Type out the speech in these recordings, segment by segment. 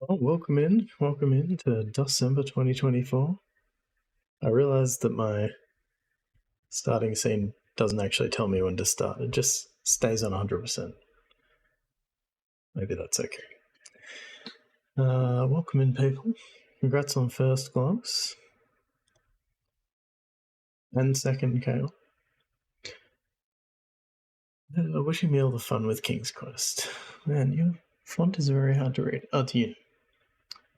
Well, welcome in to DOSember 2024. I realized that my starting scene doesn't actually tell me when to start. It just stays on 100%. Maybe that's okay. Welcome in, people. Congrats on first gloves. And second, Kale. Wishing me all the fun with King's Quest. Man, your font is very hard to read. Oh, to you.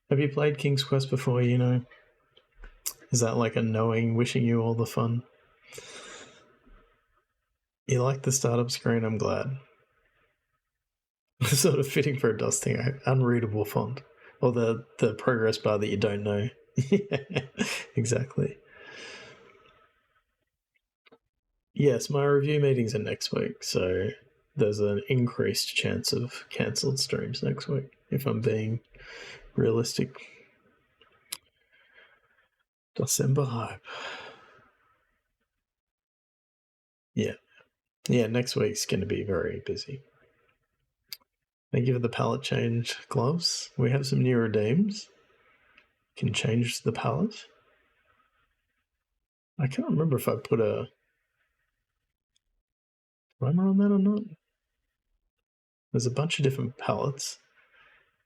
Have you played King's Quest before, you know? Is that like a knowing, wishing you all the fun? You like the startup screen, I'm glad. Sort of fitting for a DOS thing, unreadable font. Or the progress bar that you don't know. Yeah, exactly. Yes, my review meetings are next week, so there's an increased chance of cancelled streams next week, if I'm being realistic. DOSember hype. Yeah. Yeah, next week's going to be very busy. Thank you for the palette change gloves. We have some new redeems. Can change the palette. I can't remember if I put a timer on that or not. There's a bunch of different palettes.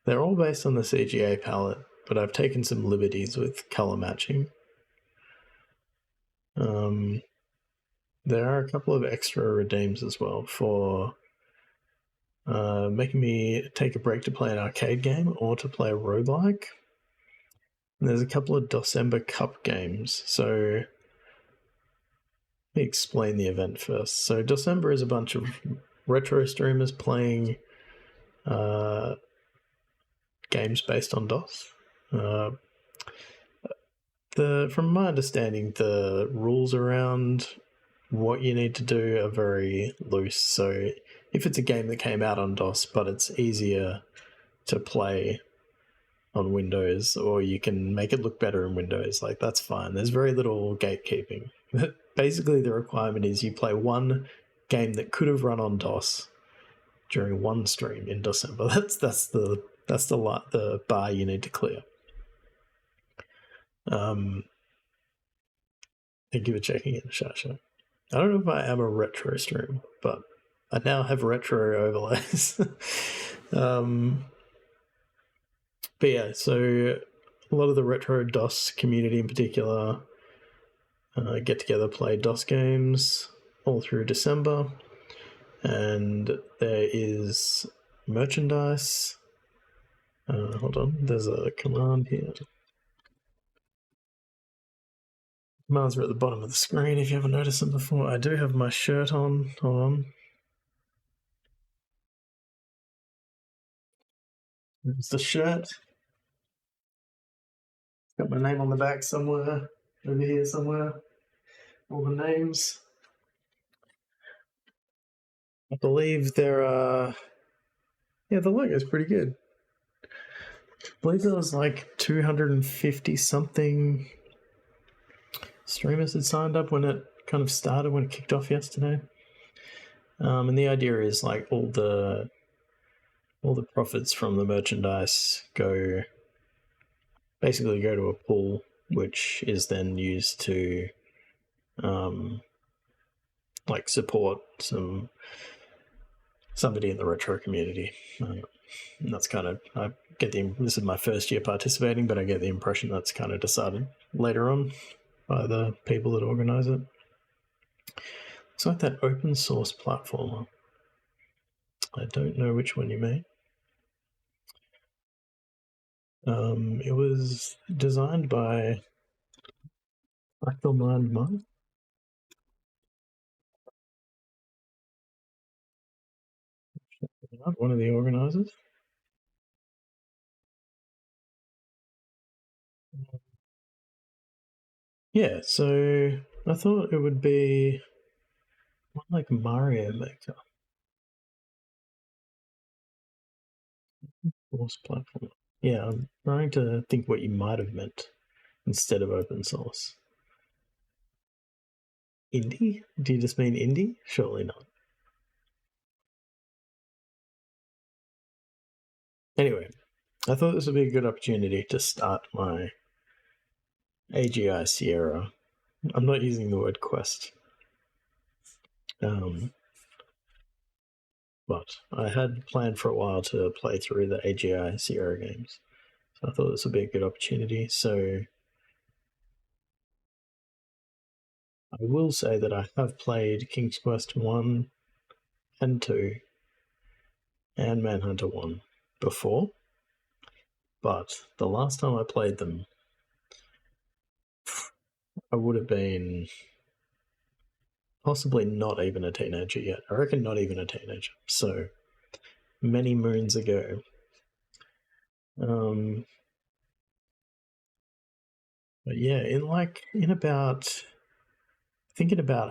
They're all based on the CGA palette, but I've taken some liberties with color matching. There are a couple of extra redeems as well for making me take a break to play an arcade game or to play a roguelike. And there's a couple of DOSember Cup games. So let me explain the event first. So DOSember is a bunch of retro streamers playing games based on DOS. From my understanding, the rules around what you need to do are very loose. So if it's a game that came out on DOS, but it's easier to play on Windows, or you can make it look better in Windows, like that's fine. There's very little gatekeeping. Basically, the requirement is you play one game that could have run on DOS during one stream in DOSember. That's the bar you need to clear. Thank you for checking in, Shasha. I don't know if I am a retro stream, but I now have retro overlays. But yeah, so a lot of the retro DOS community in particular get together, play DOS games all through December, and there is merchandise. Hold on, there's a command here. Commands are at the bottom of the screen if you haven't noticed them before. I do have my shirt on. Hold on. There's the shirt. Got my name on the back somewhere. Over here somewhere. All the names. I believe there are... Yeah, the logo's pretty good. I believe there was like 250 something streamers had signed up when it kind of started, when it kicked off yesterday. And the idea is like all the profits from the merchandise basically go to a pool, which is then used to like support somebody in the retro community. And that's kind of, this is my first year participating, but I get the impression that's kind of decided later on by the people that organize it. It's like that open source platformer. I don't know which one you mean. It was designed by Fractal Mind Mind. One of the organizers. Yeah, so I thought it would be one like Mario Maker. Source platform. Yeah, I'm trying to think what you might have meant instead of open source. Indie? Do you just mean indie? Surely not. Anyway, I thought this would be a good opportunity to start my AGI Sierra. I'm not using the word quest. But I had planned for a while to play through the AGI Sierra games. So I thought this would be a good opportunity. So I will say that I have played King's Quest 1 and 2 and Manhunter 1 before. But the last time I played them, I would have been possibly not even a teenager yet. I reckon not even a teenager. So many moons ago. But yeah, in about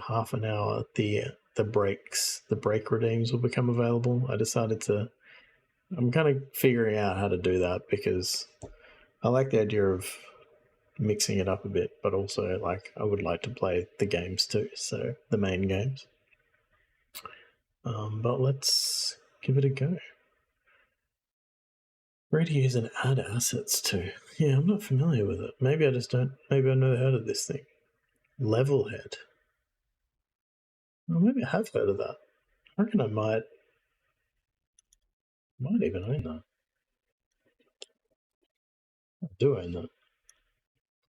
half an hour, the break redeems will become available. I decided to. I'm kind of figuring out how to do that because I like the idea of mixing it up a bit, but also like I would like to play the games too, so the main games. But let's give it a go. Where to use and add assets to? Yeah, I'm not familiar with it. Maybe I just don't. Maybe I've never heard of this thing. Levelhead. Well, maybe I have heard of that. I reckon I might even own that. I do own that,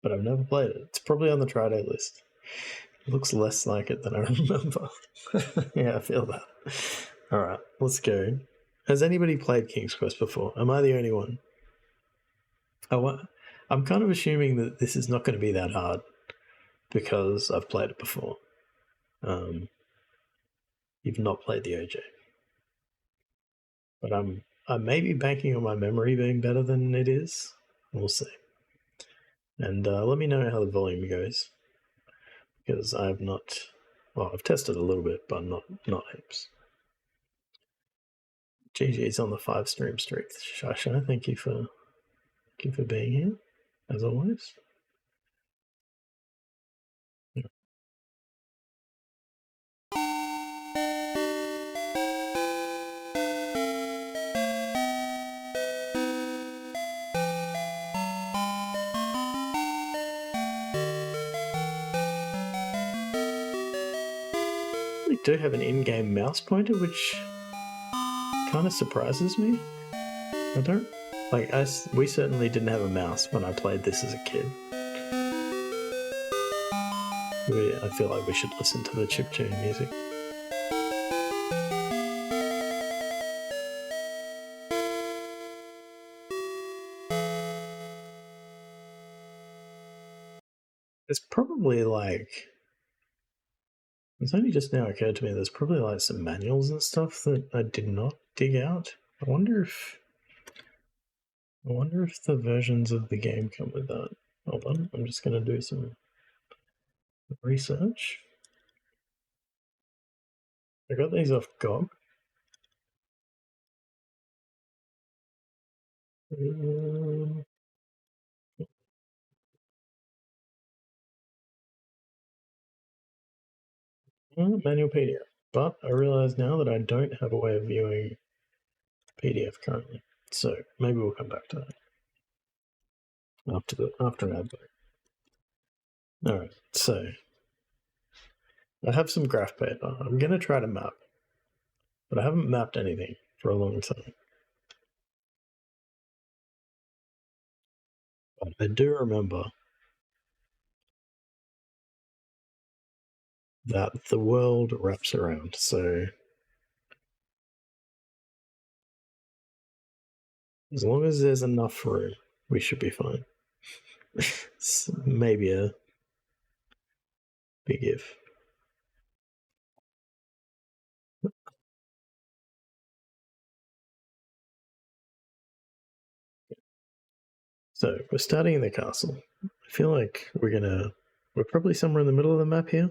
but I've never played it. It's probably on the try day list. It looks less like it than I remember. Yeah, I feel that. All right, let's go. Has anybody played King's Quest before? Am I the only one? I'm kind of assuming that this is not going to be that hard because I've played it before. You've not played the OJ, but I may be banking on my memory being better than it is. We'll see. And let me know how the volume goes because I have not. Well, I've tested a little bit, but not heaps. GG's on the 5-stream streak. Shasha, thank you for being here, as always. We do have an in-game mouse pointer, which kind of surprises me. I don't like us. We certainly didn't have a mouse when I played this as a kid. I feel like we should listen to the chiptune music. It's probably like it's only just now occurred to me there's probably like some manuals and stuff that I did not dig out. I wonder if the versions of the game come with that. Hold on, I'm just gonna do some research. I got these off GOG. Manual PDF. But I realise now that I don't have a way of viewing PDF currently. So maybe we'll come back to that after an ad break. Alright, so I have some graph paper. I'm gonna try to map. But I haven't mapped anything for a long time. But I do remember that the world wraps around, so as long as there's enough room, we should be fine. It's maybe a big if. So we're starting in the castle. I feel like we're probably somewhere in the middle of the map here.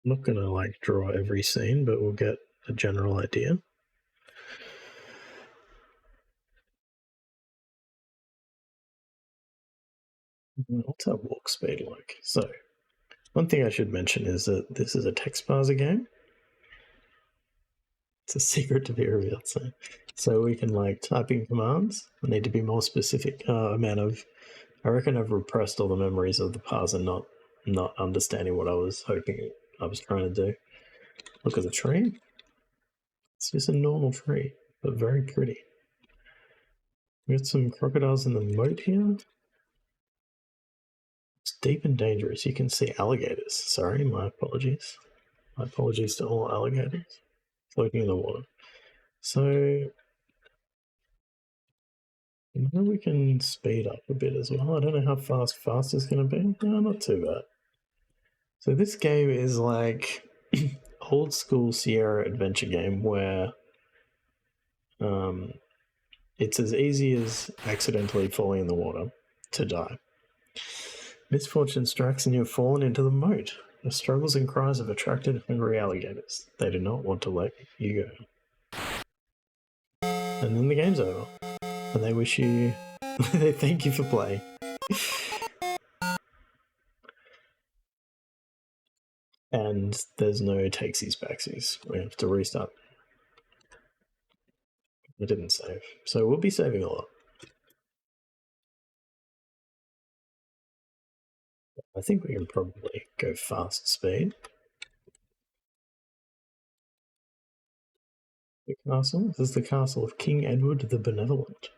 I'm not gonna like draw every scene, but we'll get a general idea. What's our walk speed like? So One thing I should mention is that this is a text parser game. It's a secret to be revealed. So we can like type in commands. I need to be more specific. I reckon I've repressed all the memories of the parser, not understanding what I was hoping I was trying to do. Look at the tree. It's just a normal tree, but very pretty. We got some crocodiles in the moat here. It's deep and dangerous. You can see alligators. Sorry, my apologies. My apologies to all alligators floating in the water. So now we can speed up a bit as well. I don't know how fast is going to be. No, not too bad. So this game is like old school Sierra adventure game where it's as easy as accidentally falling in the water to die. Misfortune strikes and you have fallen into the moat. The struggles and cries have attracted hungry alligators. They do not want to let you go. And then the game's over. And they wish you... they thank you for playing. And there's no takesies backsies. We have to restart. It didn't save. So we'll be saving a lot. I think we can probably go fast speed. The castle. This is the castle of King Edward the Benevolent.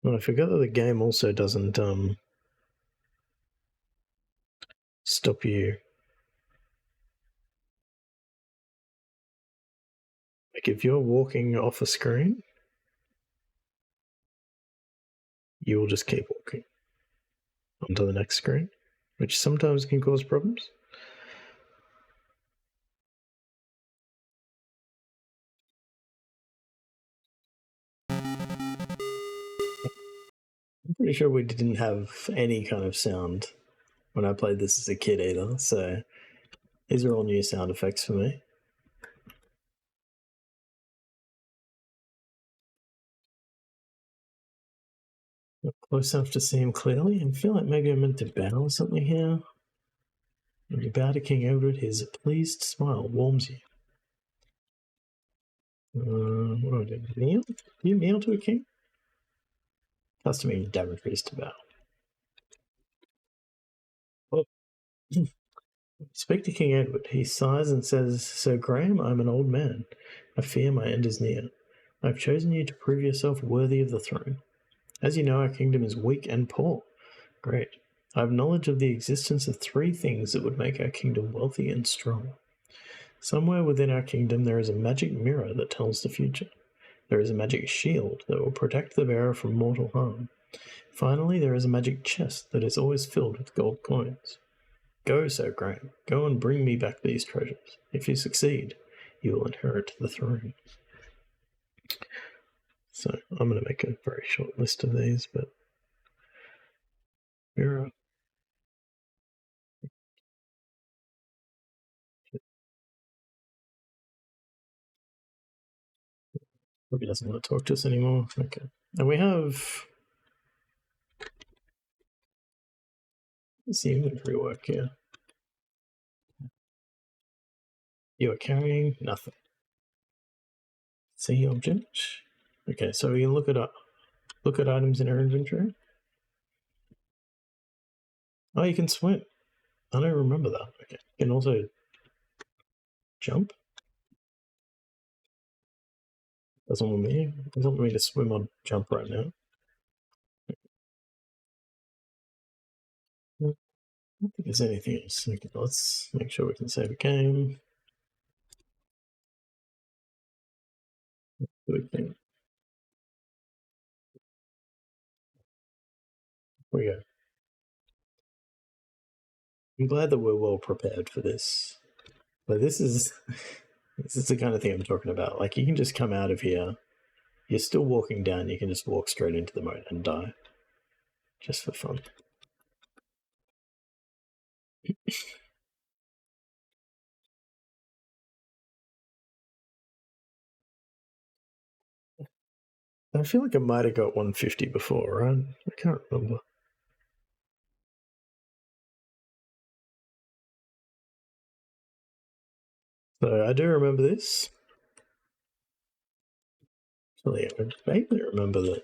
Well, I forgot that the game also doesn't stop you. Like if you're walking off a screen, you will just keep walking onto the next screen, which sometimes can cause problems. I'm pretty sure we didn't have any kind of sound when I played this as a kid either, so these are all new sound effects for me. Not close enough to see him clearly. I feel like maybe I'm meant to bow or something here. When you bow to King Edward, his pleased smile warms you. What do I do? Kneel? Do you kneel to a king? Customary daventries to bow. Oh. Speak to King Edward. He sighs and says, Sir Graham, I'm an old man. I fear my end is near. I have chosen you to prove yourself worthy of the throne. As you know, our kingdom is weak and poor. Great. I have knowledge of the existence of 3 things that would make our kingdom wealthy and strong. Somewhere within our kingdom there is a magic mirror that tells the future. There is a magic shield that will protect the bearer from mortal harm. Finally, there is a magic chest that is always filled with gold coins. Go, Sir Graham, go and bring me back these treasures. If you succeed, you will inherit the throne. So I'm going to make a very short list of these, but mirror. Probably doesn't want to talk to us anymore. Okay. And we have... Let's see inventory work here. You are carrying nothing. See object. Okay, so we can look at items in our inventory. Oh, you can swim. I don't remember that. Okay. You can also jump. Doesn't want me to swim or jump right now. I don't think there's anything else. Okay, let's make sure we can save a game. Good thing. Here we go. I'm glad that we're well prepared for this. But this is the kind of thing I'm talking about. Like you can just come out of here. You're still walking down. You can just walk straight into the moat and die, just for fun. I feel like I might have got 150 before, right? I can't remember. So I do remember this. Actually, I vaguely remember that.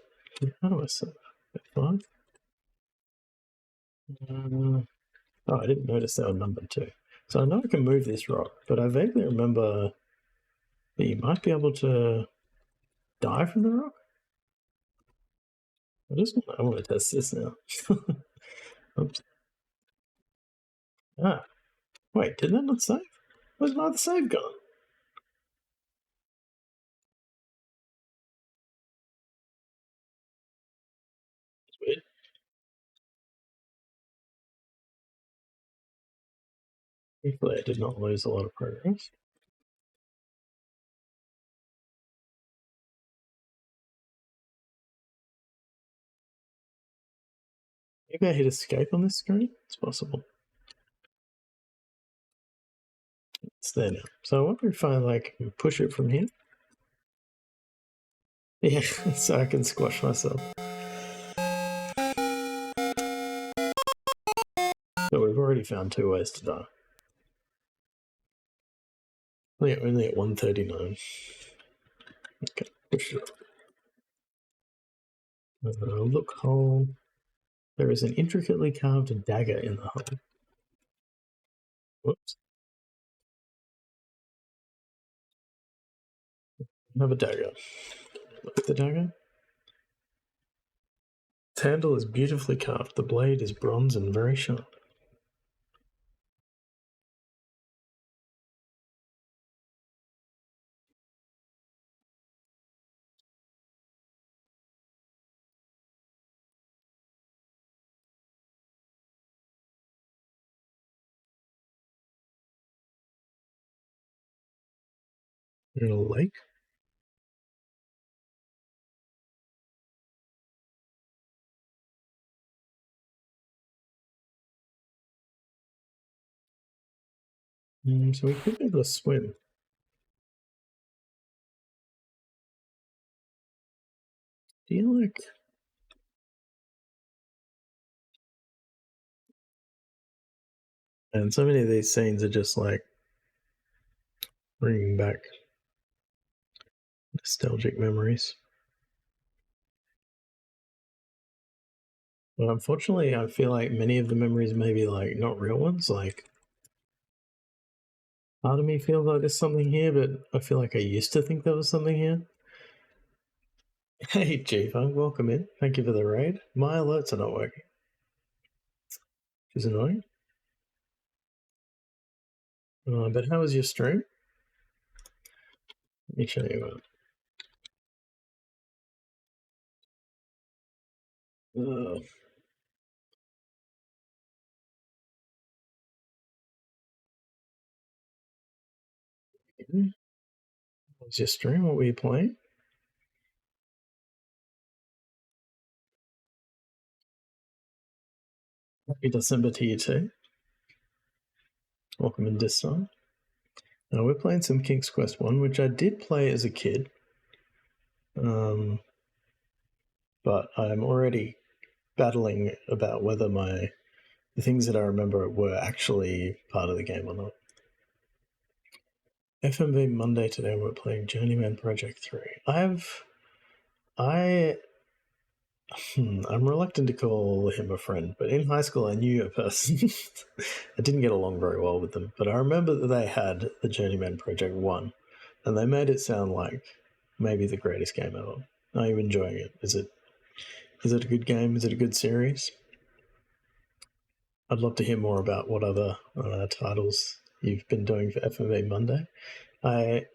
How do I say F5? Oh, I didn't notice they were numbered too. So I know I can move this rock, but I vaguely remember that you might be able to die from the rock. I want to test this now. Oops. Ah, wait, did that not save? Where's my other save gone? It's weird. Thankfully, I did not lose a lot of progress. Maybe I hit escape on this screen? It's possible. It's there now. So I wonder if I like push it from here. Yeah, so I can squash myself. So we've already found 2 ways to die. Yeah, only at 139. Okay, push it. Look hole. There is an intricately carved dagger in the hole. Whoops. Another dagger. Look at the dagger. Its handle is beautifully carved. The blade is bronze and very sharp. In a lake. So we could be able to swim. Do you like... And so many of these scenes are just like bringing back nostalgic memories. But unfortunately, I feel like many of the memories may be like not real ones. Like, part of me feels like there's something here, but I feel like I used to think there was something here. Hey, Jiva, welcome in. Thank you for the raid. My alerts are not working, which is annoying. But how was your stream? Let me show you. How was your stream? What were you playing? Happy December to you too. Welcome in this time. Now we're playing some King's Quest 1, which I did play as a kid. But I'm already battling about whether the things that I remember were actually part of the game or not. FMV Monday today we're playing Journeyman Project 3. I'm reluctant to call him a friend, but in high school I knew a person. I didn't get along very well with them, but I remember that they had the Journeyman Project 1, and they made it sound like maybe the greatest game ever. Are you enjoying it? Is it a good game? Is it a good series? I'd love to hear more about what other titles you've been doing for FMV Monday. I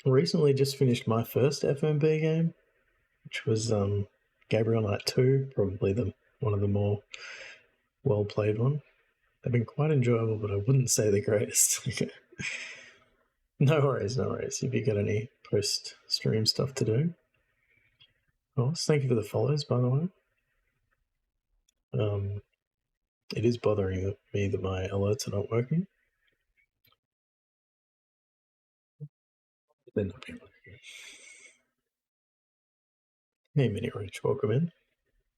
recently just finished my first FMV game, which was Gabriel Knight 2, probably one of the more well played one. They've been quite enjoyable, but I wouldn't say the greatest. No worries, no worries. If you got any post stream stuff to do. Oh, thank you for the follows, by the way. It is bothering me that my alerts are not working. They're not being working. Hey, Mini Rich, welcome in.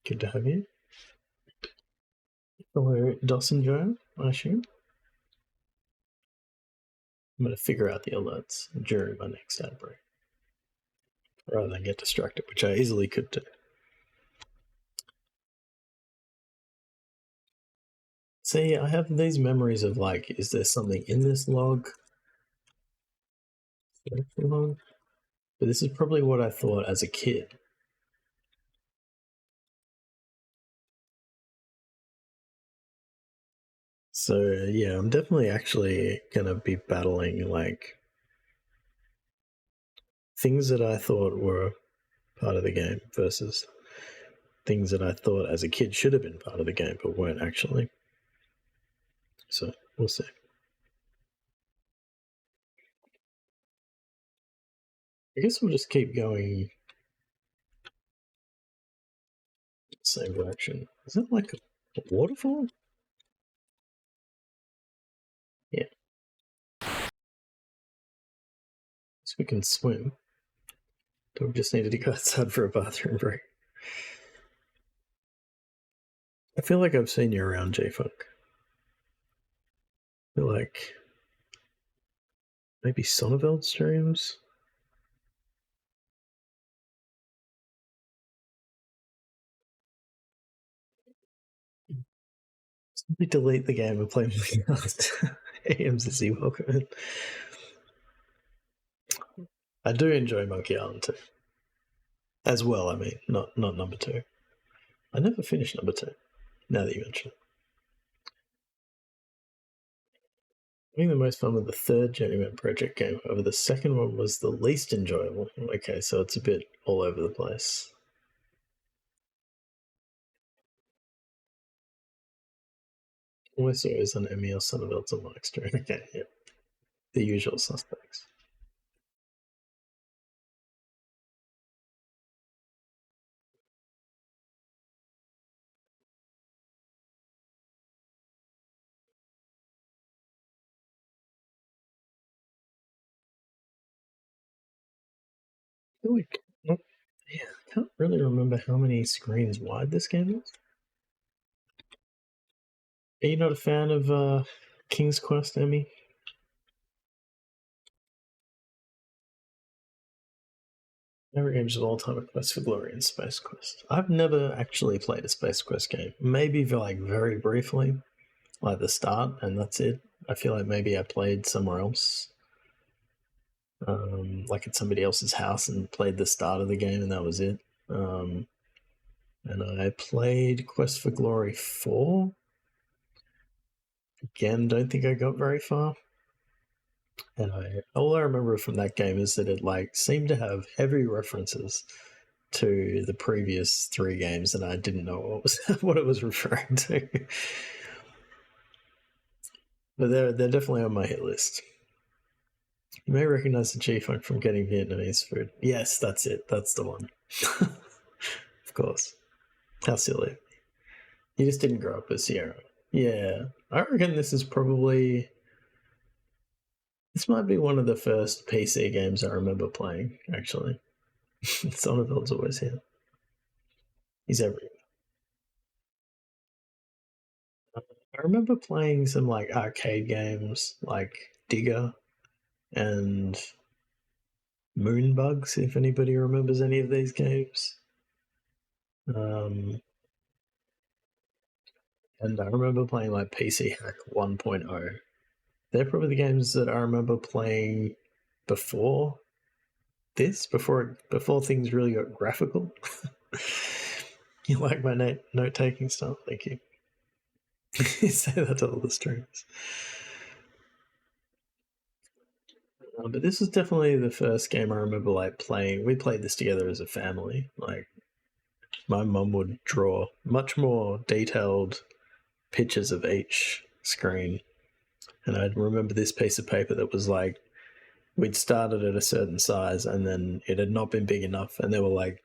Good to have you. Hello, DOSember, I assume. I'm going to figure out the alerts during my next ad break rather than get distracted, which I easily could do. See, I have these memories of like, is there something in this log? But this is probably what I thought as a kid. So yeah, I'm definitely actually gonna be battling like things that I thought were part of the game versus things that I thought as a kid should have been part of the game but weren't actually. So we'll see. I guess we'll just keep going same direction. Is that like a waterfall? Yeah. So we can swim. But we just needed to go outside for a bathroom break. I feel like I've seen you around G-Funk. I feel like maybe Sonneveld streams? Simply delete the game and play Monkey Island. AMZZ, welcome in. I do enjoy Monkey Island too. As well, I mean, not number 2. I never finished number 2, now that you mention it. I think the most fun with the third Journeyman Project game. However, the second one was the least enjoyable. Okay, so it's a bit all over the place. Almost always on Emmy or Sonneveld on Mike's stream. Okay, yep. The usual suspects. Like, yeah, I can't really remember how many screens wide this game is. Are you not a fan of King's Quest, Emmy? Favorite games of all time are Quest for Glory and Space Quest. I've never actually played a Space Quest game. Maybe like very briefly, like the start, and that's it. I feel like maybe I played somewhere else, like at somebody else's house, and played the start of the game, and that was it. And I played Quest for Glory 4. Again, don't think I got very far. And all I remember from that game is that it like seemed to have heavy references to the previous 3 games, and I didn't know what it was referring to. But they're definitely on my hit list. You may recognize the G-Funk from getting Vietnamese food. Yes, that's it. That's the one. Of course. How silly. You just didn't grow up with Sierra. Yeah. I reckon this is probably... This might be one of the first PC games I remember playing, actually. Sonnefeld's always here. He's everywhere. I remember playing some like arcade games like Digger and Moonbugs, if anybody remembers any of these games. And I remember playing like PC Hack 1.0. They're probably the games that I remember playing before this, before things really got graphical. You like my note taking style? Thank you. You say that to all the streams. But this was definitely the first game I remember like playing. We played this together as a family. Like my mum would draw much more detailed pictures of each screen, and I remember this piece of paper that was like we'd started at a certain size and then it had not been big enough, and there were like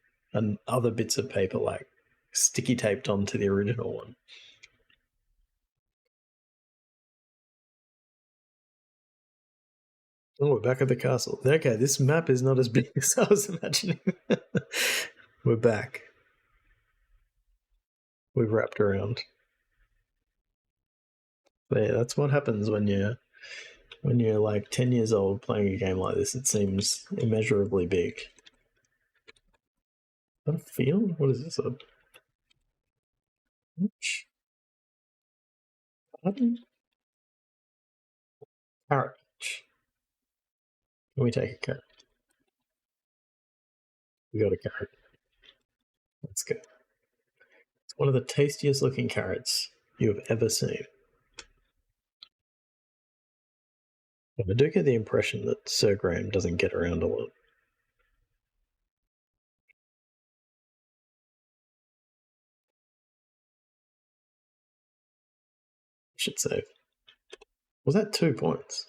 other bits of paper like sticky taped onto the original one. Oh, we're back at the castle. Okay, this map is not as big as I was imagining. We're back. We've wrapped around. But yeah, that's what happens when you When you're like 10 years old playing a game like this, it seems immeasurably big. Is that a field? What is this? A garden? Carrot patch. Can we take a carrot? We got a carrot. Let's go. It's one of the tastiest looking carrots you have ever seen. But I do get the impression that Sir Graham doesn't get around a lot. Should save. Was that 2 points?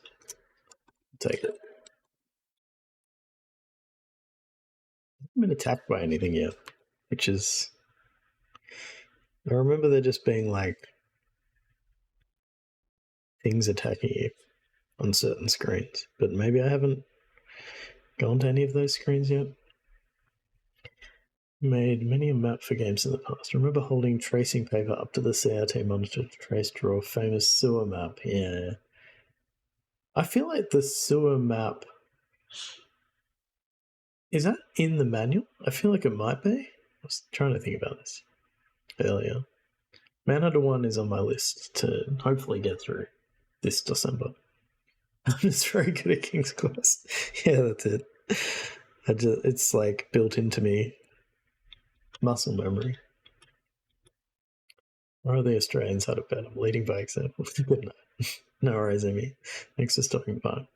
Take it. I haven't been attacked by anything yet, which is. I remember there just being like things attacking you on certain screens, but maybe I haven't gone to any of those screens yet. Made many a map for games in the past. I remember holding tracing paper up to the CRT monitor to trace draw a famous sewer map. Yeah. I feel like the sewer map. Is that in the manual? I feel like it might be. I was trying to think about this earlier. Manhunter 1 is on my list to hopefully get through this December. I'm just very good at King's Quest. Yeah, that's it. It's like built into me. Muscle memory. Why are the Australians had it better? I'm leading by example. Good night. No worries, Amy. Thanks for stopping by.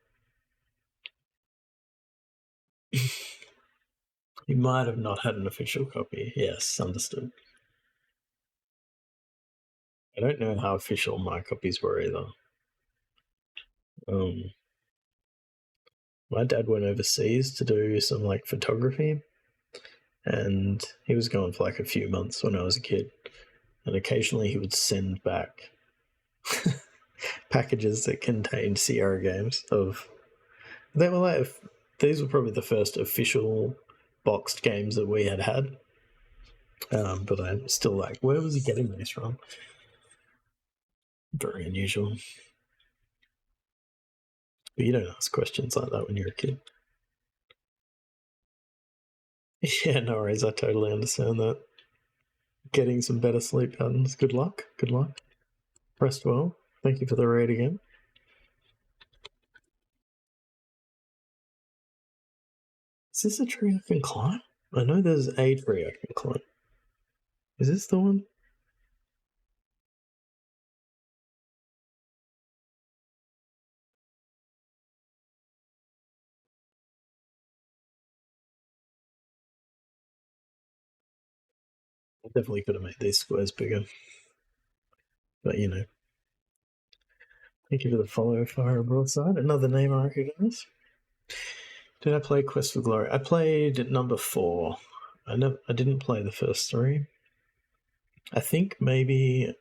You might have not had an official copy. Yes, understood. I don't know how official my copies were either. My dad went overseas to do some like photography, and he was gone for like a few months when I was a kid. And occasionally he would send back packages that contained Sierra games. They were like, these were probably the first official boxed games that we had. But I'm still like, where was he getting these from? Very unusual. But you don't ask questions like that when you're a kid. Yeah, no worries. I totally understand that. Getting some better sleep patterns. Good luck. Good luck. Rest well. Thank you for the raid again. Is this a tree I can climb? I know there's a tree I can climb. Is this the one? I definitely could have made these squares bigger. But you know. Thank you for the follow, Fire Broadside. Another name I recognize. Did I play Quest for Glory? I played number 4. I didn't play the first 3. I think maybe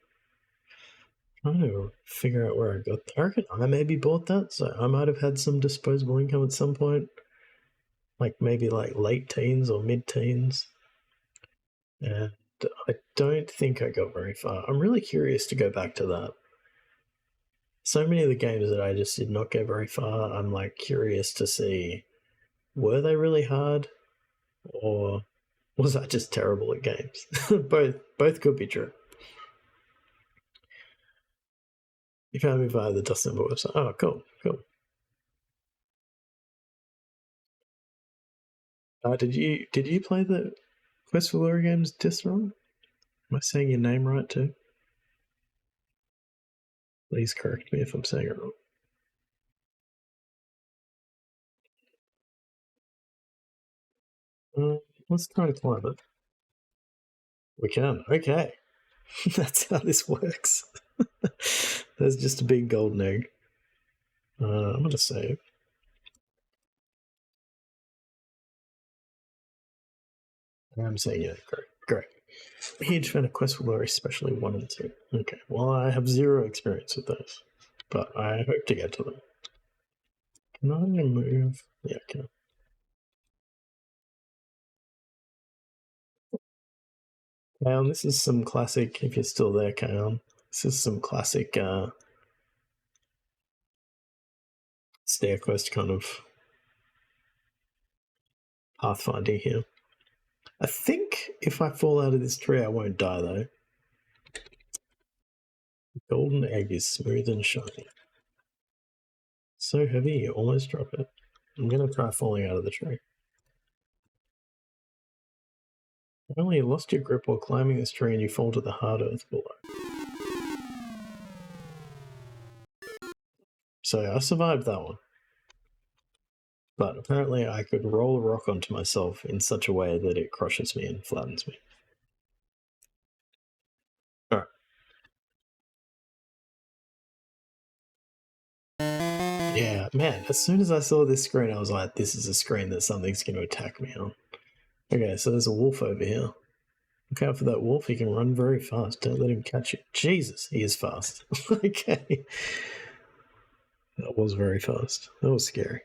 trying to figure out where I got that. I reckon I maybe bought that, so I might have had some disposable income at some point. Like maybe like late teens or mid-teens. And I don't think I got very far. I'm really curious to go back to that. So many of the games that I just did not get very far, I'm like curious to see, were they really hard? Or was I just terrible at games? both could be true. You found me via the DOSember website. Oh, cool. Did you play the Quest for Glory games disc wrong? Am I saying your name right too? Please correct me if I'm saying it wrong. Let's try to climb it. We can. Okay. That's how this works. There's just a big golden egg. I'm going to save. I'm saying yeah, great. Huge fan of Quest for Glory, especially 1 and 2. Okay, well, I have 0 experience with those, but I hope to get to them. Can I move? Yeah, I can. Kaon, this is some classic, if you're still there, Kaon. This is some classic stair quest kind of pathfinding here. I think if I fall out of this tree, I won't die though. The golden egg is smooth and shiny. So heavy, you almost drop it. I'm gonna try falling out of the tree. Apparently you lost your grip while climbing this tree and you fall to the hard earth below. So I survived that one. But apparently I could roll a rock onto myself in such a way that it crushes me and flattens me. Alright. Yeah, man, as soon as I saw this screen, I was like, this is a screen that something's going to attack me on. Okay, so there's a wolf over here. Look out for that wolf, he can run very fast. Don't let him catch you. Jesus, he is fast. Okay. That was very fast. That was scary.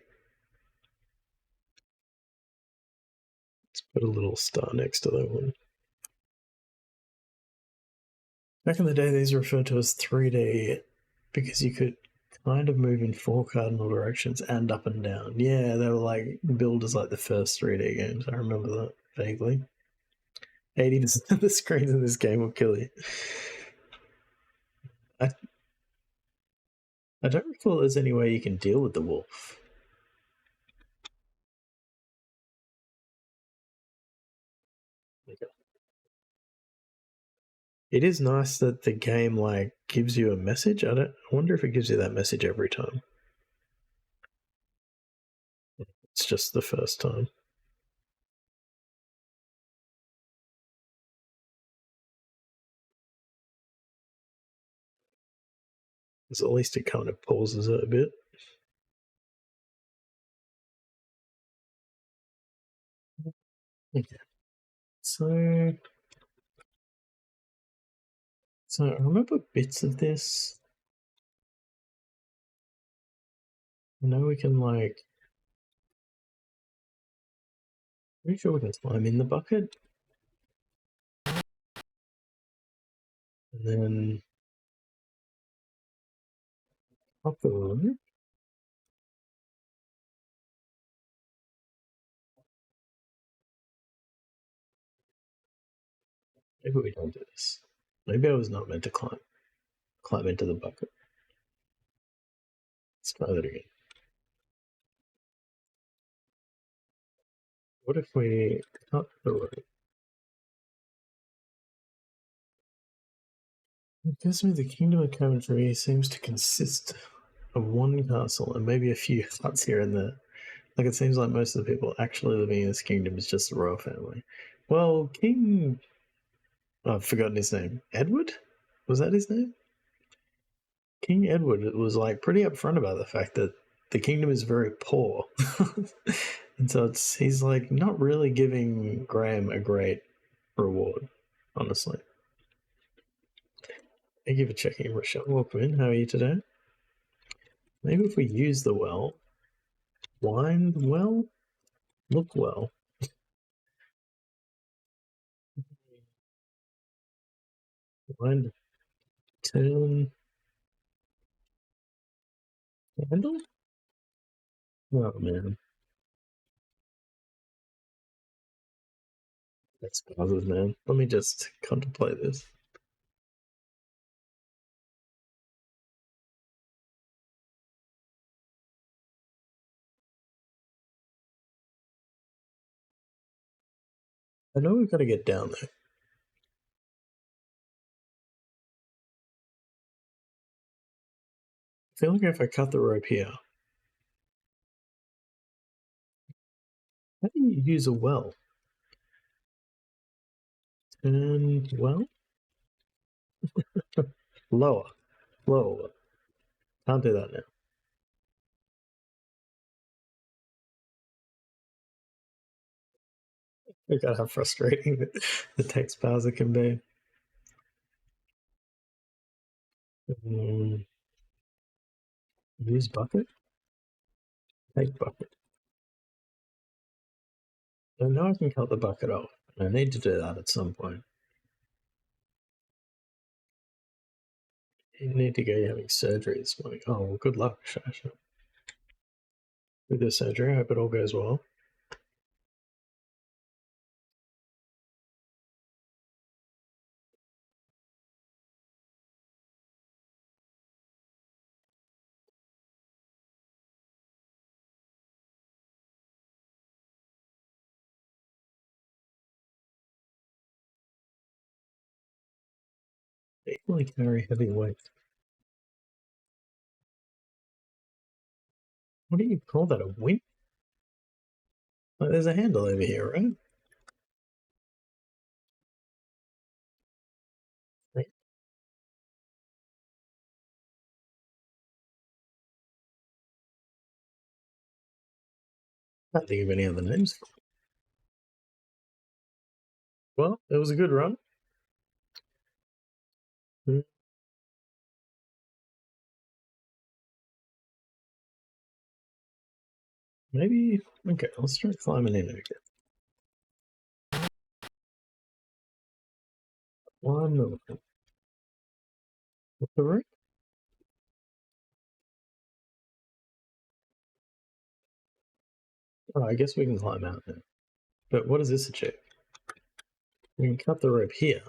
Let's put a little star next to that one. Back in the day, these were referred to as 3D because you could kind of move in 4 cardinal directions and up and down. Yeah, they were like billed as like the first 3D games. I remember that vaguely. 80% of the screens in this game will kill you. I don't recall there's any way you can deal with the wolf. Okay. It is nice that the game like gives you a message. I wonder if it gives you that message every time. It's just the first time. Because at least it kind of pauses it a bit. Okay. So I remember bits of this. I know we can like. Pretty sure we can climb in the bucket. And then up the road. Maybe we don't do this. Maybe I was not meant to climb into the bucket. Let's try that again. What if we cut the road? It gives me the Kingdom of Coventry seems to consist of one castle and maybe a few huts here and there. Like it seems like most of the people actually living in this kingdom is just the royal family. Well, King... Oh, I've forgotten his name. Edward? Was that his name? King Edward was like pretty upfront about the fact that the kingdom is very poor. And so he's like not really giving Graham a great reward, honestly. Thank you for checking, Rochelle. Welcome in. How are you today? Maybe if we use the well, wind well, look well. Wind, turn, handle? Oh man. That's pauses, man. Let me just contemplate this. I know we've got to get down there. I feel like if I cut the rope here, how do you use a well? Turn well? Lower. Lower. Can't do that now. Look at how frustrating the text parser can be. Use bucket? Take bucket. I know I can cut the bucket off. I need to do that at some point. You need to go having surgery this morning. Oh, well, good luck, Shasha. with the surgery. I hope it all goes well. Equally carry heavy weight. What do you call that? A wing? Like, there's a handle over here, right? I can't think of any other names. Well, it was a good run. Maybe. Okay, let's try climbing in again. Climb the roof. What's the roof? Oh, I guess we can climb out now. But what does this achieve? We can cut the rope here.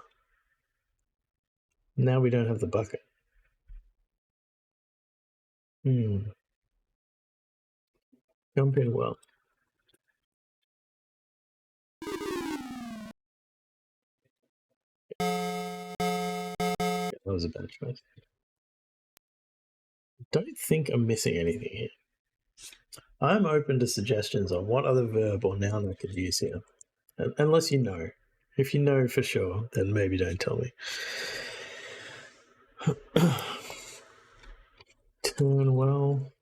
Now we don't have the bucket. Jump in well. That was a bad choice. Don't think I'm missing anything here. I'm open to suggestions on what other verb or noun I could use here. Unless you know. If you know for sure, then maybe don't tell me. Turn well.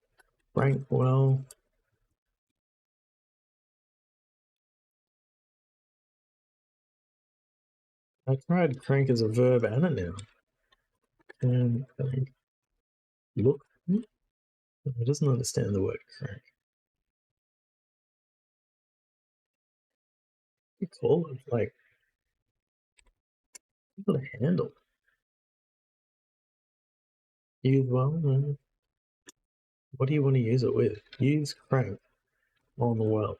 Rank well. I tried crank as a verb and a noun. And crank. Look. It doesn't understand the word crank. You call it like got a handle. Use well. What do you want to use it with? Use crank on the well.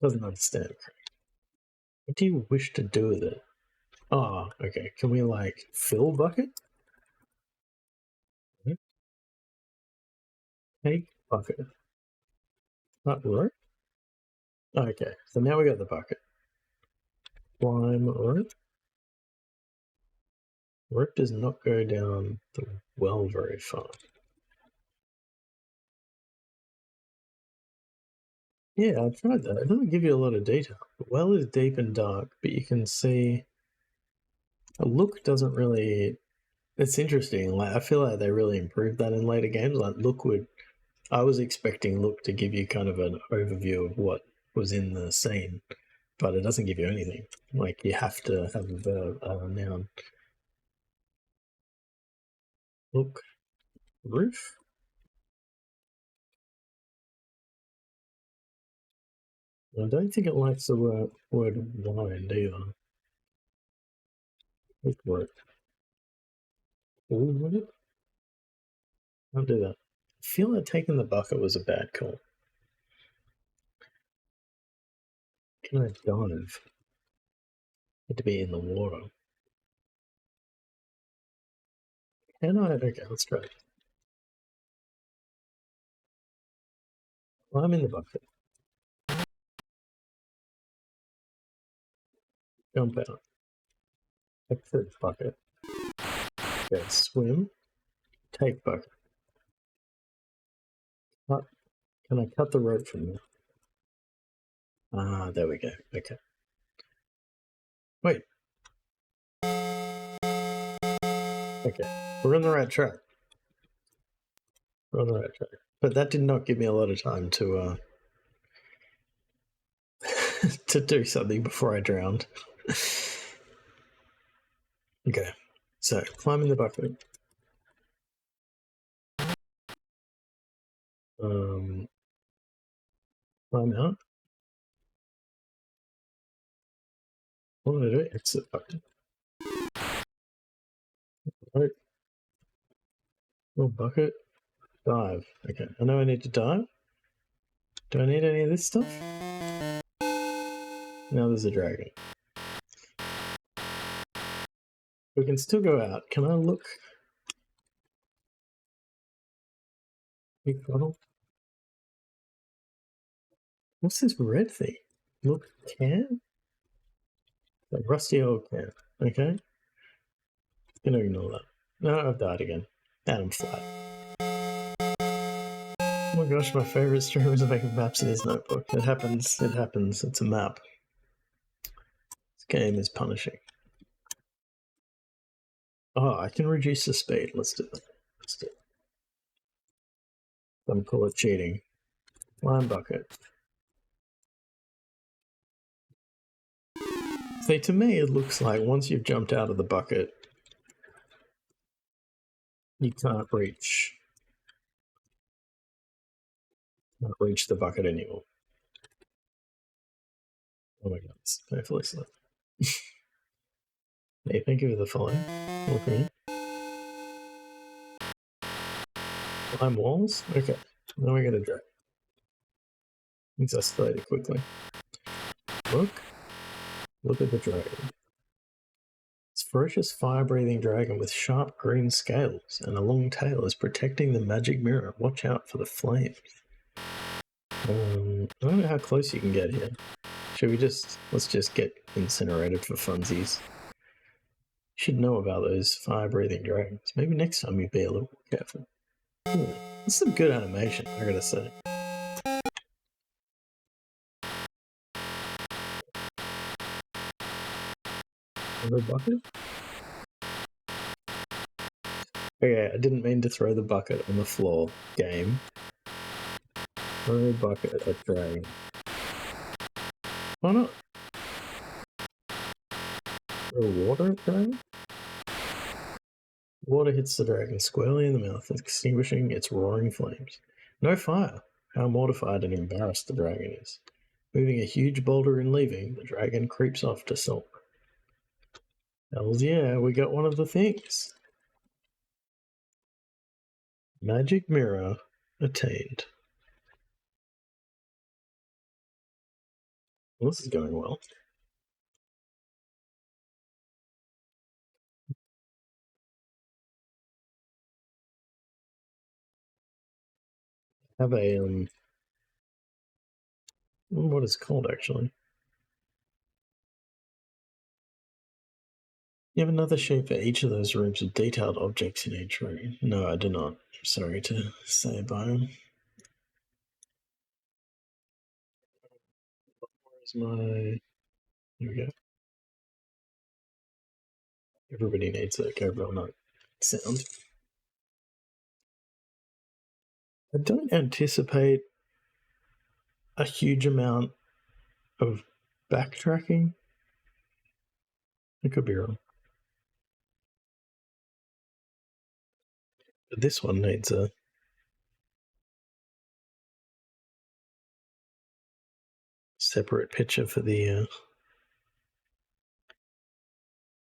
Doesn't understand crank. What do you wish to do with it? Oh, okay. Can we like fill bucket? Take bucket. Not rope? Okay, so now we got the bucket. Climb rope. Rope does not go down the well very far. Yeah, I tried that. It doesn't give you a lot of detail. The well is deep and dark, but you can see a look doesn't really. It's interesting. Like I feel like they really improved that in later games. Like look would. I was expecting look to give you kind of an overview of what was in the scene, but it doesn't give you anything. Like you have to have a noun. Look, roof. I don't think it likes the word wind either. Look for it. Would it? I'll do that. I feel like taking the bucket was a bad call. Can I dive? Need to be in the water. Can I? Okay, let's try it. I'm in the bucket. Jump out. Exit bucket. Okay, swim. Take bucket. Cut. Can I cut the rope from there? Ah, there we go. Okay. Wait. Okay, we're on the right track. We're on the right track. But that did not give me a lot of time to to do something before I drowned. Okay, so climbing the bucket. Climb out. What did I do? Exit bucket. Right. Little bucket. Dive. Okay, I know I need to dive. Do I need any of this stuff? Now there's a dragon. We can still go out. Can I look? Big bottle. What's this red thing? Look, can? A rusty old can. Okay. Gonna ignore that. No, I've died again. And I'm flat. Oh my gosh, my favourite stream is making maps in his notebook. It happens. It happens. It's a map. This game is punishing. Oh, I can reduce the speed. Let's do that. Let's do it. Some call it cheating. Lime bucket. See, to me, it looks like once you've jumped out of the bucket, you can't reach the bucket anymore. Oh my god, it's painfully slow. Hey, thank you for the follow. Okay. Climb walls? Okay. Now we gotta drag. Things escalated quickly. Look. Look at the dragon. It's a ferocious fire-breathing dragon with sharp green scales and a long tail is protecting the magic mirror. Watch out for the flames. I don't know how close you can get here. Should we let's just get incinerated for funsies. You should know about those fire-breathing dragons. Maybe next time you'd be a little more careful. Ooh, that's some good animation, I gotta say. Another bucket? Okay, I didn't mean to throw the bucket on the floor. Game. Throw the bucket at dragon. Why not? Throw water at dragon? Water hits the dragon squarely in the mouth, extinguishing its roaring flames. No fire! How mortified and embarrassed the dragon is. Moving a huge boulder and leaving, the dragon creeps off to sulk. Hells yeah, we got one of the things. Magic mirror attained. Well, this is going well. Have a what is it called actually? You have another sheet for each of those rooms with detailed objects in each room. No, I do not. Sorry to say, Byron. Where's my... Here we go. Everybody needs a Gabriel Note sound. I don't anticipate a huge amount of backtracking. I could be wrong. But this one needs a separate picture for the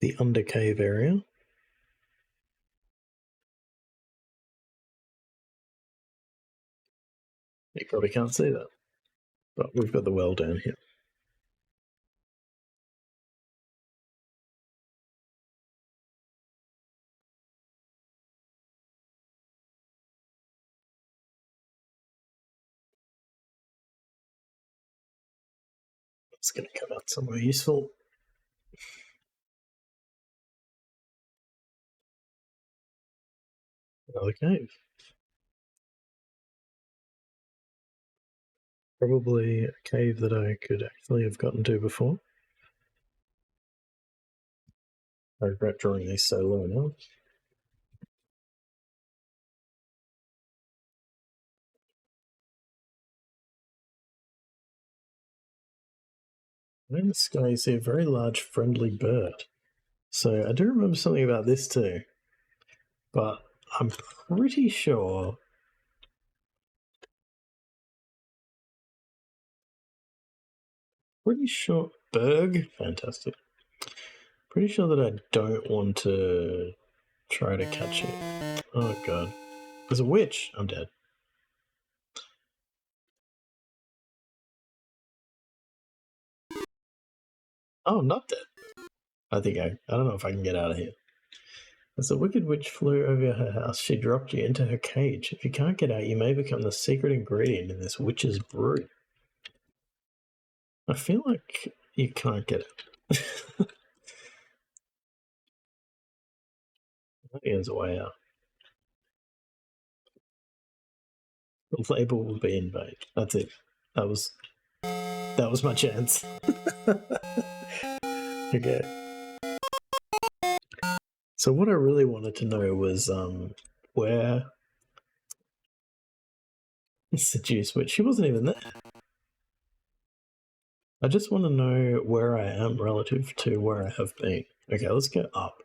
undercave area. You probably can't see that, but we've got the well down here. It's going to come out somewhere useful. Another cave. Probably a cave that I could actually have gotten to before. I regret drawing these so low now. In the sky, you see a very large friendly bird. So I do remember something about this too, but I'm pretty sure Berg, fantastic. Pretty sure that I don't want to try to catch it. Oh god. There's a witch. I'm dead. Oh, I'm not dead. I don't know if I can get out of here. As the wicked witch flew over her house, she dropped you into her cage. If you can't get out, you may become the secret ingredient in this witch's brew. I feel like you can't get out. I think there's a way out. The label will be in vain. That's it. That was my chance. Okay. So what I really wanted to know was where Seduce Witch. She wasn't even there. I just want to know where I am relative to where I have been. Okay, let's go up.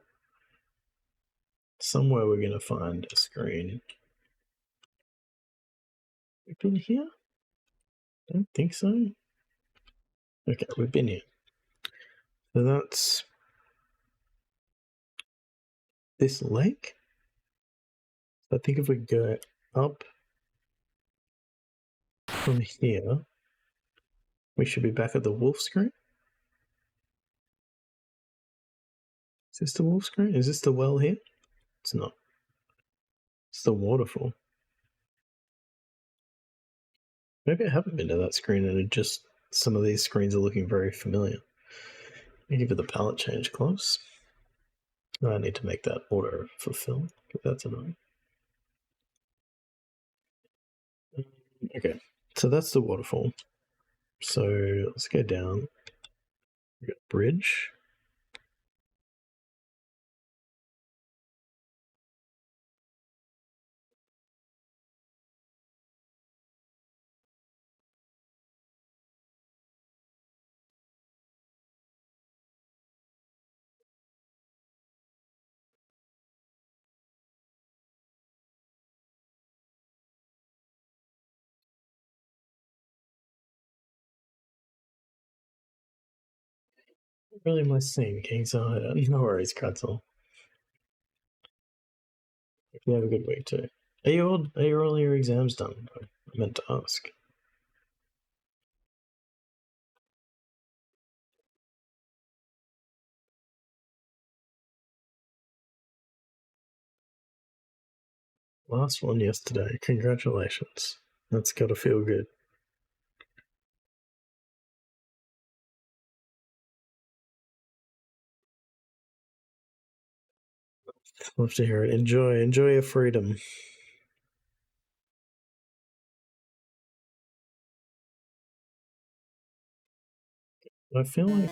Somewhere we're going to find a screen. We've been here? Don't think so. Okay, we've been here. So that's this lake. So I think if we go up from here, we should be back at the wolf screen. Is this the wolf screen? Is this the well here? It's not. It's the waterfall. Maybe I haven't been to that screen and it just some of these screens are looking very familiar. Let me give it the palette change close. I need to make that auto fulfill because that's annoying. Okay, so that's the waterfall. So let's go down. We got bridge. What really am I seeing, King's Eye? No worries, Kratzel. You have a good week too. Are all your exams done? I meant to ask. Last one yesterday. Congratulations. That's gotta feel good. Love to hear it. Enjoy your freedom. I feel like,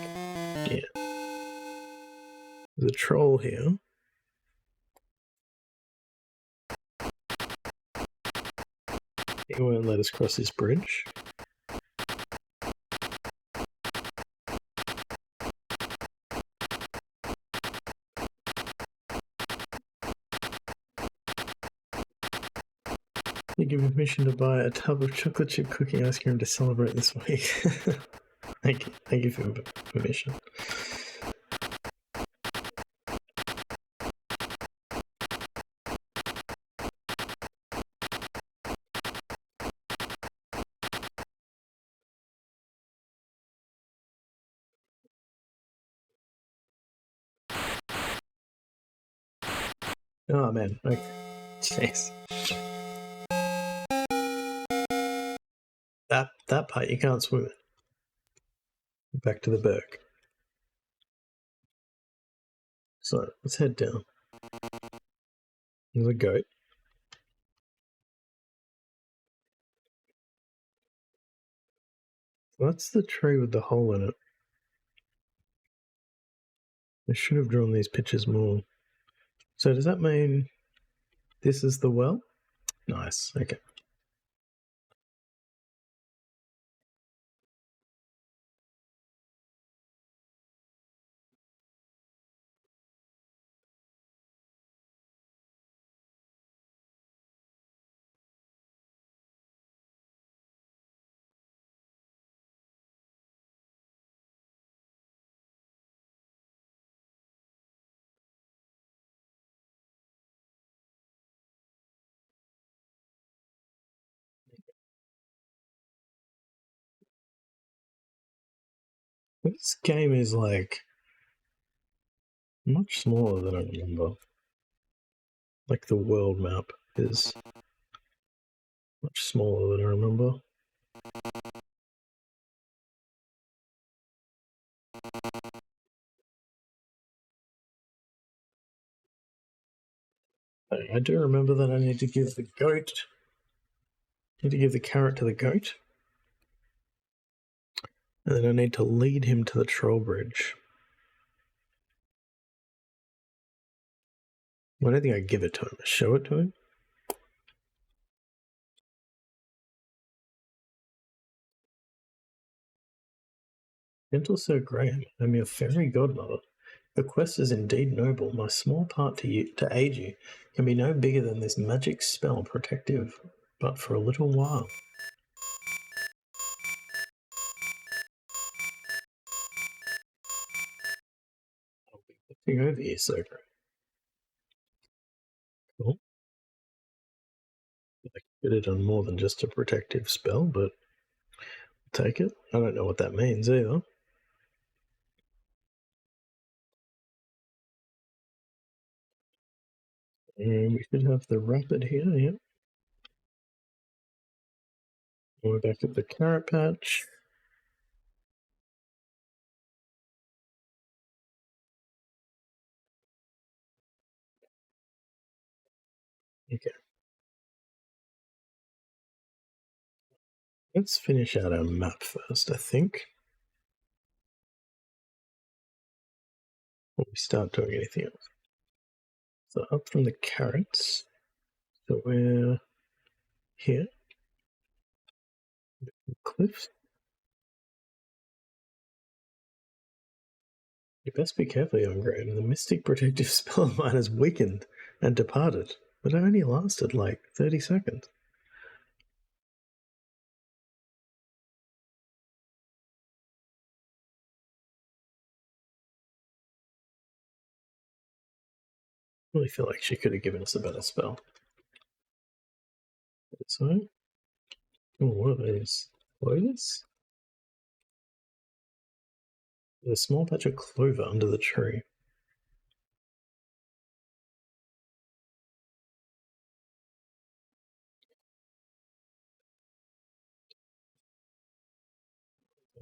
yeah, there's a troll here. He won't let us cross this bridge. They give me permission to buy a tub of chocolate chip cookie ice cream to celebrate this week. Thank you for permission. Oh man, okay. Jeez. That part you can't swim it. Back to the berg. So let's head down. There's a goat. That's the tree with the hole in it. I should have drawn these pictures more. So does that mean this is the well? Nice. Okay. This game is like much smaller than I remember. Like the world map is much smaller than I remember. I do remember that I need to give the carrot to the goat. And then I need to lead him to the troll bridge. I don't think I give it to him. I show it to him. Gentle Sir Graham, I'm your fairy godmother. The quest is indeed noble. My small part to aid you can be no bigger than this magic spell protective, but for a little while. I'll be looking over you, Sir Graham. Cool. I could have done more than just a protective spell, but I'll take it. I don't know what that means either. And we should have the rapid here, yeah. We're back at the carrot patch. Okay. Let's finish out our map first, I think. Before we start doing anything else. So up from the carrots. So we're here. Cliffs. You best be careful, young Graham. The mystic protective spell of mine has weakened and departed, but it only lasted like 30 seconds. I really feel like she could have given us a better spell. So, oh, what are these? Clovers? There's a small patch of clover under the tree.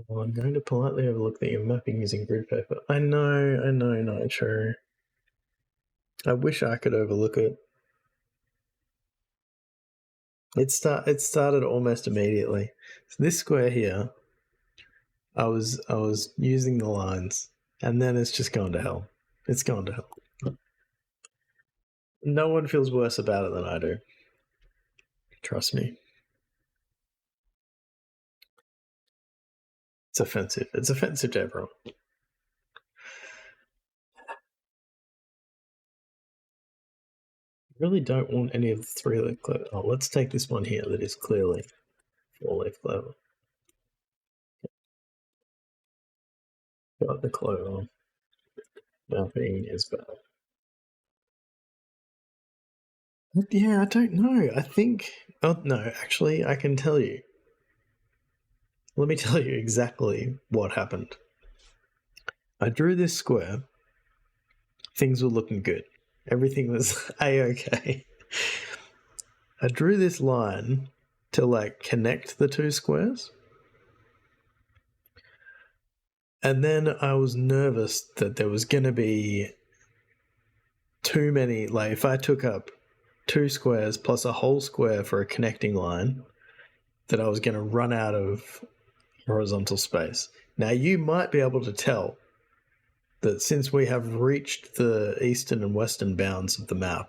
Well, I'm going to politely overlook that you're mapping using grid paper. I know, not true. I wish I could overlook it. It started almost immediately. So this square here, I was using the lines, and then it's just gone to hell. It's gone to hell. No one feels worse about it than I do. Trust me. It's offensive. It's offensive to everyone. I really don't want any of the 3-leaf clover. Oh, let's take this one here that is clearly 4-leaf clover. Got the clover. Nothing is bad. Yeah, I don't know. I think... Oh, no, actually, I can tell you. Let me tell you exactly what happened. I drew this square. Things were looking good. Everything was A-okay. I drew this line to, like, connect the two squares. And then I was nervous that there was going to be too many... Like, if I took up 2 squares plus a whole square for a connecting line, that I was going to run out of horizontal space. Now, you might be able to tell that since we have reached the eastern and western bounds of the map,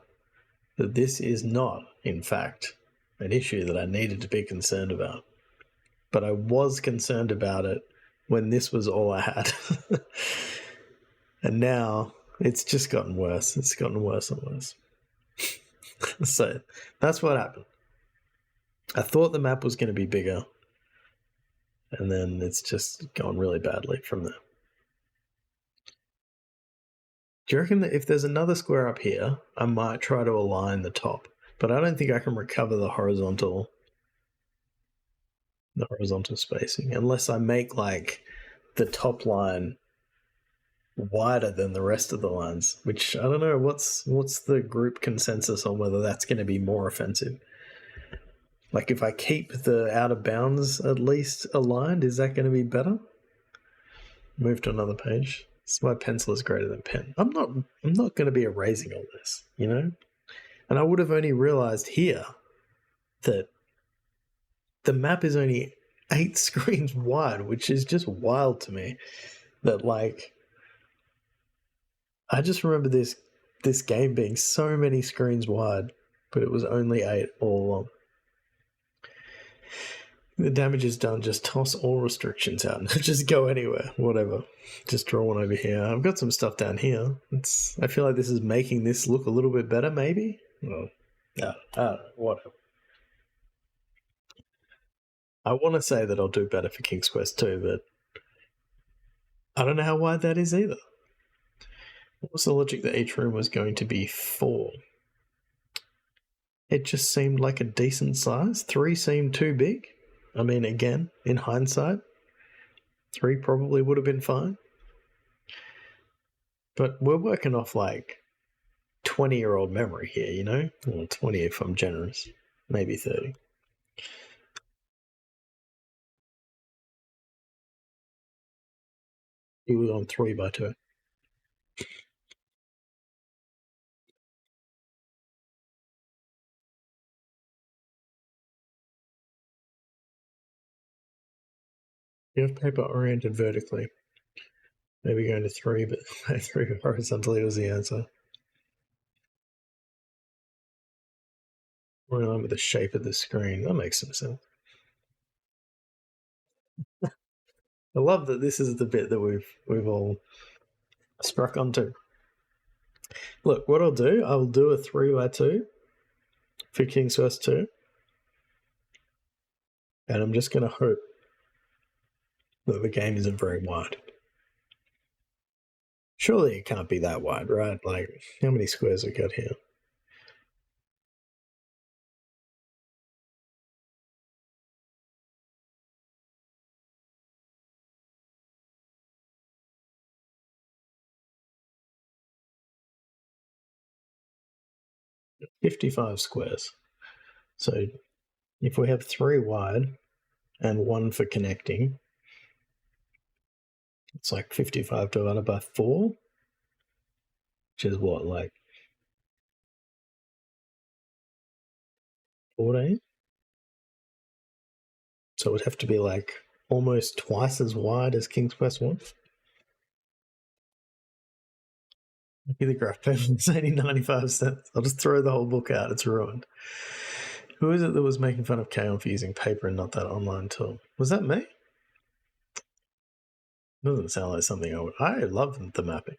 that this is not, in fact, an issue that I needed to be concerned about. But I was concerned about it when this was all I had. And now it's just gotten worse. It's gotten worse and worse. So that's what happened. I thought the map was going to be bigger, and then it's just gone really badly from there. Do you reckon that if there's another square up here, I might try to align the top, but I don't think I can recover the horizontal spacing unless I make like the top line wider than the rest of the lines, which I don't know what's the group consensus on whether that's going to be more offensive. Like if I keep the out of bounds at least aligned, is that going to be better? Move to another page. So my pencil is greater than pen. I'm not going to be erasing all this, you know? And I would have only realized here that the map is only 8 screens wide, which is just wild to me. That like I just remember this game being so many screens wide, but it was only 8 all along. The damage is done. Just toss all restrictions out and just go anywhere. Whatever. Just draw one over here. I've got some stuff down here. I feel like this is making this look a little bit better, maybe? Well, no, whatever. I want to say that I'll do better for King's Quest 2, but I don't know how wide that is either. What was the logic that each room was going to be 4? It just seemed like a decent size. 3 seemed too big. I mean, again, in hindsight, 3 probably would have been fine. But we're working off like 20-year-old memory here, you know? Well, 20 if I'm generous. Maybe 30. He was on 3x2. You have paper oriented vertically. Maybe going to 3, but 3 horizontally was the answer. We're in line with the shape of the screen. That makes some sense. I love that this is the bit that we've all struck onto. Look, what I'll do a 3x2 for King's Quest 2. And I'm just going to hope that the game isn't very wide. Surely it can't be that wide, right? Like, how many squares we got here? $55 squares. So if we have 3 wide and 1 for connecting, it's like 55 divided by 4, which is what, like 14? So it would have to be like almost twice as wide as King's Quest 1. Lucky the graph paper is only 95 cents. I'll just throw the whole book out. It's ruined. Who is it that was making fun of Kaon for using paper and not that online tool? Was that me? Doesn't sound like something I would. I love the mapping.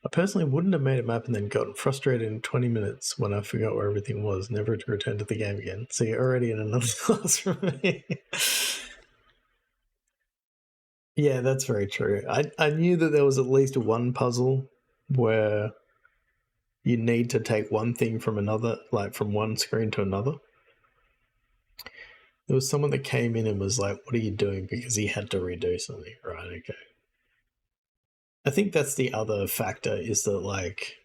I personally wouldn't have made a map and then gotten frustrated in 20 minutes when I forgot where everything was, never to return to the game again. So you're already in another class from me. Yeah, that's very true. I knew that there was at least one puzzle where you need to take one thing from another, like from one screen to another. There was someone that came in and was like, "What are you doing?" Because he had to redo something. Right, okay. I think that's the other factor is that, like,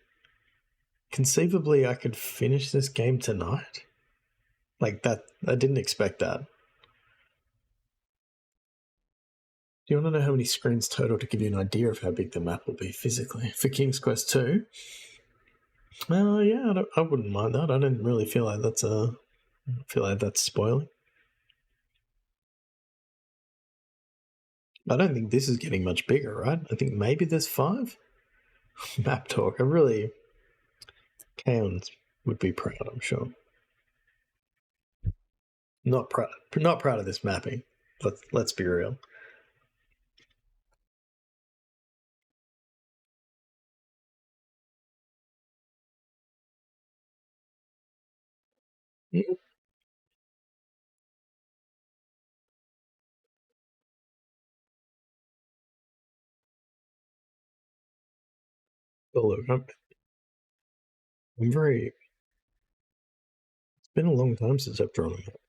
conceivably I could finish this game tonight. Like, that, I didn't expect that. Do you want to know how many screens total to give you an idea of how big the map will be physically? For King's Quest 2? Yeah, I wouldn't mind that. I don't really feel like that's spoiling. I don't think this is getting much bigger, right? I think maybe there's 5. Map talk. Kaons would be proud, I'm sure. Not proud of this mapping. Let's be real. But look, I'm very. It's been a long time since I've drawn a map,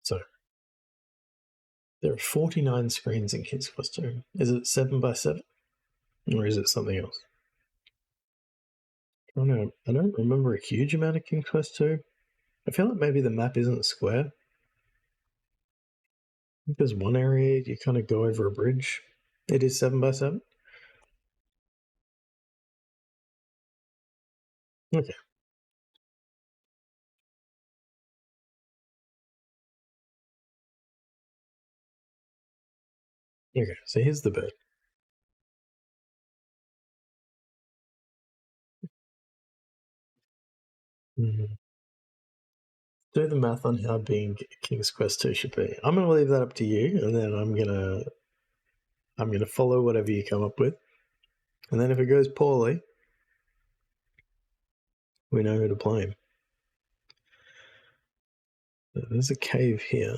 so There are 49 screens in King's Quest 2. Is it 7x7? Or is it something else? I don't know. I don't remember a huge amount of King's Quest 2. I feel like maybe the map isn't square. I think there's one area you kind of go over a bridge. It is 7x7? Okay. Okay, so here's the bit. Mm-hmm. Do the math on how big King's Quest 2 should be. I'm gonna leave that up to you, and then I'm gonna follow whatever you come up with. And then if it goes poorly, we know who to blame. There's a cave here.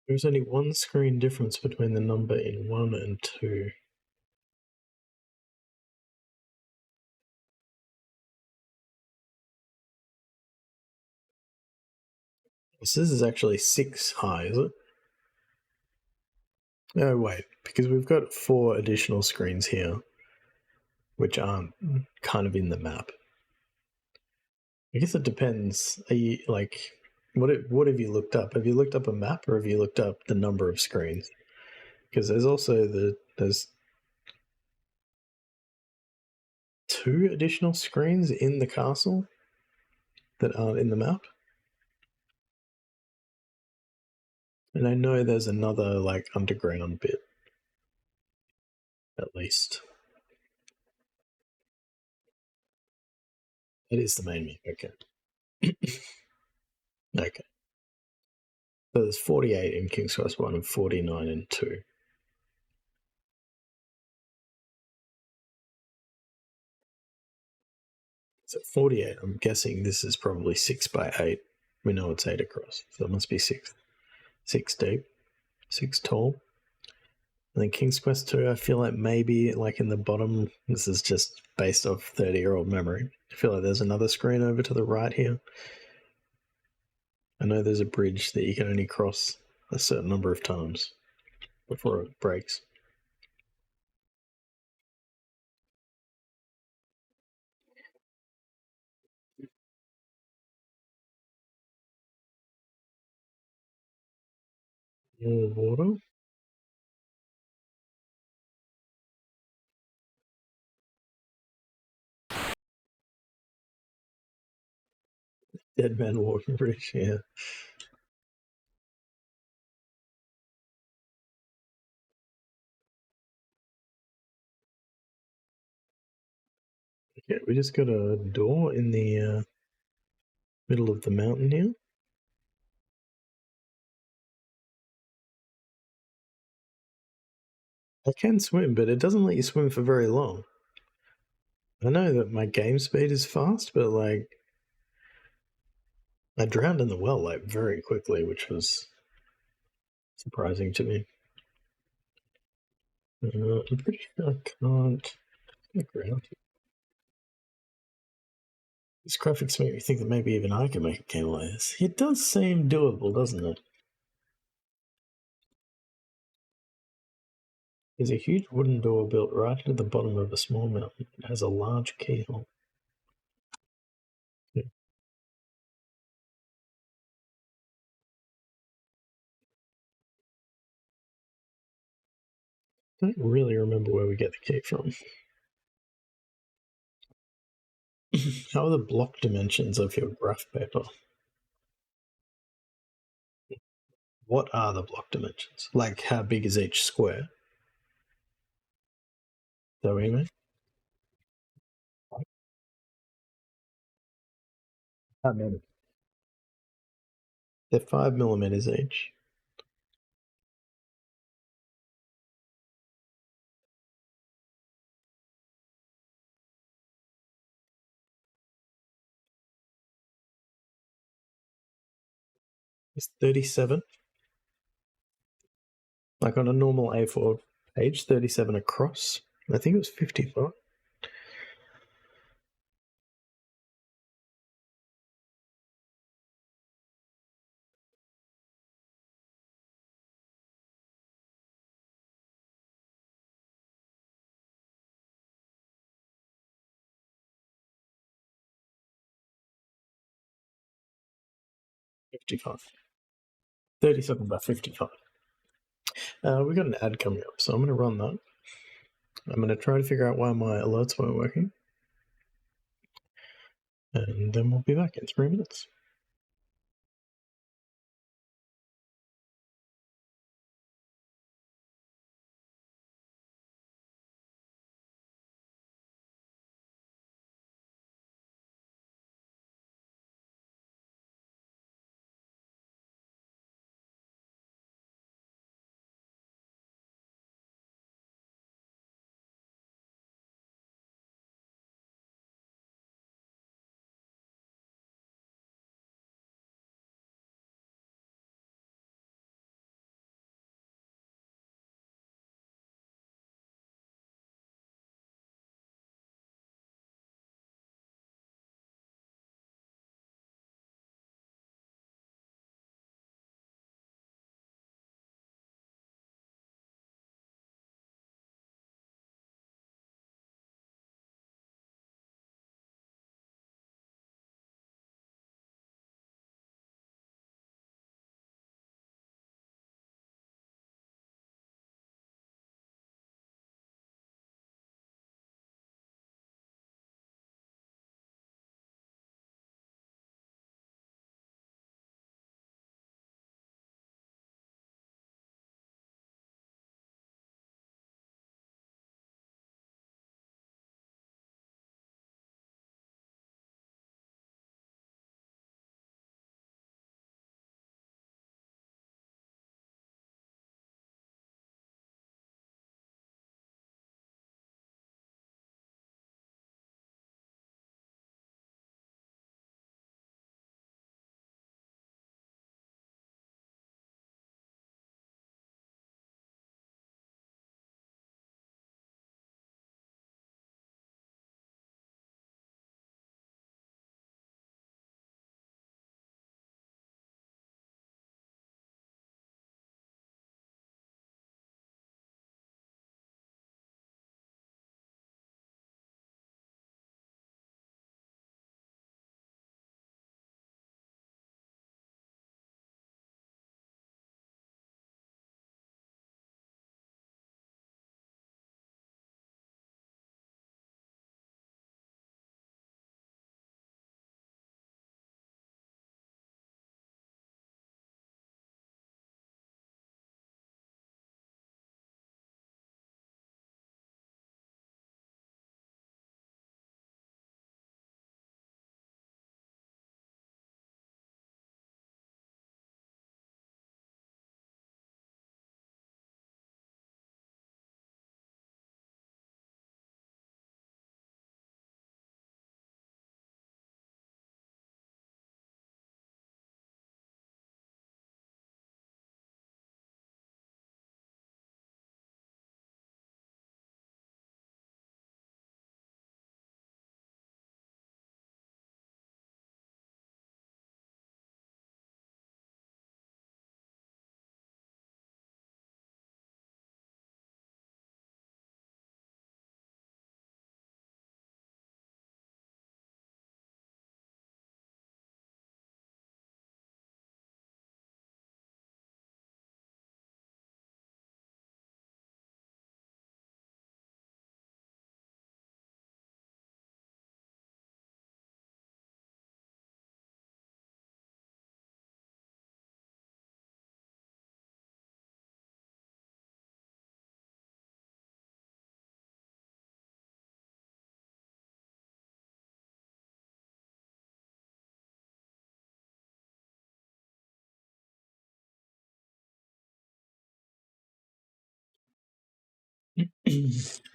There's only one screen difference between the number in 1 and 2. So this is actually 6 high, is it? Oh, wait, because we've got 4 additional screens here, which aren't kind of in the map. I guess it depends. Are you, like, what have you looked up? Have you looked up a map, or have you looked up the number of screens? Because there's also there's 2 additional screens in the castle that aren't in the map. And I know there's another, like, underground bit, at least. It is the main map, okay. Okay. So there's 48 in King's Quest 1 and 49 in 2. So 48, I'm guessing this is probably 6x8. We know it's 8 across, so it must be 6 deep, 6 tall. And then King's Quest 2, I feel like maybe, like, in the bottom, this is just based off 30-year-old memory. I feel like there's another screen over to the right here. I know there's a bridge that you can only cross a certain number of times before it breaks. More water. Dead man walking bridge, yeah. Okay, we just got a door in the middle of the mountain here. I can swim, but it doesn't let you swim for very long. I know that my game speed is fast, but, like, I drowned in the well, like, very quickly, which was surprising to me. I'm pretty sure I can't get around here. These graphics make me think that maybe even I can make a game like this. It does seem doable, doesn't it? There's a huge wooden door built right at the bottom of a small mountain. It has a large keyhole. Yeah. I don't really remember where we get the key from. How are the block dimensions of your graph paper? What are the block dimensions? Like, how big is each square? Is that what you mean? How many? They're 5 millimeters each. It's 37. Like on a normal A4 page, 37 across. I think it was 55. $55. 37 by 55. We got an ad coming up, so I'm going to run that. I'm going to try to figure out why my alerts weren't working. And then we'll be back in 3 minutes.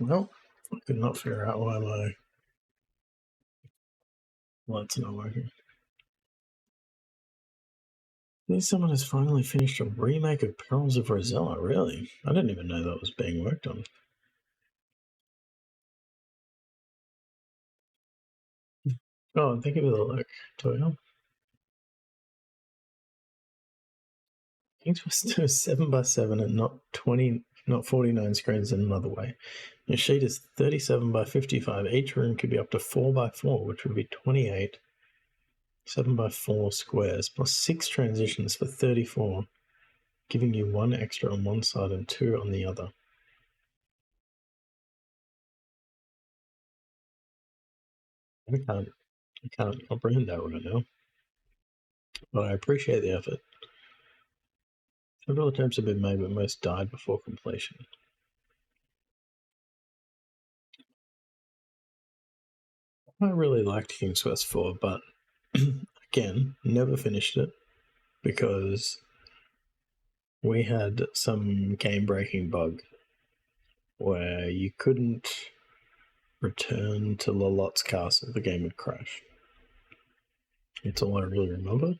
Well, I could not figure out why my light's not working. Someone has finally finished a remake of Perils of Rosella, really? I didn't even know that was being worked on. Oh, thank you for the look, Toyo. Thanks for still 7x7 and not 20, not 49 screens in another way. Your sheet is 37 by 55. Each room could be up to 4x4, which would be 28 7x4 squares, plus 6 transitions for 34, giving you 1 extra on one side and 2 on the other. I can't comprehend that right now, but I appreciate the effort. Several attempts have been made, but most died before completion. I really liked King's Quest 4, but again, never finished it because we had some game-breaking bug where you couldn't return to Lolot's castle. The game would crash. That's all I really remember.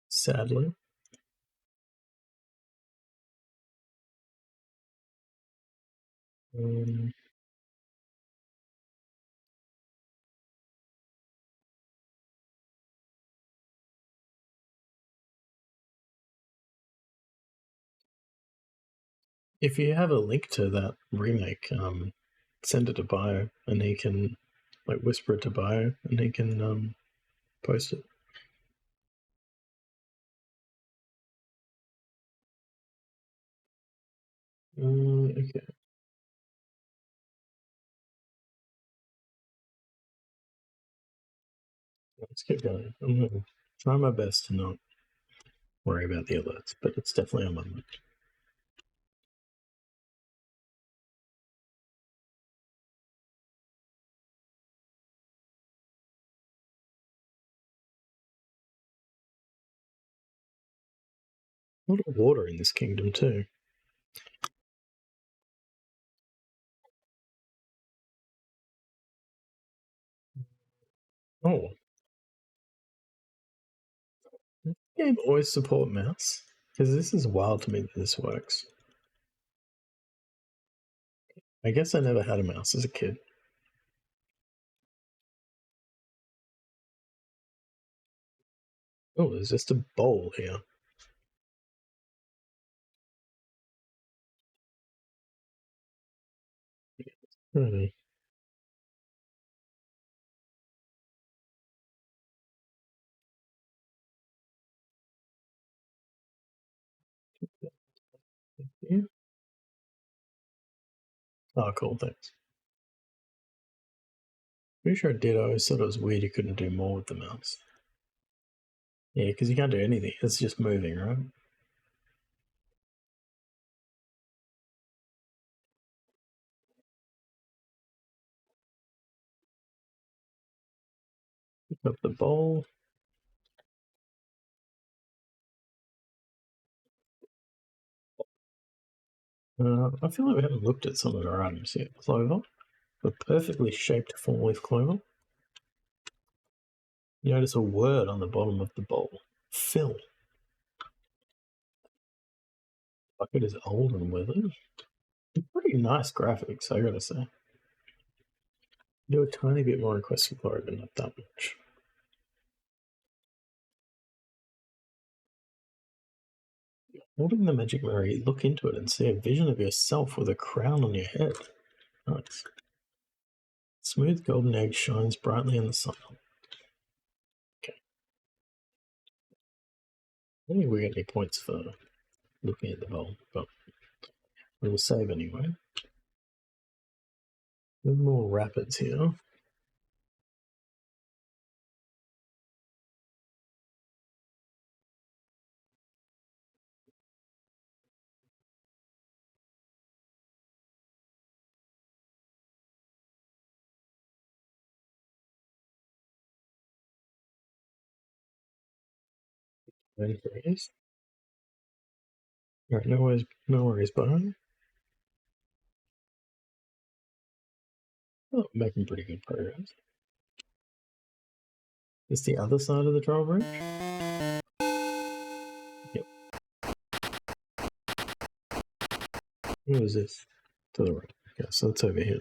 Sadly. Um, if you have a link to that remake, send it to Bio, and he can whisper it to Bio, and he can post it. Okay, let's keep going. I'm gonna try my best to not worry about the alerts, but it's definitely on my mind. A lot of water in this kingdom too. Oh, does the game always support mouse? Because this is wild to me that this works. I guess I never had a mouse as a kid. Oh, there's just a bowl here. Really? Yeah. Oh, cool, thanks. Pretty sure I did. I always thought it was weird you couldn't do more with the mouse. Yeah, because you can't do anything. It's just moving, right? Pick up the bowl. I feel like we haven't looked at some of our items yet. Clover. The perfectly shaped four-leaf clover. You notice a word on the bottom of the bowl. Fill. Bucket is old and weathered. Pretty nice graphics, I gotta say. Do a tiny bit more in Quest for Glory, but not that much. Holding the magic mirror, you look into it and see a vision of yourself with a crown on your head. Nice. Smooth golden egg shines brightly in the sun. Okay. I don't think we get any points for looking at the bowl, but we'll save anyway. There's more rapids here. Raspberries. Alright, no worries, bud. Oh, making pretty good progress. Is the other side of the drawbridge? Yep. What is this? To the right. Okay, so it's over here.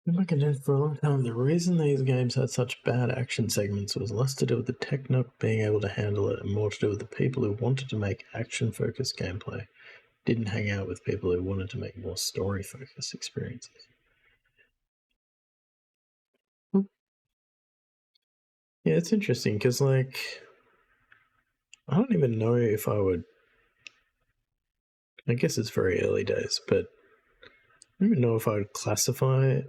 Been looking at it for a long time. The reason these games had such bad action segments was less to do with the tech not being able to handle it and more to do with the people who wanted to make action-focused gameplay didn't hang out with people who wanted to make more story-focused experiences. Yeah, it's interesting because, like, I don't even know if I would. I guess it's very early days, but I don't even know if I would classify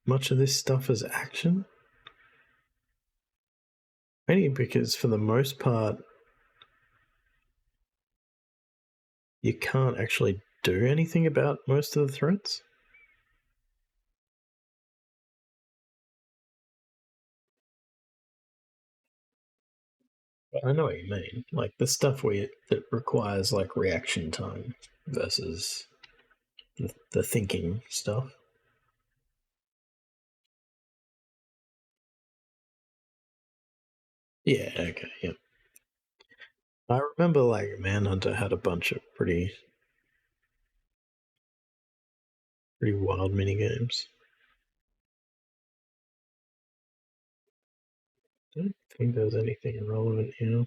much of this stuff as action. Mainly because, for the most part, you can't actually do anything about most of the threats. I know what you mean. Like the stuff that requires like reaction time versus the thinking stuff. Yeah, okay, yeah. I remember like Manhunter had a bunch of pretty wild mini games. Don't think there's anything relevant here.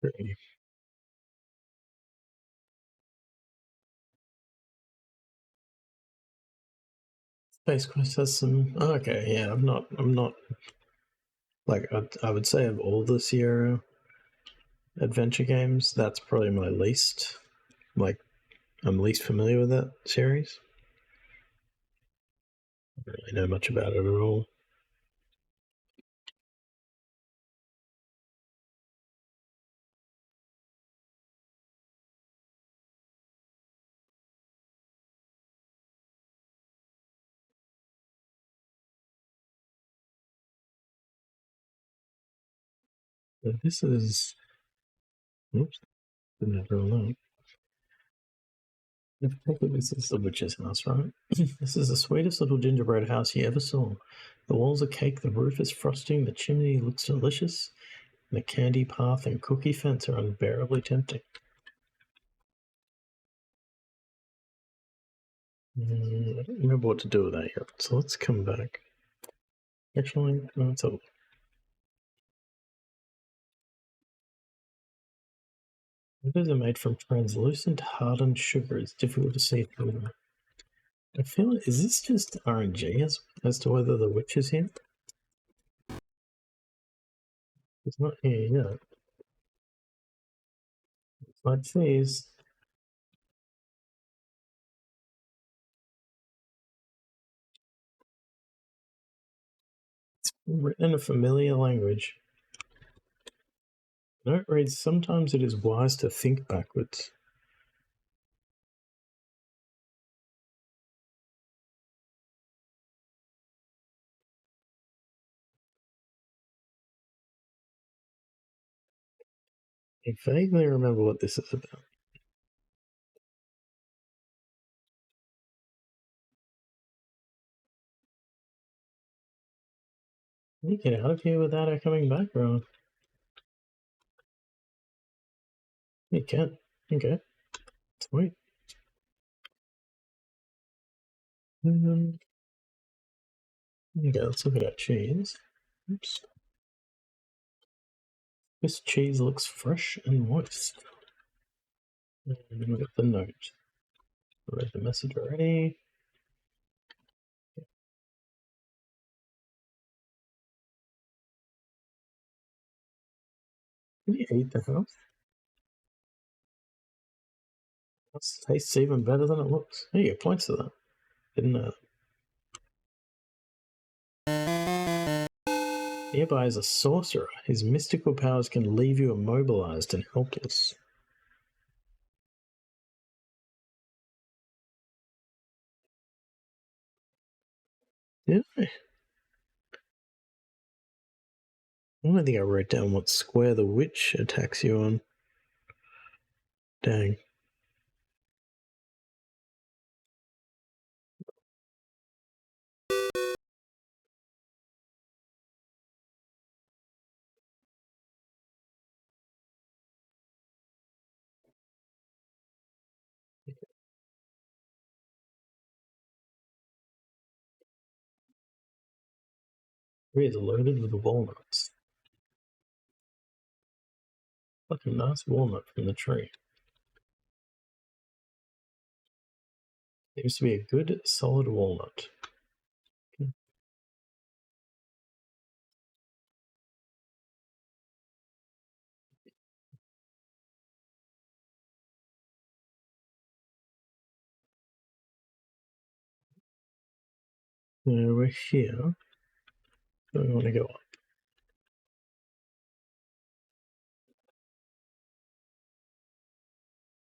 Pretty Space Quest has some. Oh, okay, yeah. I'm not like I would say of all the Sierra adventure games, that's probably my least. Like I'm least familiar with that series. I don't really know much about it at all. But this is. Oops, didn't have to roll out. This is the witch's house, right? This is the sweetest little gingerbread house you ever saw. The walls are cake, the roof is frosting, the chimney looks delicious, and the candy path and cookie fence are unbearably tempting. I don't remember what to do with that yet, so let's come back. Actually, no, it's over. Windows are made from translucent, hardened sugar. It's difficult to see through them. I feel is this just RNG as to whether the witch is here? It's not here yet. It's like these. It's written in a familiar language. Note reads, sometimes it is wise to think backwards. I vaguely remember what this is about. Can you get out of here without her coming back, or you can't? Okay, sweet. Okay, let's look at our cheese. Oops. This cheese looks fresh and moist. And we got the note. I read the message already. Did you eat the house? That tastes even better than it looks. There you go, points to that. Didn't know. Nearby is a sorcerer. His mystical powers can leave you immobilized and helpless. Did I? I don't think I wrote down what square the witch attacks you on. Dang. It's loaded with walnuts. Like a nice walnut from the tree. Seems to be a good, solid walnut. Okay. We're here. So we want to go up.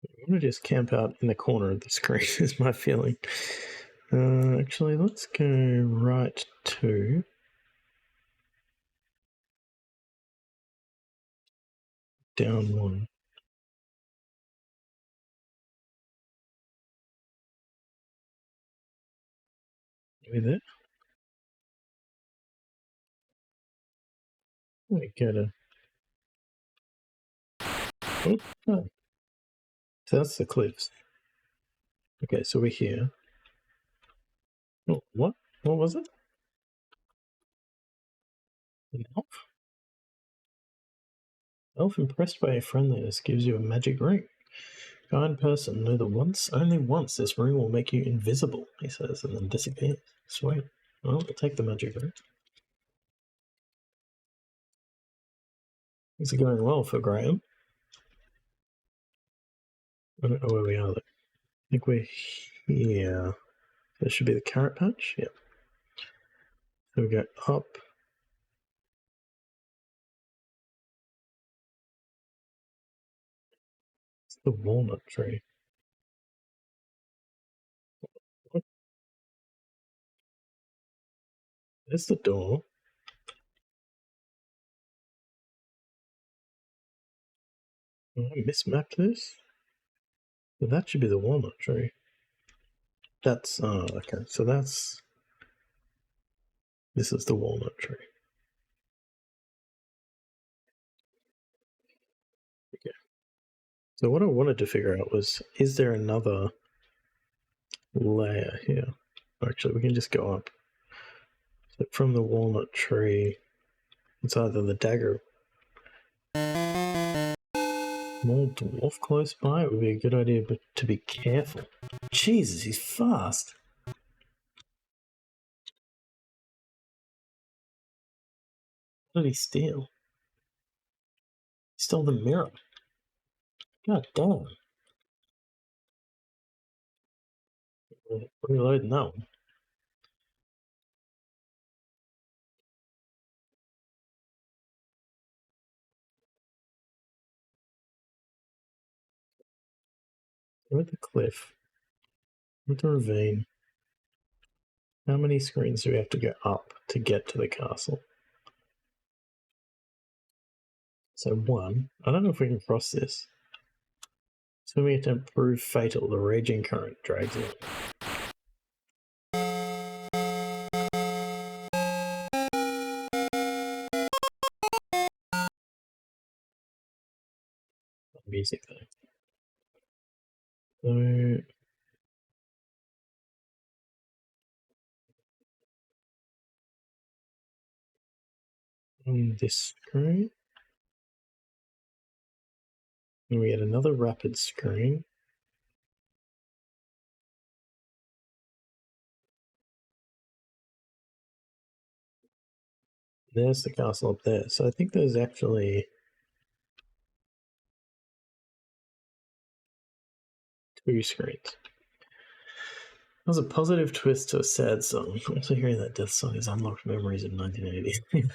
I'm going to just camp out in the corner of the screen, is my feeling. Actually, let's go right to down one. Are we there? We go to. Oh, oh. So that's the cliffs. Okay, so we're here. Oh, what? What was it? An elf? Elf impressed by your friendliness gives you a magic ring. Kind person, know that only once, this ring will make you invisible, he says, and then disappears. Sweet. Well, we'll take the magic ring. Things are going well for Graham. I don't know where we are, though. I think we're here. There should be the carrot patch. Yep. So we go up. It's the walnut tree. What? There's the door. Oh, I mismapped this? Well, that should be the walnut tree. That's, okay. So this is the walnut tree. Okay. So what I wanted to figure out was, is there another layer here? Actually, we can just go up. So from the walnut tree, it's either the dagger. Small dwarf close by, it would be a good idea but to be careful. Jesus, he's fast. What did he steal? He stole the mirror. God damn. Reloading that one. With the cliff. With the ravine. How many screens do we have to go up to get to the castle? So one. I don't know if we can cross this. Swimming attempt proved fatal. The raging current drags in. Music though. So on this screen, and we get another rapid screen. There's the castle up there. So I think there's actually two screens. was a positive twist to a sad song. Also hearing that death song has unlocked memories of 1980.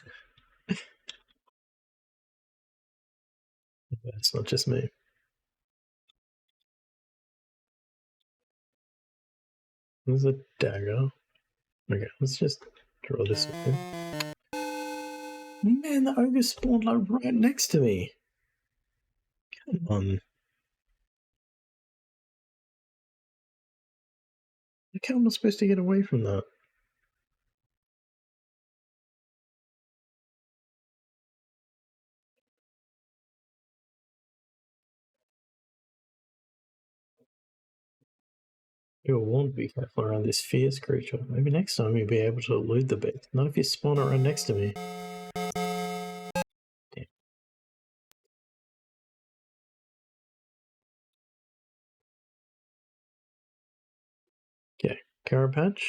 It's not just me. There's a dagger. Okay, let's just draw this way. Man, the ogre spawned like right next to me. Come on. Like, how am I supposed to get away from that? You'll want to be careful around this fierce creature. Maybe next time you'll be able to elude the beast. Not if you spawn it right next to me. Damn. Okay, Carapatch.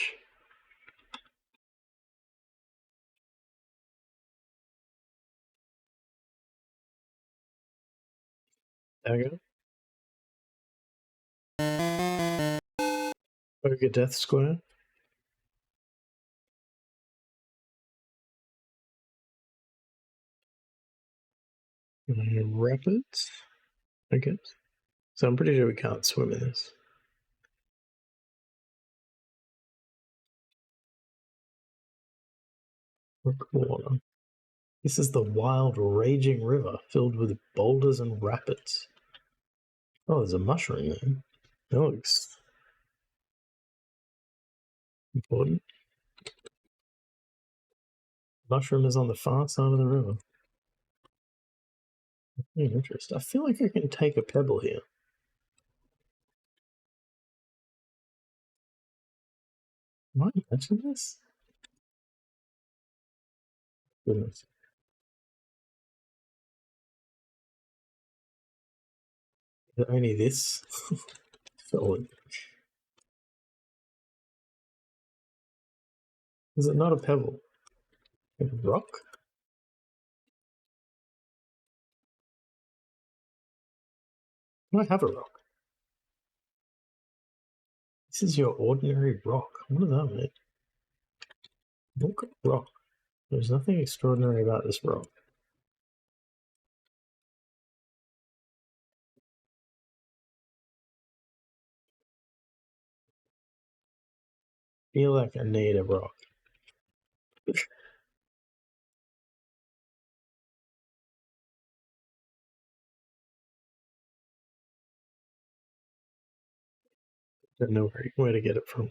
Dagger. Ogre Death Square. Rapids. Okay. So I'm pretty sure we can't swim in this. Water. This is the wild, raging river filled with boulders and rapids. Oh, there's a mushroom there. That looks important. Mushroom is on the far side of the river. Interesting. I feel like I can take a pebble here. Am I imagine this? Goodness. Is it only this? Solid. Is it not a pebble? A rock? I have a rock. This is your ordinary rock. What does that mean? Look at rock. There's nothing extraordinary about this rock. Feel like I need a rock. Don't know where to get it from.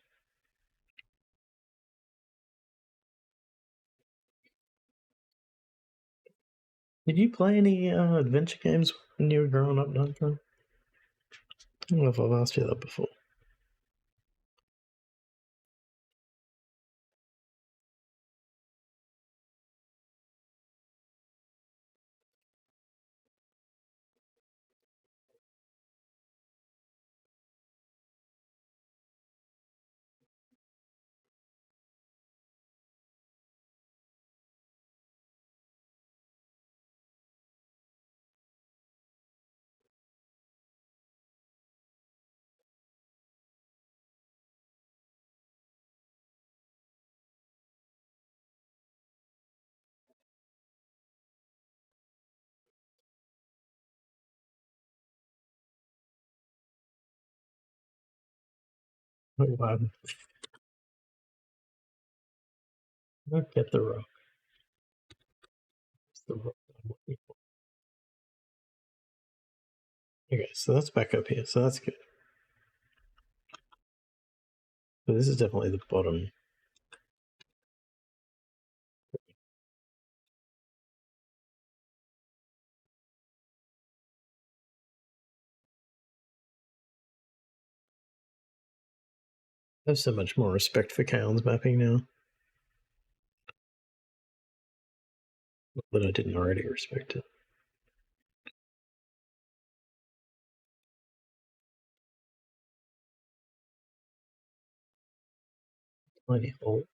Did you play any adventure games when you were growing up, Duncan? I don't know if I've asked you that before. Oh, wow. I'll get the rock. It's the rock I'm looking for. Okay, so that's back up here, so that's good. So this is definitely the bottom. I have so much more respect for Kaon's mapping now. Not that I didn't already respect it. Tiny hole.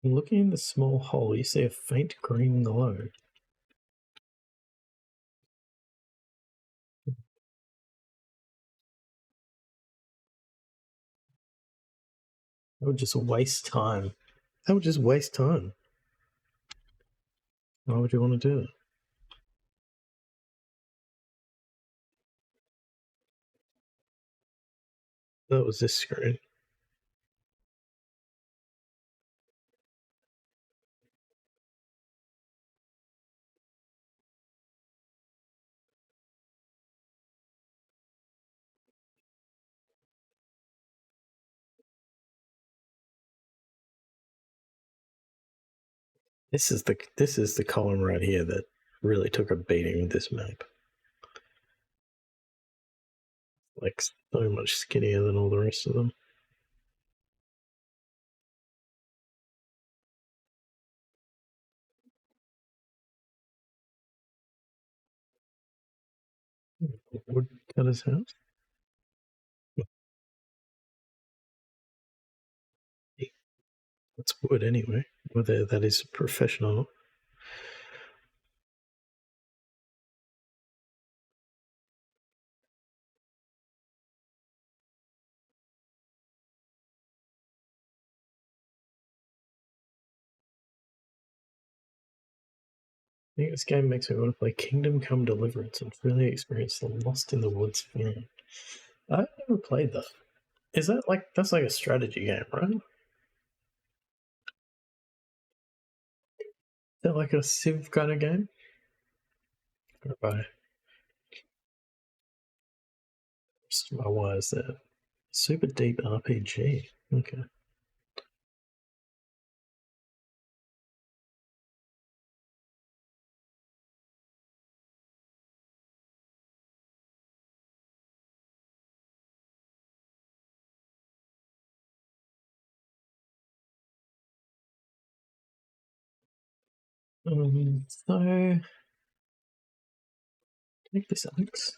Looking in the small hole, you see a faint green glow. That would just waste time. That would just waste time. Why would you want to do it? That was this screen. This is the column right here that really took a beating with this map. Like so much skinnier than all the rest of them. Woodcutter's house. It's wood anyway, whether that is professional. I think this game makes me want to play Kingdom Come Deliverance and really experience the Lost in the Woods feeling. I've never played that. Is that like that's like a strategy game, right? Is that like a Civ kind of game? Right. My wires there. Super deep RPG. Okay. So take this axe.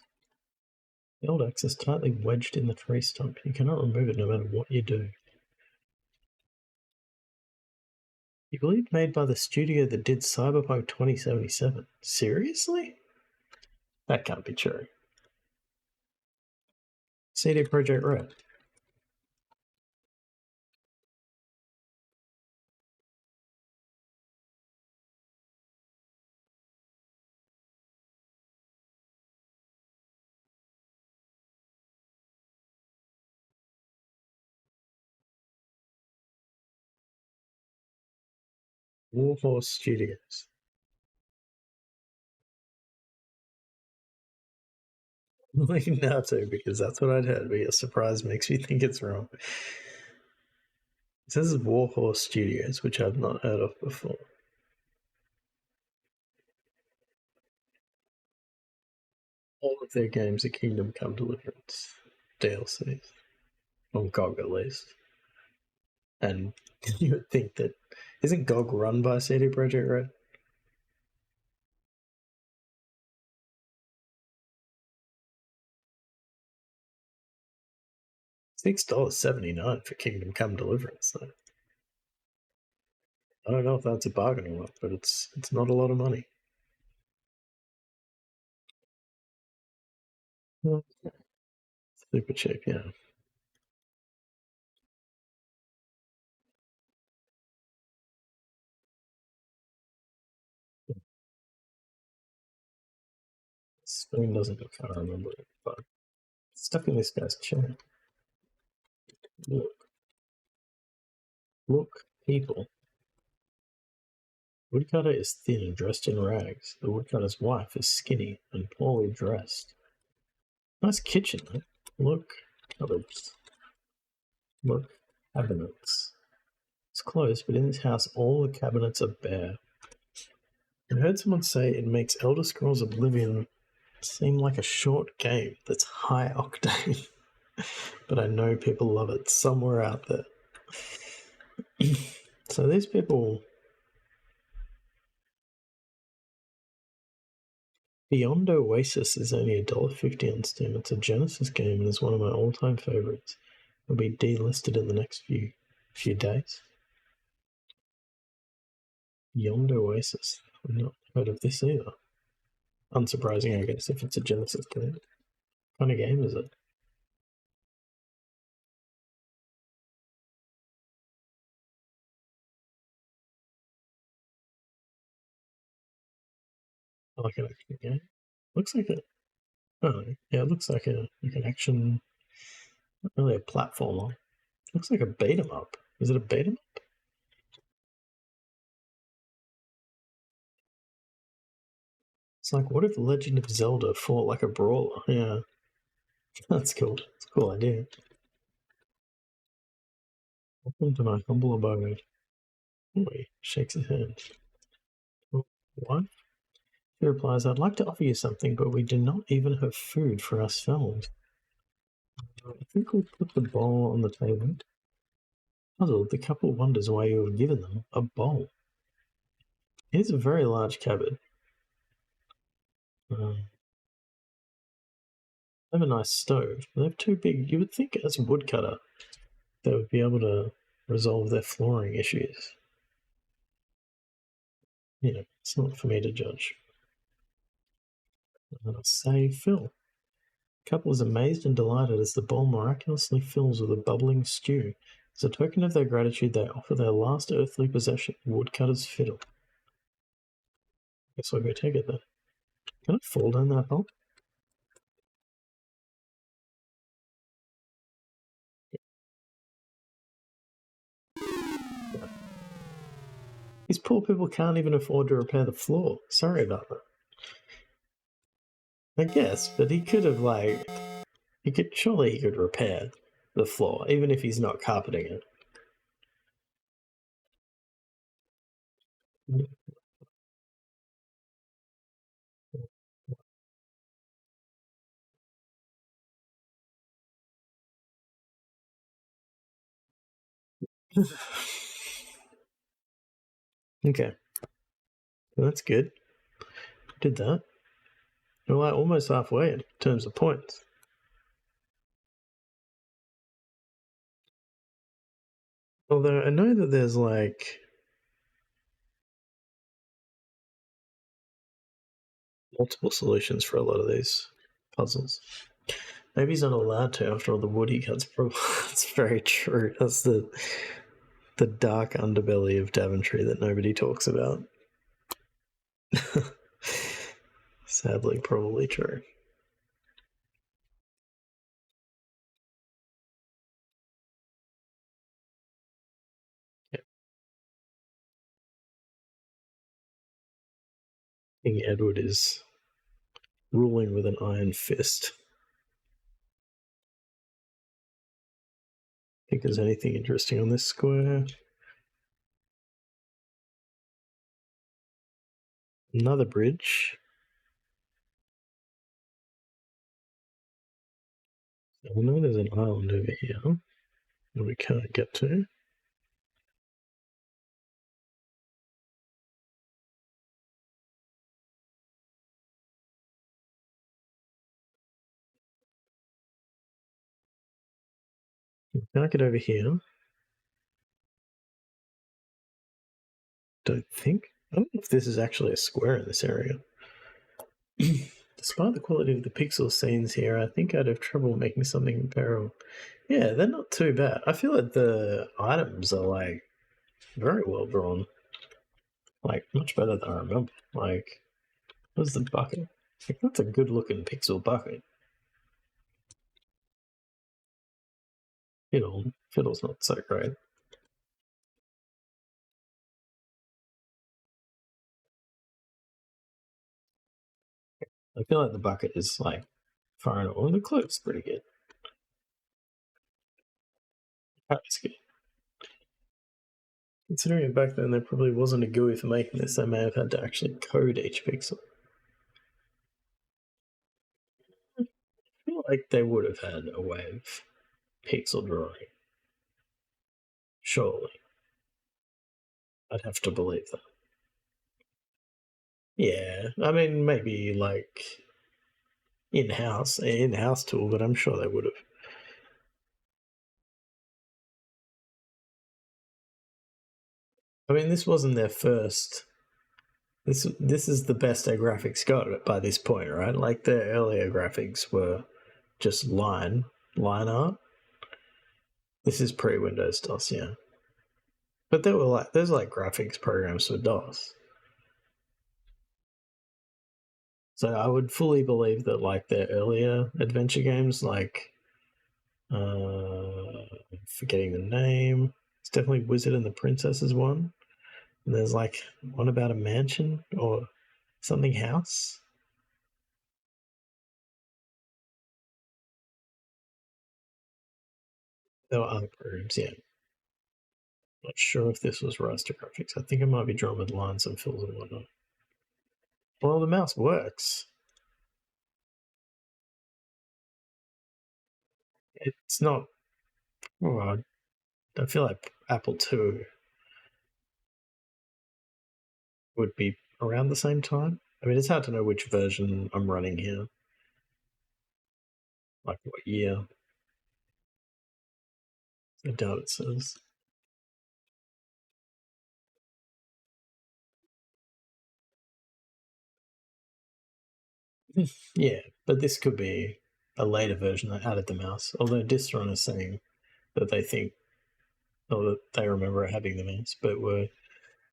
The old axe is tightly wedged in the tree stump. You cannot remove it no matter what you do. You believe made by the studio that did Cyberpunk 2077. Seriously? That can't be true. CD Projekt Red. Warhorse Studios. I'm looking now too because that's what I'd heard, but your surprise makes me think it's wrong. It says Warhorse Studios, which I've not heard of before. All of their games are Kingdom Come Deliverance DLCs, on GOG at least. And you would think that isn't GOG run by CD Projekt Red? $6.79 for Kingdom Come Deliverance, though. I don't know if that's a bargain or not, but it's not a lot of money. Super cheap, yeah. Screen doesn't look, I can't remember it, but it's stuck in this guy's chair. Look, people. Woodcutter is thin and dressed in rags. The woodcutter's wife is skinny and poorly dressed. Nice kitchen, though. Look, cupboards. Look, cabinets. It's closed, but in this house, all the cabinets are bare. I heard someone say it makes Elder Scrolls Oblivion seem like a short game that's high octane. But I know people love it somewhere out there. So these people... Beyond Oasis is only $1.50 on Steam. It's a Genesis game and is one of my all-time favourites. It'll be delisted in the next few days. Beyond Oasis. I've not heard of this either. Unsurprising, I guess, if it's a Genesis game. What kind of game is it? Like an action game. Looks like a. Oh, yeah, it looks like an action. Not really a platformer. Looks like a beat 'em up. Is it a beat 'em up? It's like, what if Legend of Zelda fought like a brawler? Yeah, that's cool. It's a cool idea. Welcome to my humble abode. Oh, he shakes his hand. What? He replies, I'd like to offer you something, but we do not even have food for ourselves. I think we'll put the bowl on the table. Puzzled, the couple wonders why you have given them a bowl. It is a very large cupboard. They have a nice stove. They have two big. You would think as a woodcutter, they would be able to resolve their flooring issues. You know, it's not for me to judge. Say Phil. Couple is amazed and delighted as the bowl miraculously fills with a bubbling stew. As a token of their gratitude, they offer their last earthly possession, woodcutter's fiddle. Guess I'll go take it then. Can I fall down that hole? These poor people can't even afford to repair the floor. Sorry about that. I guess, but he could have surely he could repair the floor, even if he's not carpeting it. Okay. Well, that's good. Did that. We're like almost halfway in terms of points. Although I know that there's like multiple solutions for a lot of these puzzles. Maybe he's not allowed to after all the wood he cuts. That's very true. That's the dark underbelly of Daventry that nobody talks about. Sadly, probably true. Yeah. King Edward is ruling with an iron fist. Think there's anything interesting on this square? Another bridge. I know there's an island over here that we can't get to. We can't get over here. Don't think. I don't know if this is actually a square in this area. Despite the quality of the pixel scenes here, I think I'd have trouble making something comparable. Yeah, they're not too bad. I feel like the items are like very well drawn. Like much better than I remember. Like, what's the bucket? Like, that's a good looking pixel bucket. Fiddle's not so great. I feel like the bucket is like far enough. Well, the cloak's pretty good. That's good. Considering back then there probably wasn't a GUI for making this, they may have had to actually code each pixel. I feel like they would have had a way of pixel drawing. Surely. I'd have to believe that. Yeah, I mean, maybe like in-house tool, but I'm sure they would have. I mean, this wasn't their first. This is the best their graphics got by this point, right? Like their earlier graphics were just line art. This is pre-Windows DOS, yeah. But there's like graphics programs for DOS. So I would fully believe that like their earlier adventure games, like forgetting the name, it's definitely Wizard and the Princess is one. And there's like one about a mansion or something house. There were other programs, yeah. Not sure if this was raster graphics. I think it might be drawn with lines and fills and whatnot. Well, the mouse works. It's not. Oh, I feel like Apple II would be around the same time. I mean, it's hard to know which version I'm running here, like what year. I doubt it says. Yeah, but this could be a later version that added the mouse. Although Distron is saying that they think, or that they remember having the mouse, but were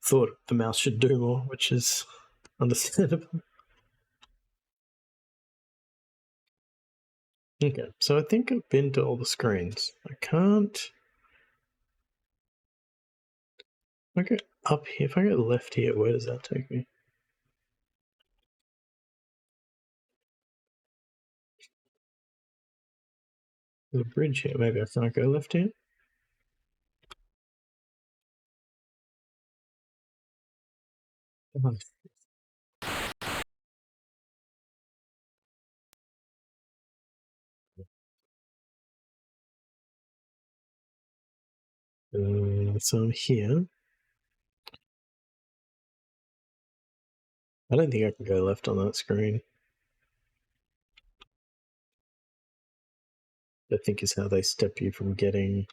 thought the mouse should do more, which is understandable. Okay, so I think I've been to all the screens. I can't. If I go up here, if I go left here, where does that take me? There's a bridge here. Maybe I can't go left here. So I'm here. I don't think I can go left on that screen. I think is how they step you from getting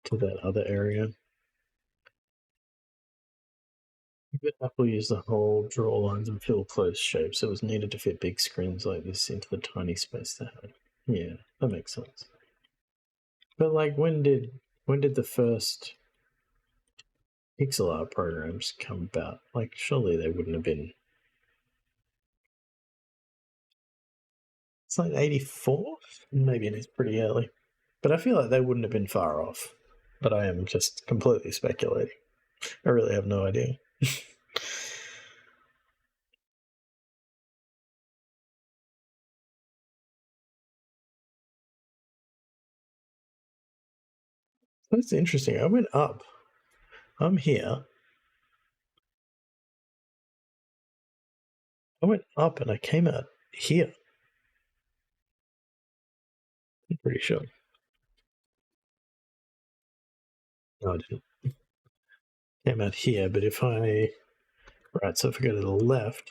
to that other area. But Apple used the whole draw lines and fill closed shapes. So it was needed to fit big screens like this into the tiny space they had. Yeah, that makes sense. But like, when did the first pixel art programs come about? Like, surely they wouldn't have been. It's like 84? Maybe it is pretty early. But I feel like they wouldn't have been far off. But I am just completely speculating. I really have no idea. That's interesting. I went up. I'm here. I went up and I came out here. I'm pretty sure. No, I didn't. Came out here, but if I. Right, so if I go to the left,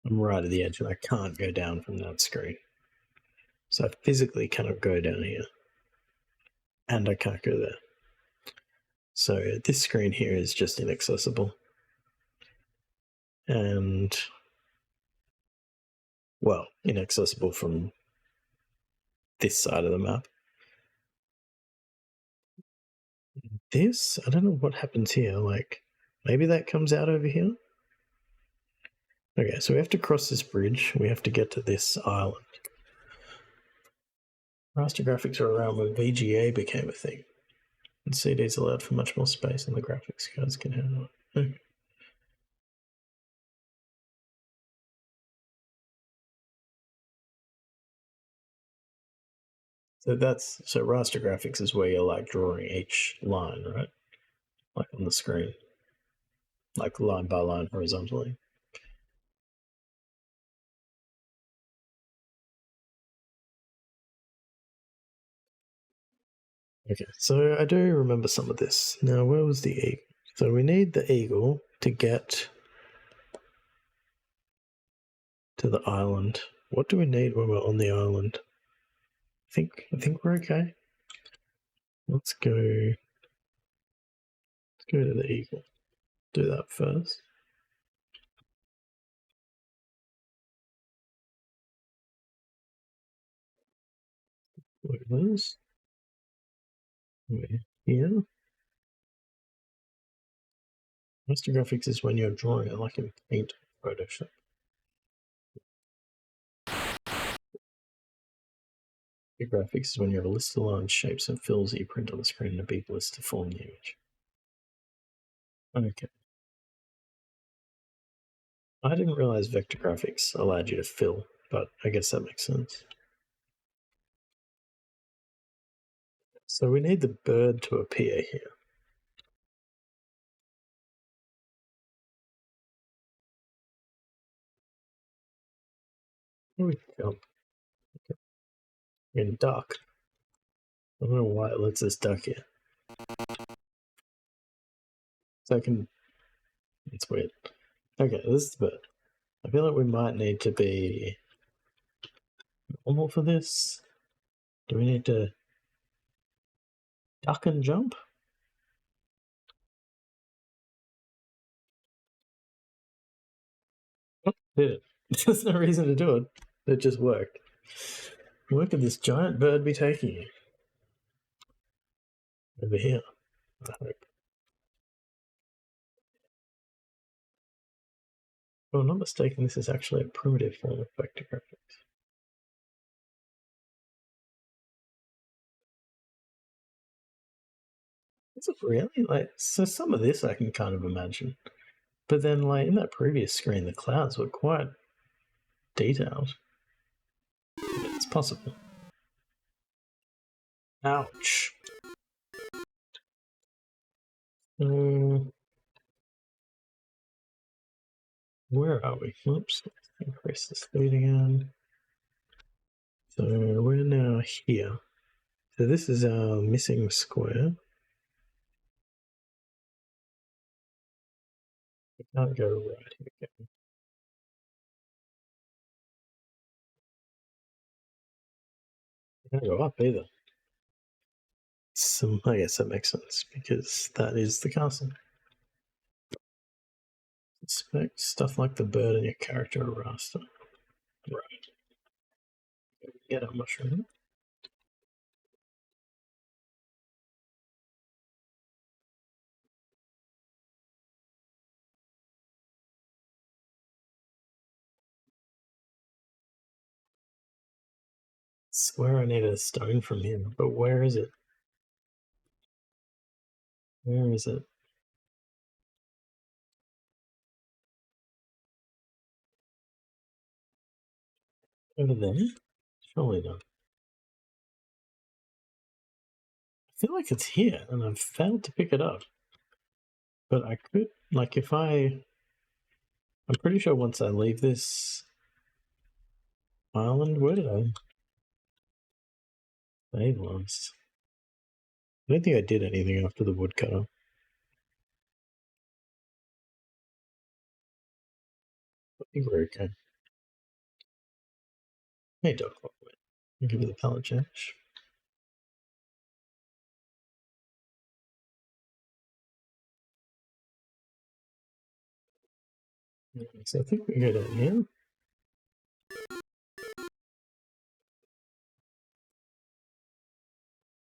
I'm right at the edge and I can't go down from that screen. So I physically cannot go down here. And I can't go there. So this screen here is just inaccessible. And, well, inaccessible from this side of the map. This, I don't know what happens here. Like, maybe that comes out over here? Okay, so we have to cross this bridge. We have to get to this island. Raster graphics are around when VGA became a thing. And CDs allowed for much more space than the graphics cards can handle. Okay. So raster graphics is where you're like drawing each line, right? Like on the screen. Like line by line horizontally. Okay, so I do remember some of this. Now, where was the eagle? So we need the eagle to get to the island. What do we need when we're on the island? I think we're okay. Let's go to the eagle. Do that first. Look at those. We're here. Master graphics is when you're drawing it like in Paint or Photoshop. Vector graphics is when you have a list of large shapes and fills that you print on the screen in a big list to form the image. Okay. I didn't realize vector graphics allowed you to fill, but I guess that makes sense. So we need the bird to appear here. Here we jump. Okay. And duck. I don't know why it lets us duck here. So I can. It's weird. Okay, this is the bird. I feel like we might need to be normal for this. Do we need to duck and jump? Oh, did it. There's no reason to do it. It just worked. Where could this giant bird be taking you? Over here, I hope. If I'm not mistaken, this is actually a primitive form of vector graphics. Is it really? Like, so some of this I can kind of imagine. But then, like, in that previous screen, the clouds were quite detailed. It's possible. Ouch. Where are we? Oops. Increase the speed again. So we're now here. So this is our missing square. We can't go right here again. We can't go up either. I guess that makes sense because that is the castle. Expect stuff like the bird and your character are raster. Right. Get a mushroom. Swear I need a stone from him, but where is it? Where is it? Over there? Surely not. I feel like it's here and I've failed to pick it up. But I could, like, if I'm pretty sure once I leave this island, where did I save last? I don't think I did anything after the woodcutter. I think we're okay. Hey, Doc. I'll give you the pallet change. So I think we go down here.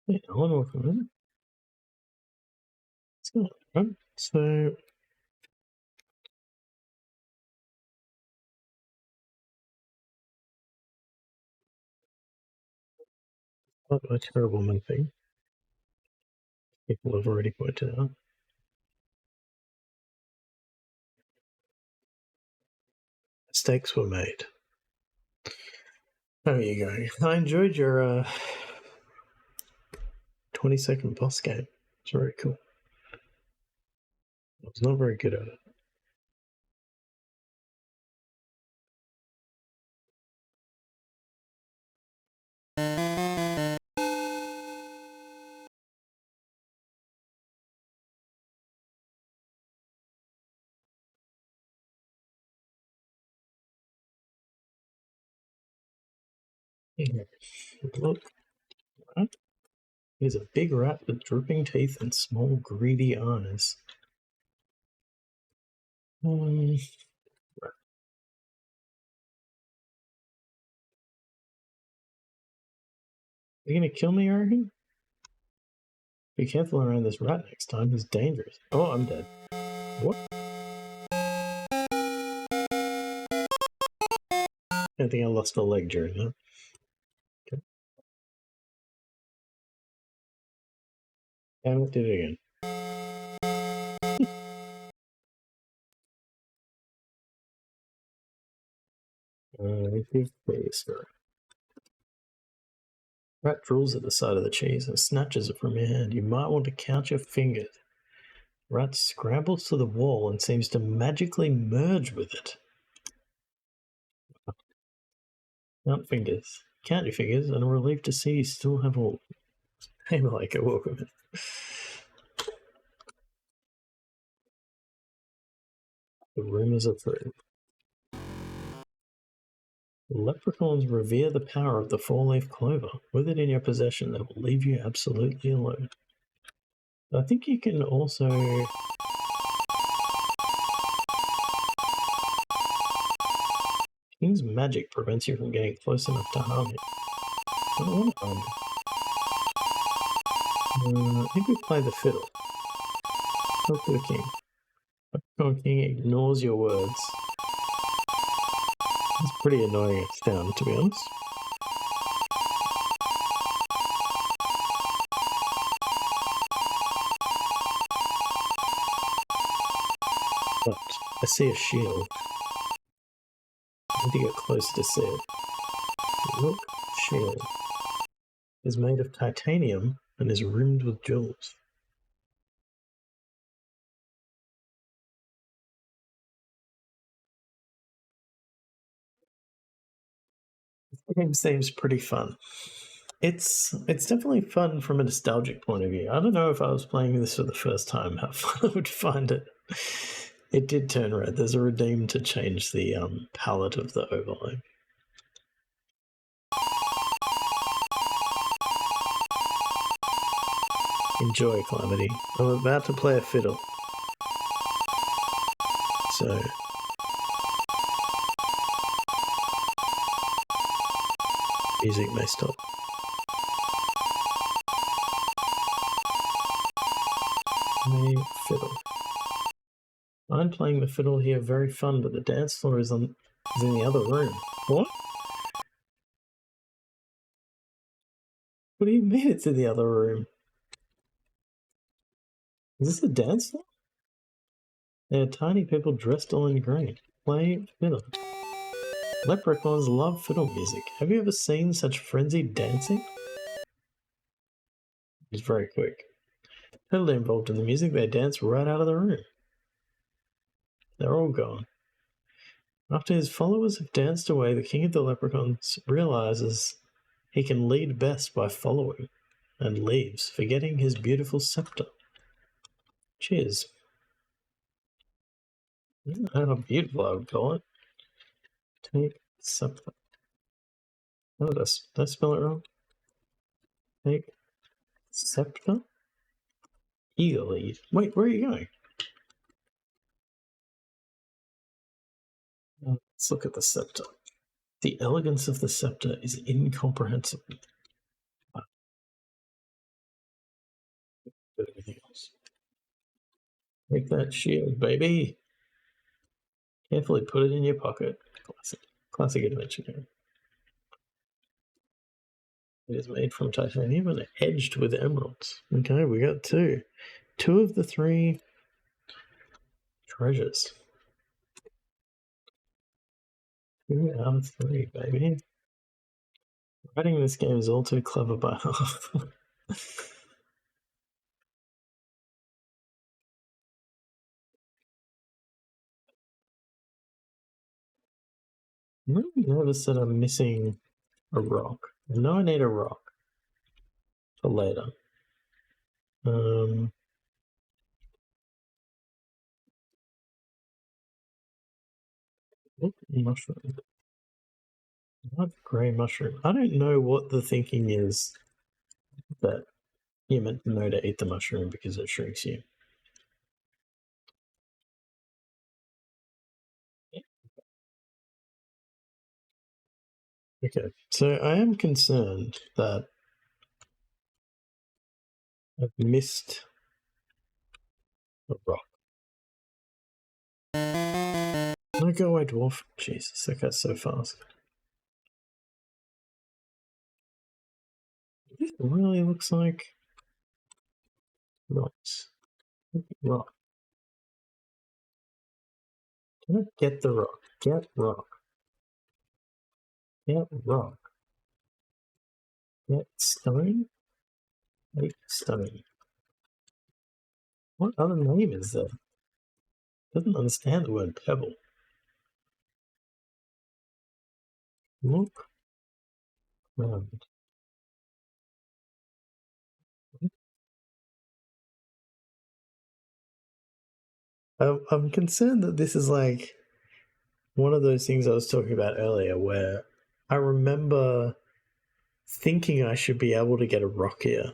Hey, Alan, welcome in. Let's go. Right. So not a terrible mapping. People have already pointed out. Mistakes were made. There you go. I enjoyed your 20-second boss game. It's very cool. I was not very good at it. Yeah. Look, right? Here's a big rat with drooping teeth and small greedy eyes. Right. Are you gonna kill me, are you? Be careful around this rat next time. He's dangerous. Oh, I'm dead. What? I think I lost a leg during that. Okay. Damn it, did it again. Give face. Rat drools at the side of the cheese and snatches it from your hand. You might want to count your fingers. Rat scrambles to the wall and seems to magically merge with it. Count fingers. Count your fingers, and I'm relieved to see you still have all. Hey, Malika, welcome. The rumors are true. Leprechauns revere the power of the four-leaf clover. With it in your possession, they will leave you absolutely alone. I think you can also... King's magic prevents you from getting close enough to harm him. I don't want to harm him. I think we play the fiddle. Talk to the king. Leprechaun King ignores your words. It's pretty annoying it's down, to be honest. But I see a shield. I need to get closer to see it. Look, shield is made of titanium and is rimmed with jewels. This game seems pretty fun. It's definitely fun from a nostalgic point of view. I don't know if I was playing this for the first time how fun I would find it. It did turn red. There's a redeem to change the palette of the overlay. Enjoy, Calamity. I'm about to play a fiddle. So... music may stop. May fiddle. I'm playing the fiddle here, very fun, but the dance floor is in the other room. What? What do you mean it's in the other room? Is this a dance floor? There are tiny people dressed all in green. Play fiddle. Leprechauns love fiddle music. Have you ever seen such frenzied dancing? It's very quick. Totally involved in the music, they dance right out of the room. They're all gone. After his followers have danced away, the king of the leprechauns realizes he can lead best by following, and leaves, forgetting his beautiful scepter. Cheers. How beautiful I would call it. Take scepter. Oh, did I spell it wrong? Take scepter? Eagerly. Wait, where are you going? Let's look at the scepter. The elegance of the scepter is incomprehensible. But everything else. Take that shield, baby. Carefully put it in your pocket. Classic adventure game. It is made from titanium and edged with emeralds. Okay, we got two. Two of the three treasures. 2 out of 3, baby. Writing this game is all too clever by half. I'm really nervous that I'm missing a rock. I know I need a rock for later. Mushroom. What grey mushroom? I don't know what the thinking is that you're meant to know to eat the mushroom because it shrinks you. Okay, so I am concerned that I've missed a rock. No, go away, dwarf. Jesus, that guy's so fast. It really looks like Rocks. Rock. Get the rock. Get rock. Get rock. Get stone. Get stone. What other name is there? Doesn't understand the word pebble. Look round. I'm concerned that this is like one of those things I was talking about earlier where I remember thinking I should be able to get a rock here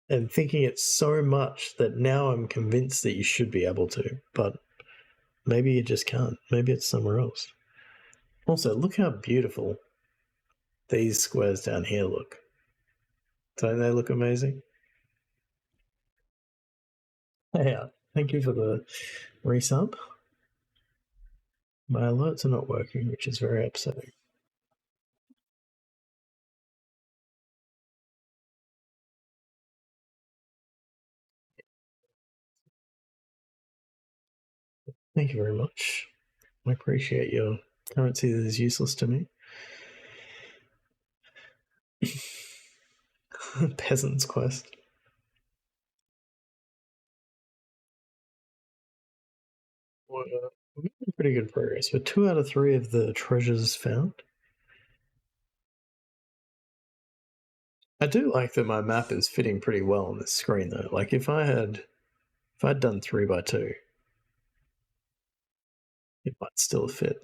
and thinking it so much that now I'm convinced that you should be able to, but maybe you just can't. Maybe it's somewhere else. Also, look how beautiful these squares down here look. Don't they look amazing? Hey, thank you for the resub. My alerts are not working, which is very upsetting. Thank you very much. I appreciate your currency that is useless to me. Peasant's Quest. We're making pretty good progress. We're 2 out of 3 of the treasures found. I do like that my map is fitting pretty well on this screen though. Like if I'd done 3x2, it might still fit.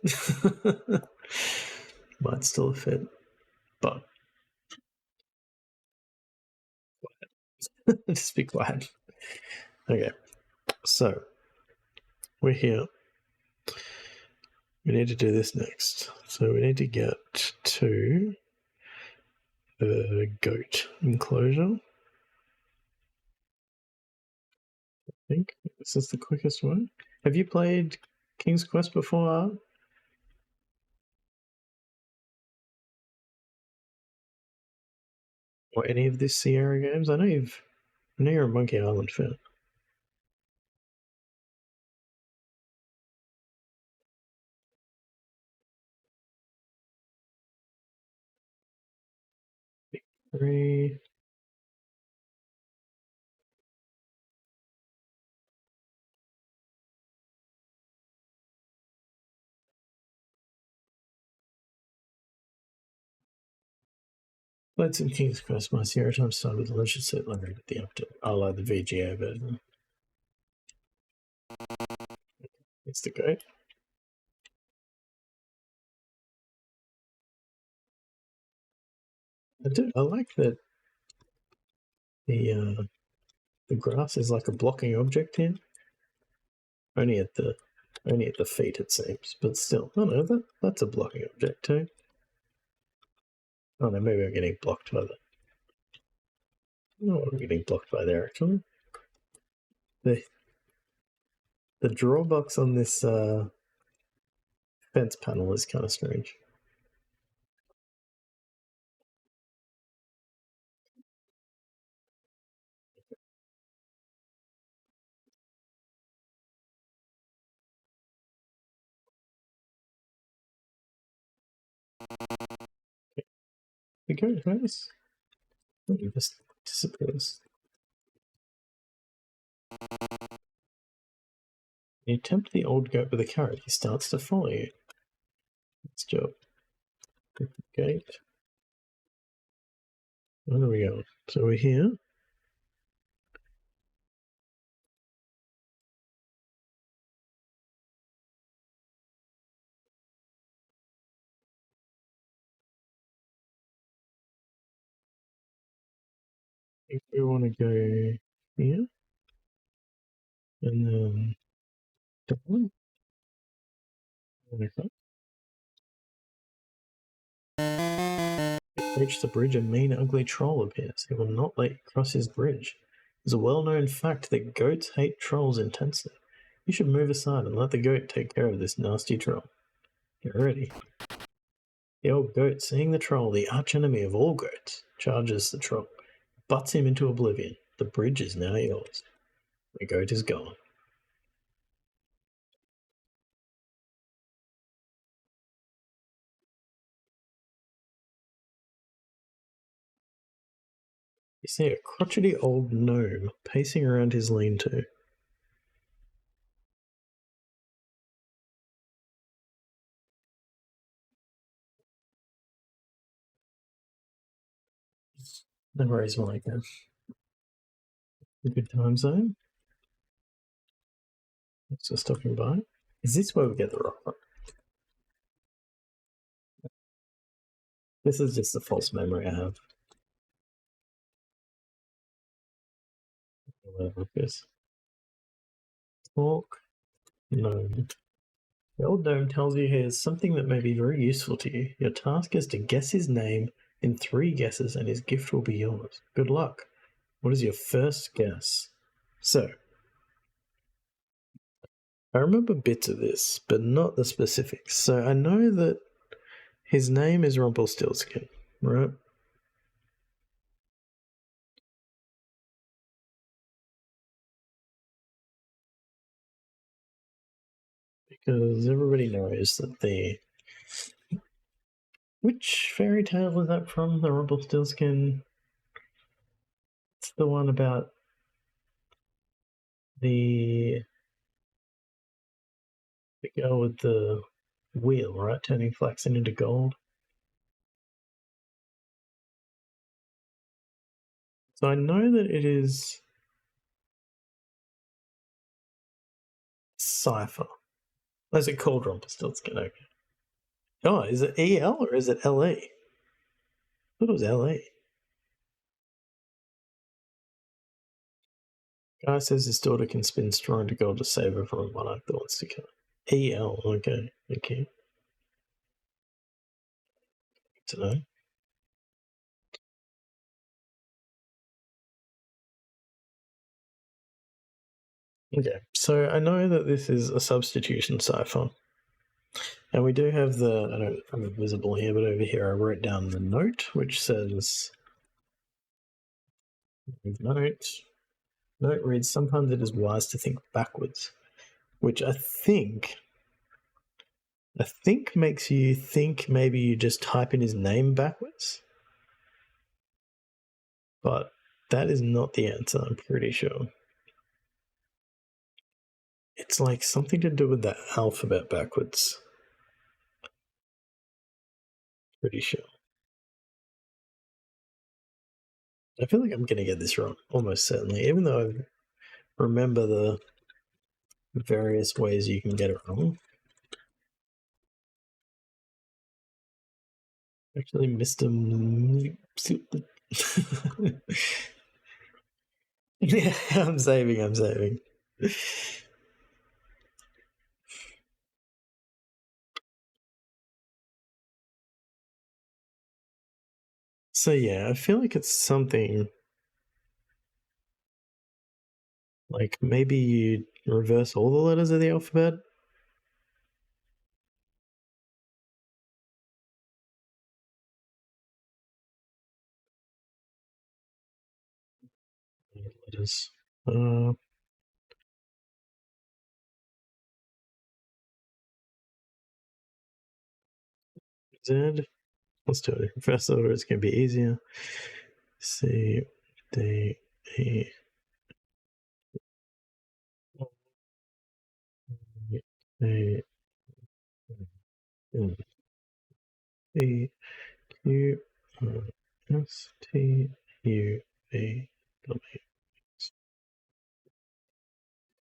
Might still fit. But just be quiet. Okay. So we're here. We need to do this next. So we need to get to the goat enclosure. I think this is the quickest one. Have you played King's Quest before, Art? Or any of these Sierra games? I know you're a Monkey Island fan. Three. Played some King's Quest. My Sierra time started with the Leisure Suit Larry at the update. I like the VGA version. It's the goat. I like that the grass is like a blocking object here. Only at the feet it seems, but still. Oh no, that's a blocking object too. Oh no, maybe I'm getting blocked by that. No, I'm getting blocked by there actually. The drawbox on this fence panel is kind of strange. The goat has. It just disappears. You tempt the old goat with a carrot, he starts to follow you. Let's job. Gate. Where are we going? So we're here. If we want to go here, and then down, okay. Reach the bridge, a mean, ugly troll appears. He will not let you cross his bridge. It's a well-known fact that goats hate trolls intensely. You should move aside and let the goat take care of this nasty troll. Get ready. The old goat, seeing the troll, the archenemy of all goats, charges the troll. butts him into oblivion. The bridge is now yours. The goat is gone. You see a crotchety old gnome pacing around his lean-to. No worries, Malika. A good time zone. Thanks for stopping by. Is this where we get the rock from? This is just a false memory I have. Whatever it is. Talk. Gnome. The old gnome tells you he has something that may be very useful to you. Your task is to guess his name in 3 guesses, and his gift will be yours. Good luck. What is your first guess? So, I remember bits of this, but not the specifics. So I know that his name is Rumpelstiltskin, right? Because everybody knows that the... Which fairy tale was that from, the Rumpelstiltskin? It's the one about the girl with the wheel, right? Turning flaxen into gold. So I know that it is Cypher. Is it called Rumpelstiltskin? Okay. Oh, is it EL or is it LE? I thought it was LE. Guy says his daughter can spin straw into gold to save her from a monarch that wants to kill her. EL, okay. Okay. Good to know. Okay, so I know that this is a substitution cipher. And we do have the, I don't have it visible here, but over here I wrote down the note, which says, note reads, sometimes it is wise to think backwards, which I think makes you think maybe you just type in his name backwards. But that is not the answer, I'm pretty sure. It's like something to do with the alphabet backwards. Pretty sure. I feel like I'm going to get this wrong, almost certainly, even though I remember the various ways you can get it wrong. Actually, Mr. Yeah, I'm saving. So yeah, I feel like it's something like maybe you reverse all the letters of the alphabet. Letters. Z. Let's do it in reverse order. It's going to be easier. C, D, E, A, N, E, Q, R, S, T, U, V, W.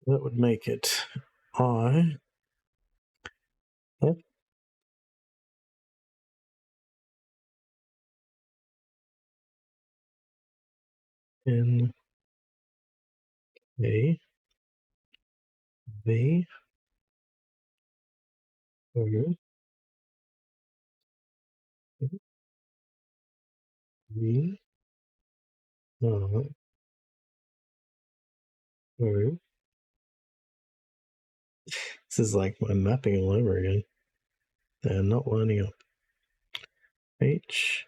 That would make it I, F, N, A, V, O, V, R, O. This is like my mapping all over again. They're not lining up. H,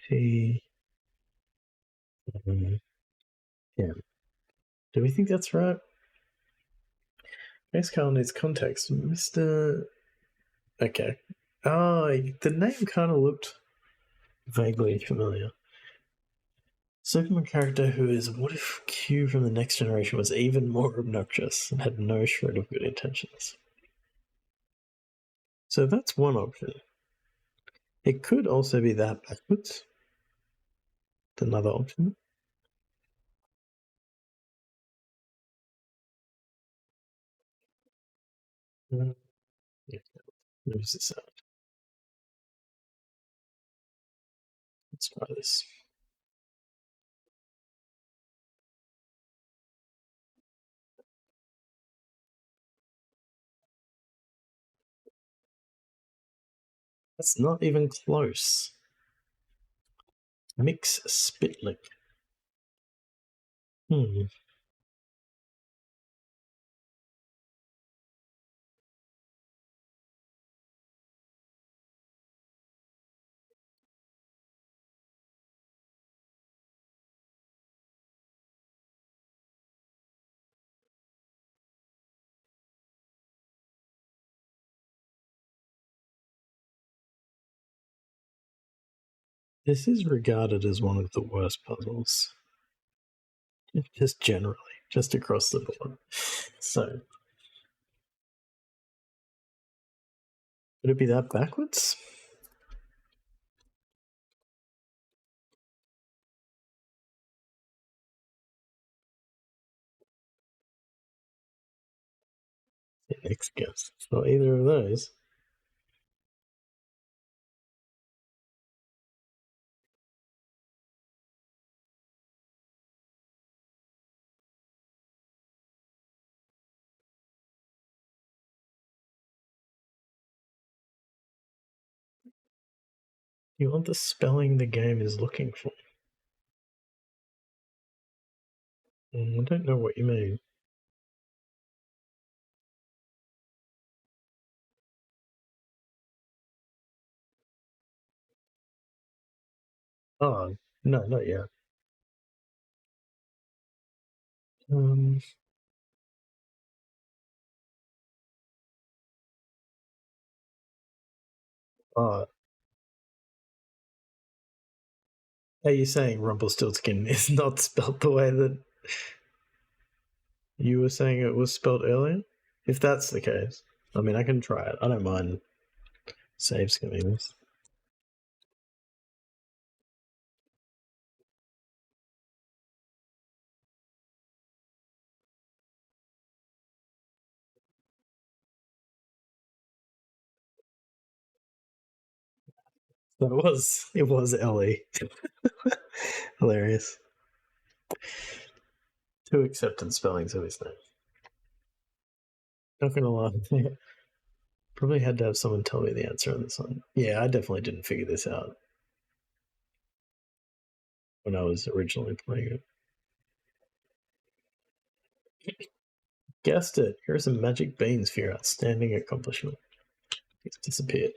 P, Yeah. Do we think that's right? Next card needs context. Mr. Okay. Oh, the name kind of looked vaguely familiar. Superman character who is what if Q from the next generation was even more obnoxious and had no shred of good intentions? So that's one option. It could also be that backwards. Another option. Yeah. Where's this at? Let's try this. That's not even close. Mix Spitlick. Hmm. This is regarded as one of the worst puzzles. Just generally, just across the board. So, would it be that backwards? Next guess. It's not either of those. You want the spelling the game is looking for. I don't know what you mean. Oh, no, not yet. Um, oh, are you saying Rumpelstiltskin is not spelled the way that you were saying it was spelled earlier? If that's the case, I mean, I can try it. I don't mind save skimming this. So it was Ellie. Hilarious. Two accepted spellings of his name. Not gonna lie. Probably had to have someone tell me the answer on this one. Yeah, I definitely didn't figure this out when I was originally playing it. Guessed it. Here are some magic beans for your outstanding accomplishment. It's disappeared.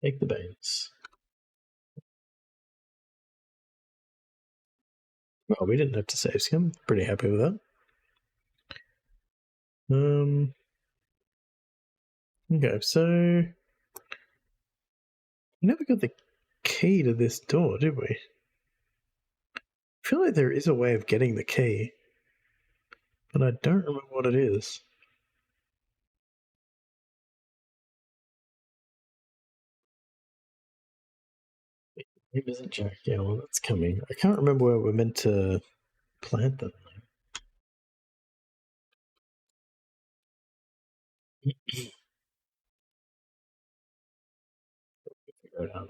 Take the beans. Well, we didn't have to save skim. Pretty happy with that. Okay, so never got the key to this door, did we? I feel like there is a way of getting the key, but I don't remember what it is. It isn't Jack. Yeah, well, that's coming. I can't remember where we're meant to plant them. Figure it out.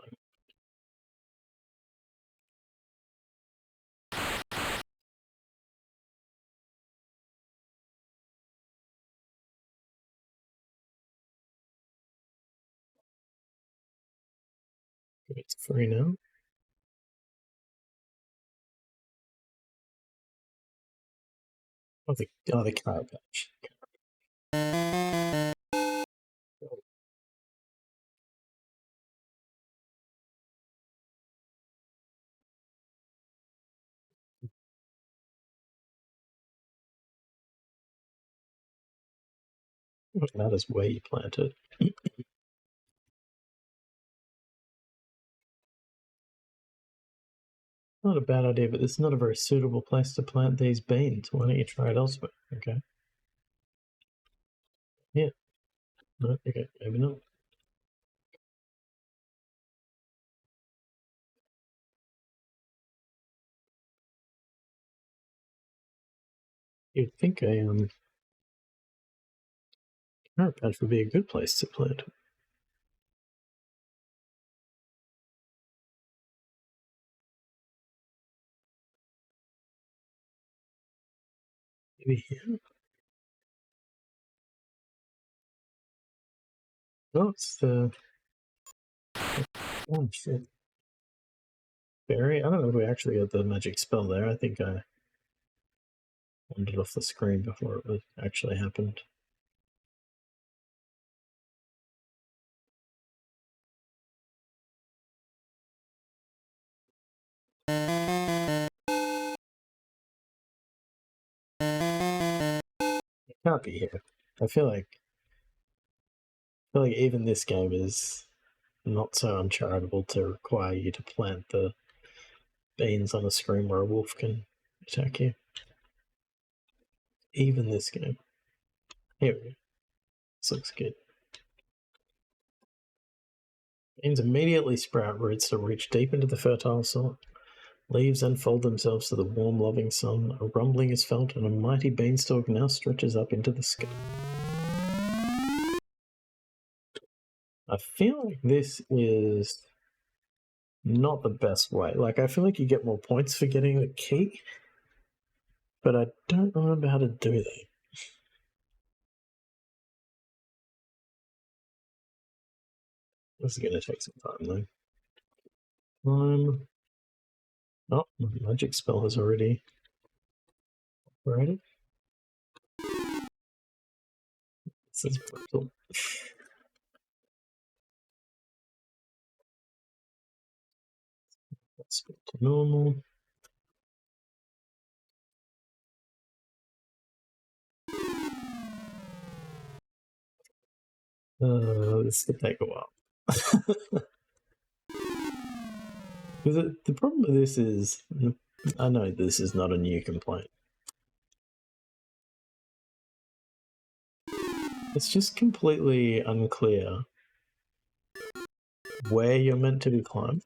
It's free now. Oh, the carrot patch. What matters where you plant it. Not a bad idea, but this is not a very suitable place to plant these beans. Why don't you try it elsewhere? Okay. Yeah. No, okay, maybe not. You'd think a carrot patch would be a good place to plant. Maybe here? Oh, it's the... Oh, shit. Berry? I don't know if we actually got the magic spell there. I think I wandered off the screen before it was actually happened. It can't be here. I feel like even this game is not so uncharitable to require you to plant the beans on a screen where a wolf can attack you. Even this game. Here we go. This looks good. Beans immediately sprout roots that reach deep into the fertile soil. Leaves unfold themselves to the warm, loving sun. A rumbling is felt, and a mighty beanstalk now stretches up into the sky. I feel like this is not the best way. Like, I feel like you get more points for getting the key, but I don't remember how to do that. This is going to take some time, though. Oh, my magic spell has already operated. This is brutal. Let's go to normal. This could take a while. The problem with this is, I know this is not a new complaint. It's just completely unclear where you're meant to be climbed.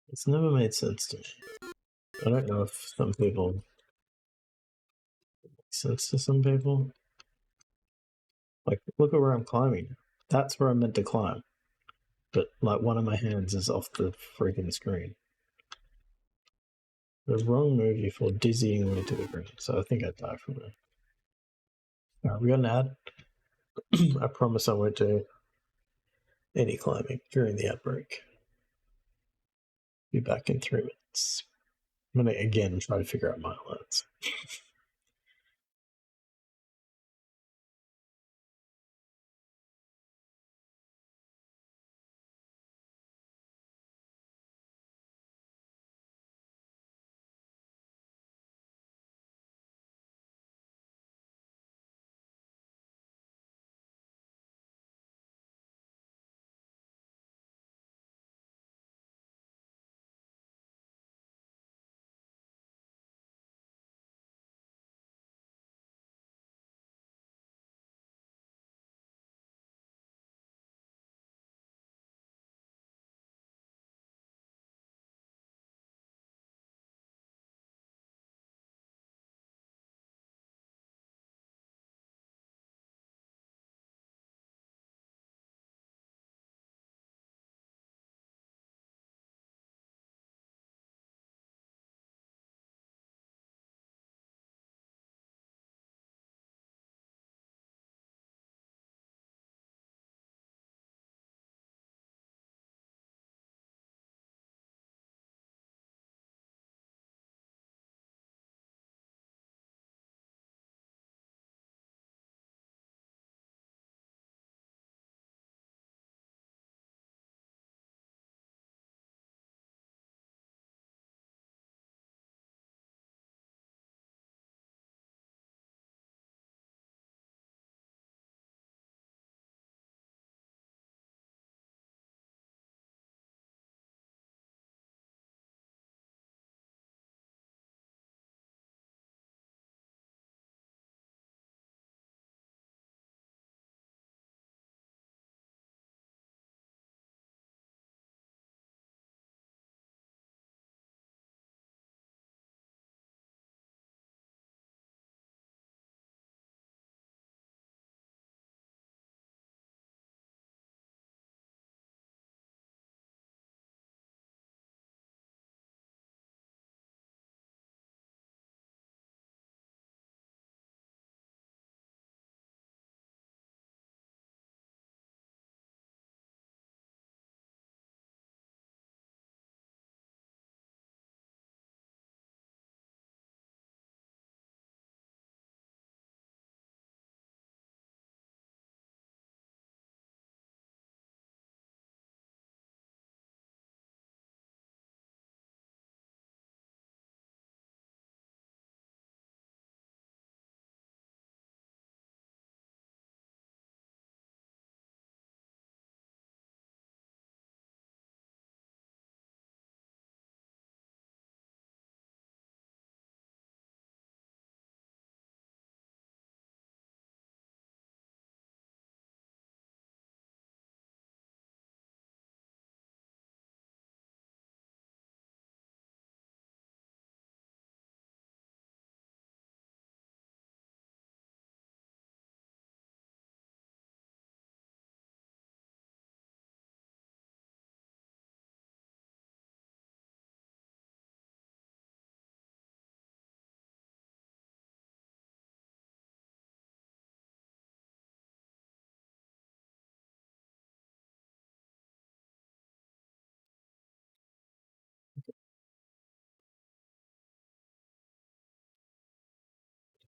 It's never made sense to me. I don't know if some people make sense to some people. Like, look at where I'm climbing. That's where I'm meant to climb. But, like, one of my hands is off the freaking screen. The wrong move, you fall dizzyingly to the ground. So I think I'd die from it. Alright, we got an ad. I promise I won't do any climbing during the outbreak. Be back in 3 minutes. I'm gonna again try to figure out my alerts.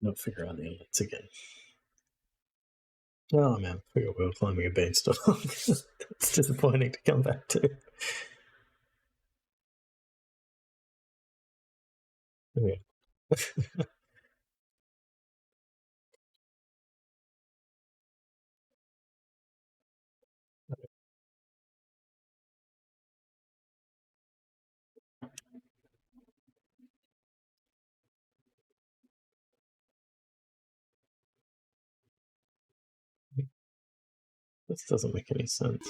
Not figure out the elements again. Oh man, I forgot we were climbing a beanstalk. It's disappointing to come back to. Yeah. This doesn't make any sense.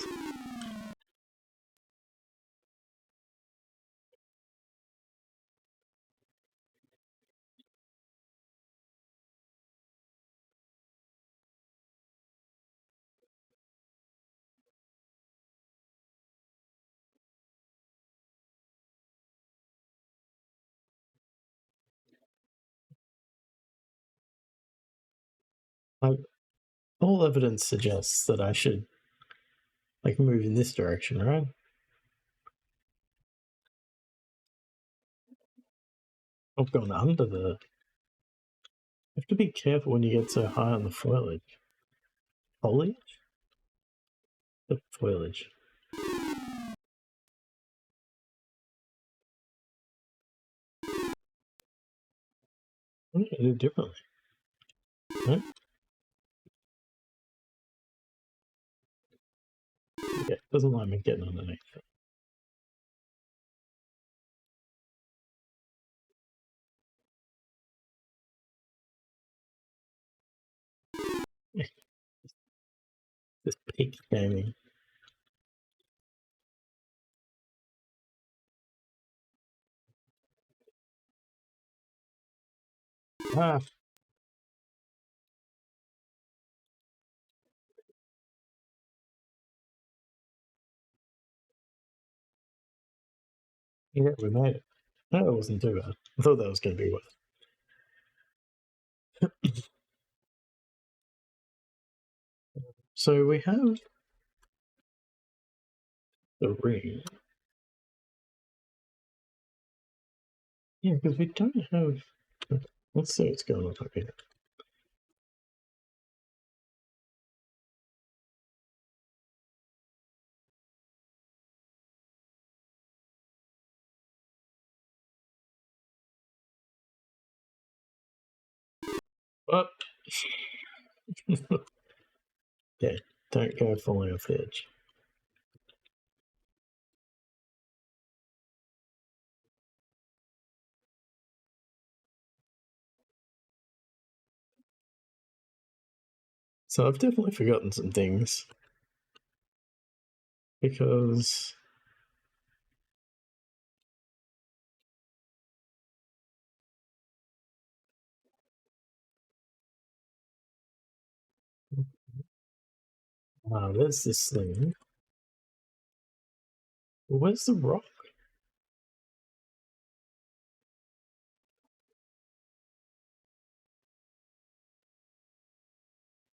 All evidence suggests that I should move in this direction, right? I've gone under the. You have to be careful when you get so high on the foliage. Foliage? The foliage. What do I do differently? Huh? Okay, doesn't like me getting underneath it. This peak gaming. Ah, yeah, we made it. That wasn't too bad. I thought that was going to be worse. So we have the ring. Yeah, because we don't have. Let's see what's going on up here. Up. Yeah, don't go falling off the edge. So I've definitely forgotten some things because there's this thing. Where's the rock?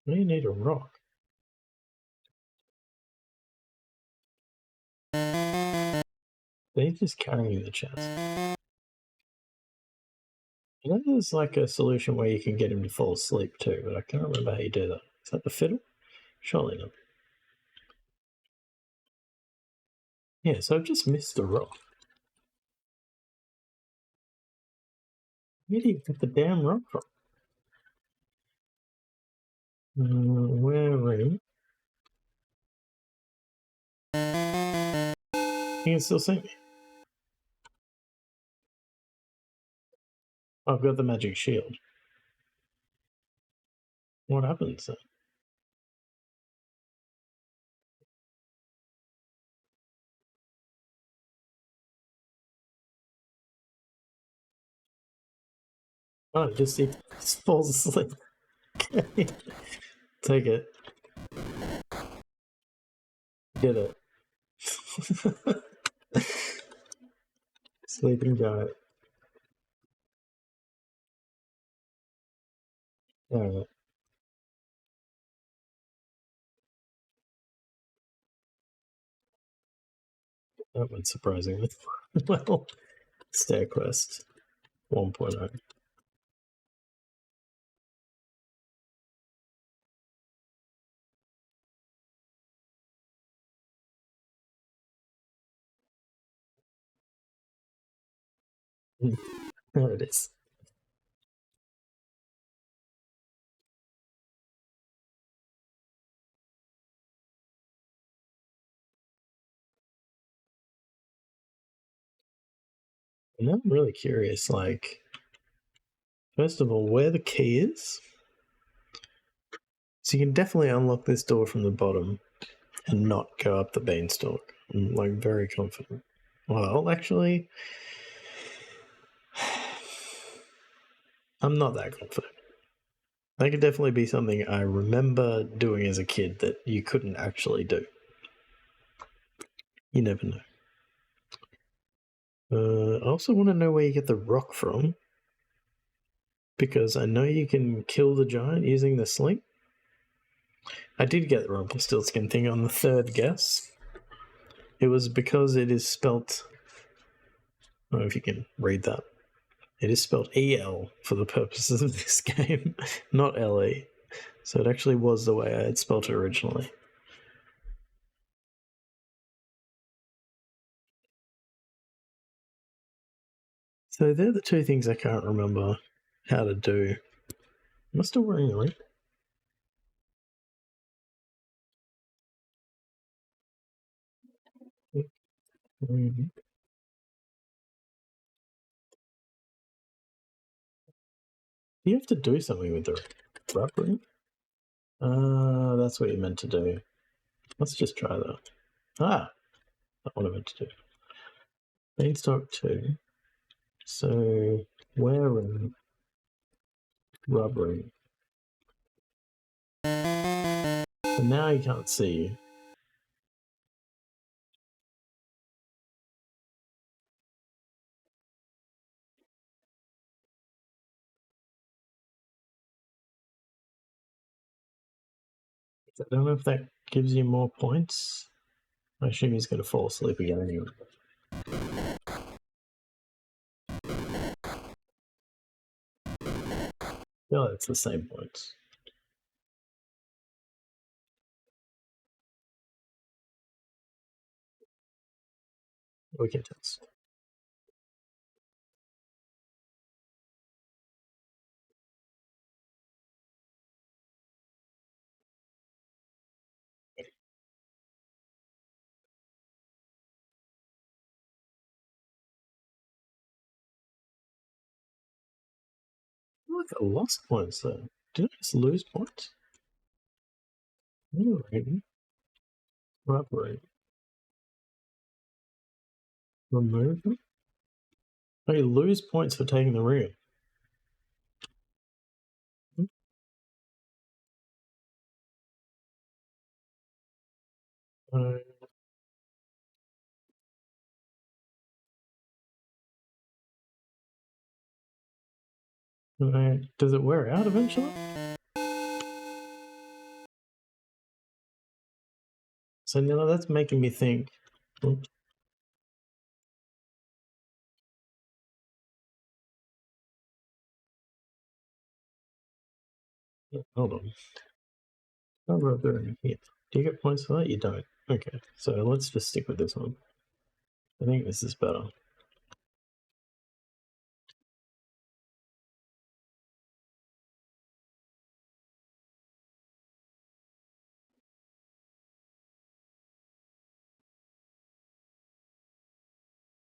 We need a rock. They're just carrying the chest. I know there's like a solution where you can get him to fall asleep too, but I can't remember how you do that. Is that the fiddle? Surely not. Yeah, so I've just missed the rock. Where do you get the damn rock from? Where in? You can still see me. I've got the magic shield. What happens then? Oh, he just falls asleep. Take it. Get it. Sleeping giant. Alright. That went surprisingly well. Stair quest 1.0. There it is. And I'm really curious, like, first of all, where the key is. So you can definitely unlock this door from the bottom and not go up the beanstalk. I'm like very confident. Well, actually, I'm not that confident. That could definitely be something I remember doing as a kid that you couldn't actually do. You never know. I also want to know where you get the rock from, because I know you can kill the giant using the sling. I did get the Rumpelstiltskin thing on the third guess. It was because it is spelt. I don't know if you can read that. It is spelled EL for the purposes of this game, not LE. So it actually was the way I had spelt it originally. So they're the two things I can't remember how to do. Am I still wearing the ring? Mm-hmm. You have to do something with the rubber. That's what you meant to do. Let's just try that. Ah, that's what I meant to do. Beanstalk 2. So, wearing rubbering. So now you can't see you. I don't know if that gives you more points. I assume he's going to fall asleep again anyway. No, it's the same points. We can test. Look, I lost points though. Did I just lose points? Rating. Rubbering. Remove them? Oh, you lose points for taking the ring. Uh, does it wear out eventually? So now that's making me think. Oops. Hold on. I'll rub there in here. Do you get points for that? You don't. Okay, so let's just stick with this one. I think this is better.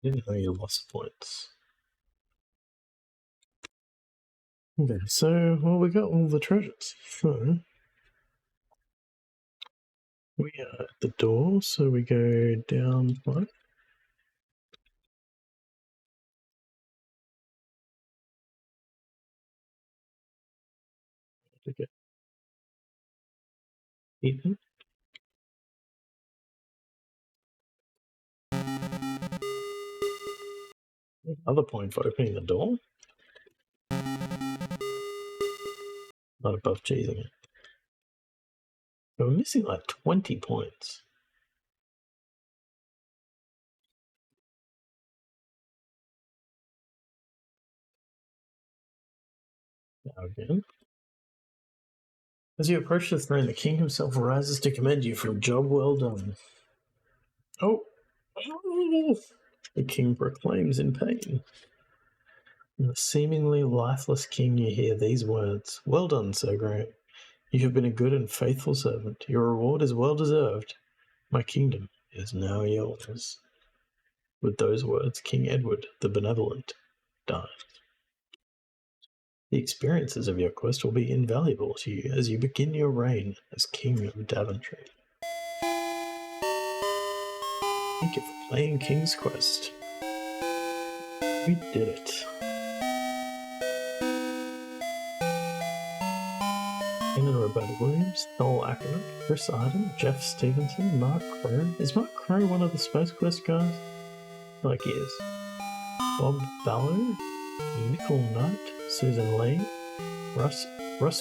Didn't know you lost points. Okay, so well, we got all the treasures. So we are at the door, so we go down 5. To get Ethan. Another point for opening the door. Not above cheesing it. So we're missing like 20 points. Now again. As you approach the throne, the king himself rises to commend you for a job well done. Oh! The king proclaims in pain. From the seemingly lifeless king you hear these words. Well done, Sir Graham. You have been a good and faithful servant. Your reward is well deserved. My kingdom is now yours. With those words, King Edward the Benevolent died. The experiences of your quest will be invaluable to you as you begin your reign as King of Daventry. Thank you for playing King's Quest. We did it. Anna Roberta Williams, Noel Ackerman, Chris Arden, Jeff Stevenson, Mark Crow. Is Mark Crow one of the Space Quest guys? Like he is. Bob Ballow, Nicole Knight, Susan Lee, Russ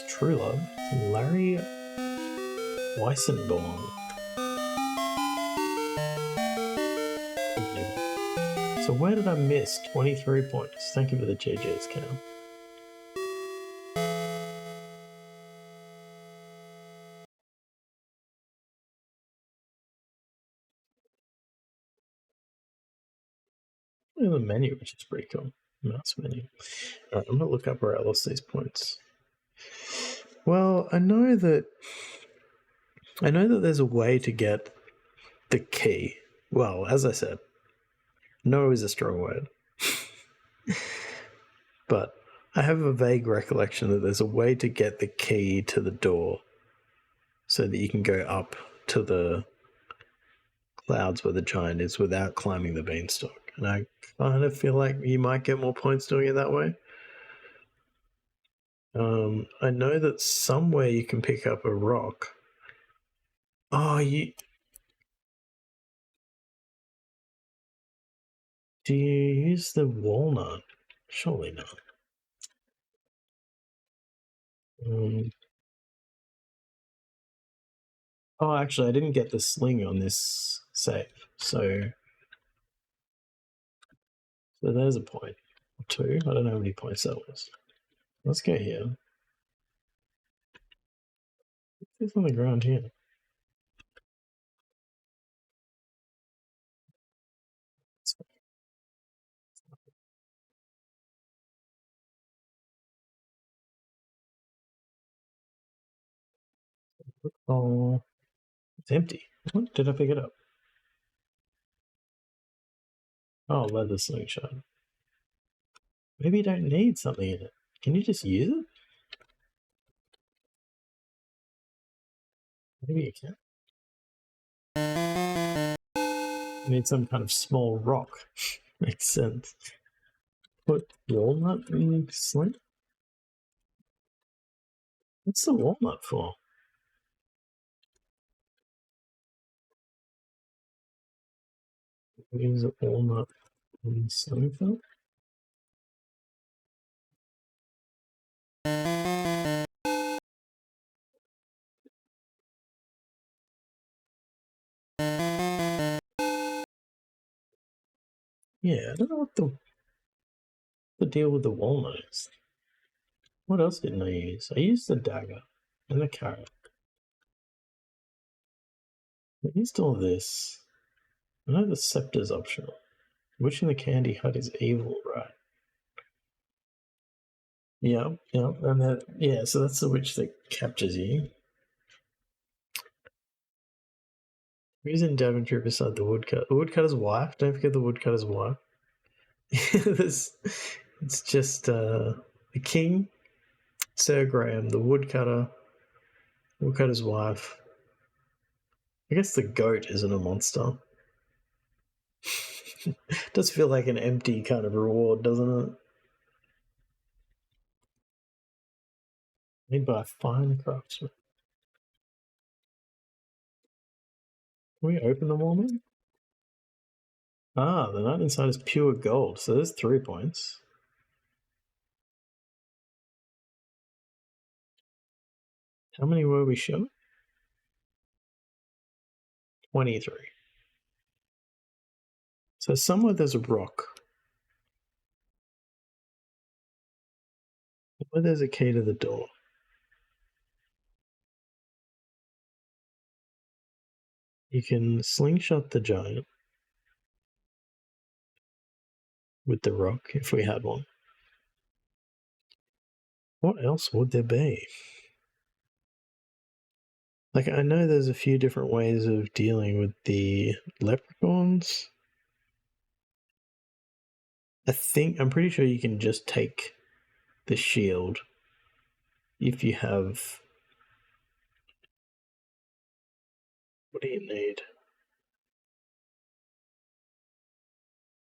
Truelove, Larry Weissenborn. So where did I miss 23 points? Thank you for the JJ's, Cam. The menu, which is pretty cool. Mouse menu. Alright, I'm gonna look up where I lost these points. Well, I know that there's a way to get the key. Well, as I said, no is a strong word. But I have a vague recollection that there's a way to get the key to the door so that you can go up to the clouds where the giant is without climbing the beanstalk. And I kind of feel like you might get more points doing it that way. I know that somewhere you can pick up a rock. Oh, do you use the walnut? Surely not. Oh, actually, I didn't get the sling on this save, so there's a point. 2. I don't know how many points that was. Let's go here. What's on the ground here? Oh, it's empty. What? Did I pick it up? Oh, leather slingshot. Maybe you don't need something in it. Can you just use it? Maybe you can. You need some kind of small rock. Makes sense. Put walnut in sling? What's the walnut for? Use a walnut in sling for? Yeah, I don't know what the deal with the walnut is. What else didn't I use? I used the dagger and the carrot. I used all this. I know the scepter's optional. Witch in the Candy Hut is evil, right? Yeah, and that, yeah, so that's the witch that captures you. Who's in Daventry beside the woodcutter? The woodcutter's wife? Don't forget the woodcutter's wife. It's just the king, Sir Graham, the woodcutter's wife. I guess the goat isn't a monster. Does feel like an empty kind of reward, doesn't it? Made by a fine craftsman. Can we open them all now? Ah, the knight inside is pure gold, so there's 3 points. How many were we shown? 23. So somewhere there's a rock. Somewhere there's a key to the door. You can slingshot the giant with the rock if we had one. What else would there be? Like, I know there's a few different ways of dealing with the leprechauns. I'm pretty sure you can just take the shield if you have. What do you need?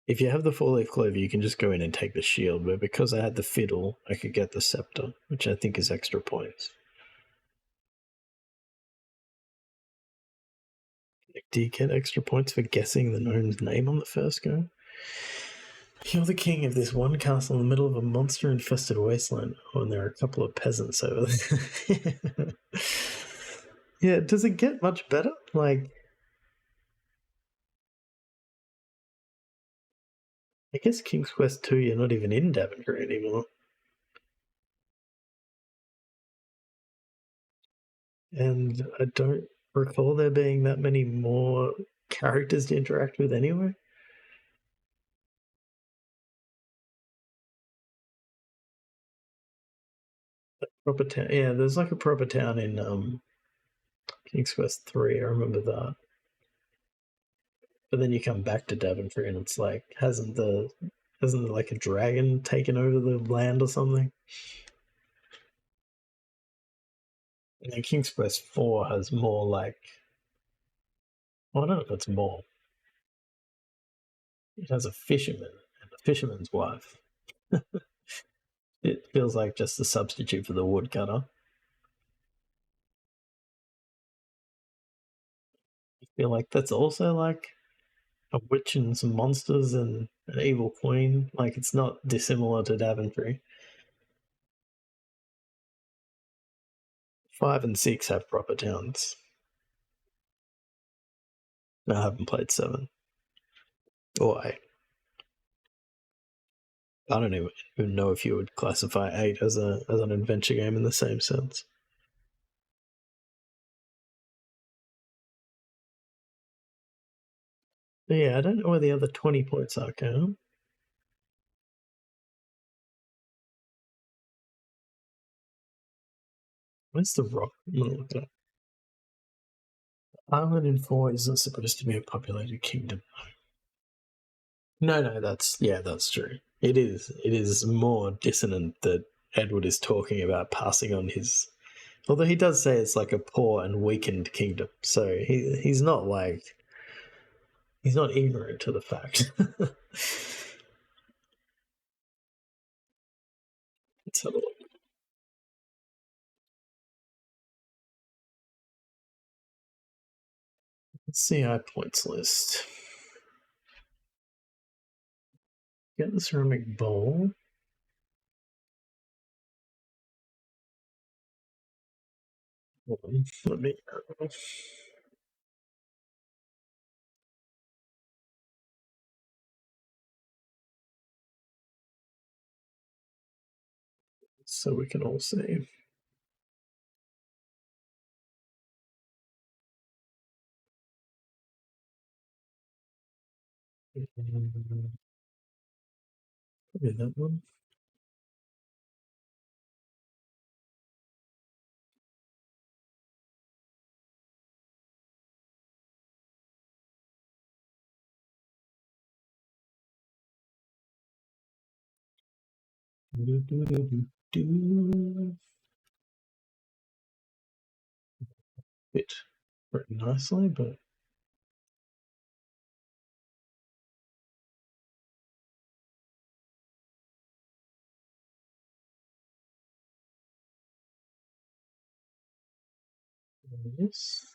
If you have the four-leaf clover, you can just go in and take the shield, but because I had the fiddle, I could get the scepter, which I think is extra points. Do you get extra points for guessing the gnome's name on the first go? You're the king of this one castle in the middle of a monster-infested wasteland. Oh, and there are a couple of peasants over there. Yeah, does it get much better? Like, I guess King's Quest 2, you're not even in Daventry anymore. And I don't recall there being that many more characters to interact with anyway. Proper town, yeah. There's like a proper town in King's Quest 3. I remember that. But then you come back to Daventry, and it's like hasn't like a dragon taken over the land or something? And then King's Quest 4 has more like, well, I don't know if it's more. It has a fisherman and a fisherman's wife. It feels like just a substitute for the woodcutter. I feel like that's also like a witch and some monsters and an evil queen. Like, it's not dissimilar to Daventry. 5 and 6 have proper towns. No, I haven't played 7 or 8. I don't even know if you would classify 8 as an adventure game in the same sense. But yeah, I don't know where the other 20 points are, Cam. Where's the rock? Island in 4 isn't supposed to be a populated kingdom. No, that's true. It is more dissonant that Edward is talking about passing on his. Although he does say it's like a poor and weakened kingdom, so he's not like he's not ignorant to the fact. Let's have a look. CI points list. Get the ceramic bowl. Let me. So we can all see. Probably that one. Fit pretty nicely, but yes.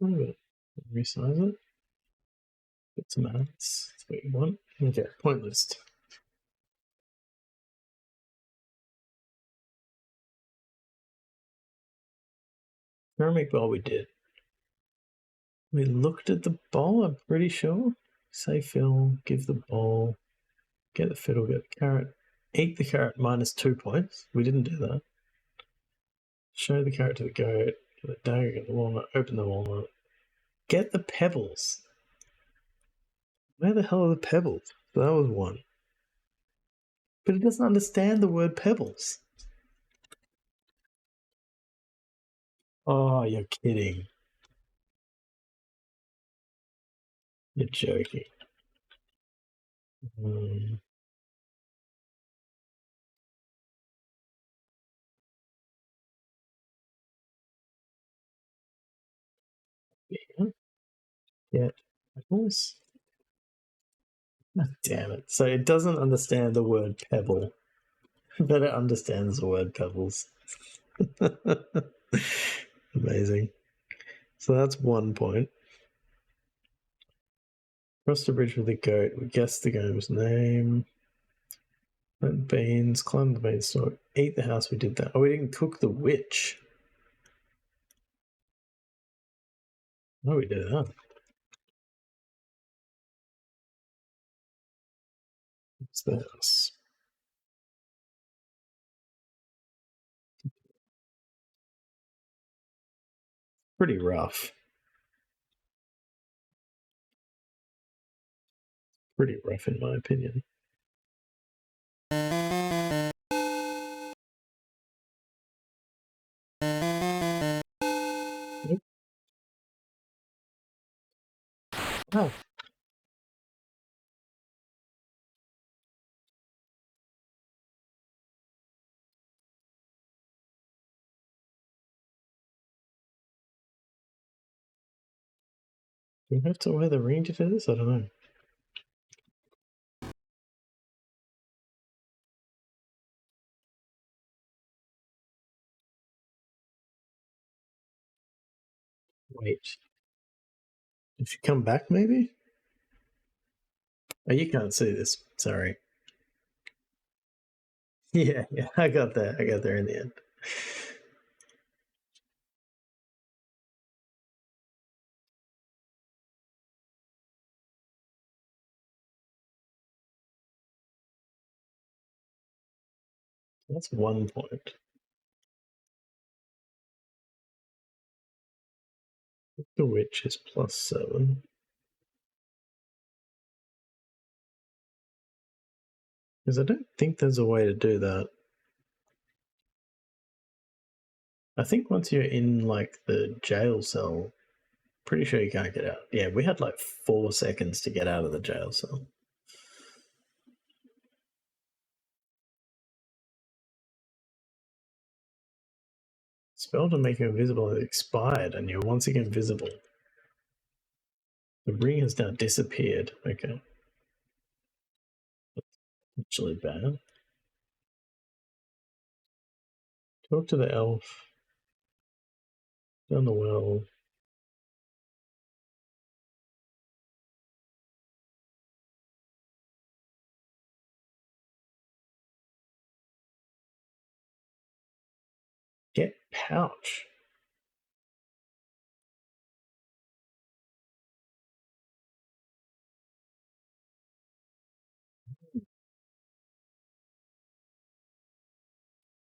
Resize it. Get some ads. That's what you want. Okay, point list. Ceramic bowl we did. We looked at the bowl, I'm pretty sure. Say fill, give the bowl, get the fiddle, get the carrot. Eat the carrot -2 points. We didn't do that. Show the carrot to the goat, get the dagger, get the walnut, open the walnut. Get the pebbles. Where the hell are the pebbles? So that was 1. But it doesn't understand the word pebbles. Oh, you're kidding. You're joking. Um, yeah. Yeah. Pebbles? Damn it. So it doesn't understand the word pebble, but it understands the word pebbles. Amazing. So that's 1 point. Cross the bridge with a goat. We guessed the game's name. Plant beans. Climb the beanstalk. Eat the house. We did that. Oh, we didn't cook the witch. Oh, we did that. What's the house? Pretty rough. Pretty rough, in my opinion. Yep. Oh, do we have to wear the ring to do this? I don't know. Wait. Did she come back, maybe? Oh, you can't see this. Sorry. Yeah, I got there. I got there in the end. That's 1 point. The witch is +7. Because I don't think there's a way to do that. I think once you're in like the jail cell, pretty sure you can't get out. Yeah, we had like 4 seconds to get out of the jail cell. Spell to make you invisible has expired and you're once again visible. The ring has now disappeared. Okay. Actually bad. Talk to the elf. Down the well. Get pouch.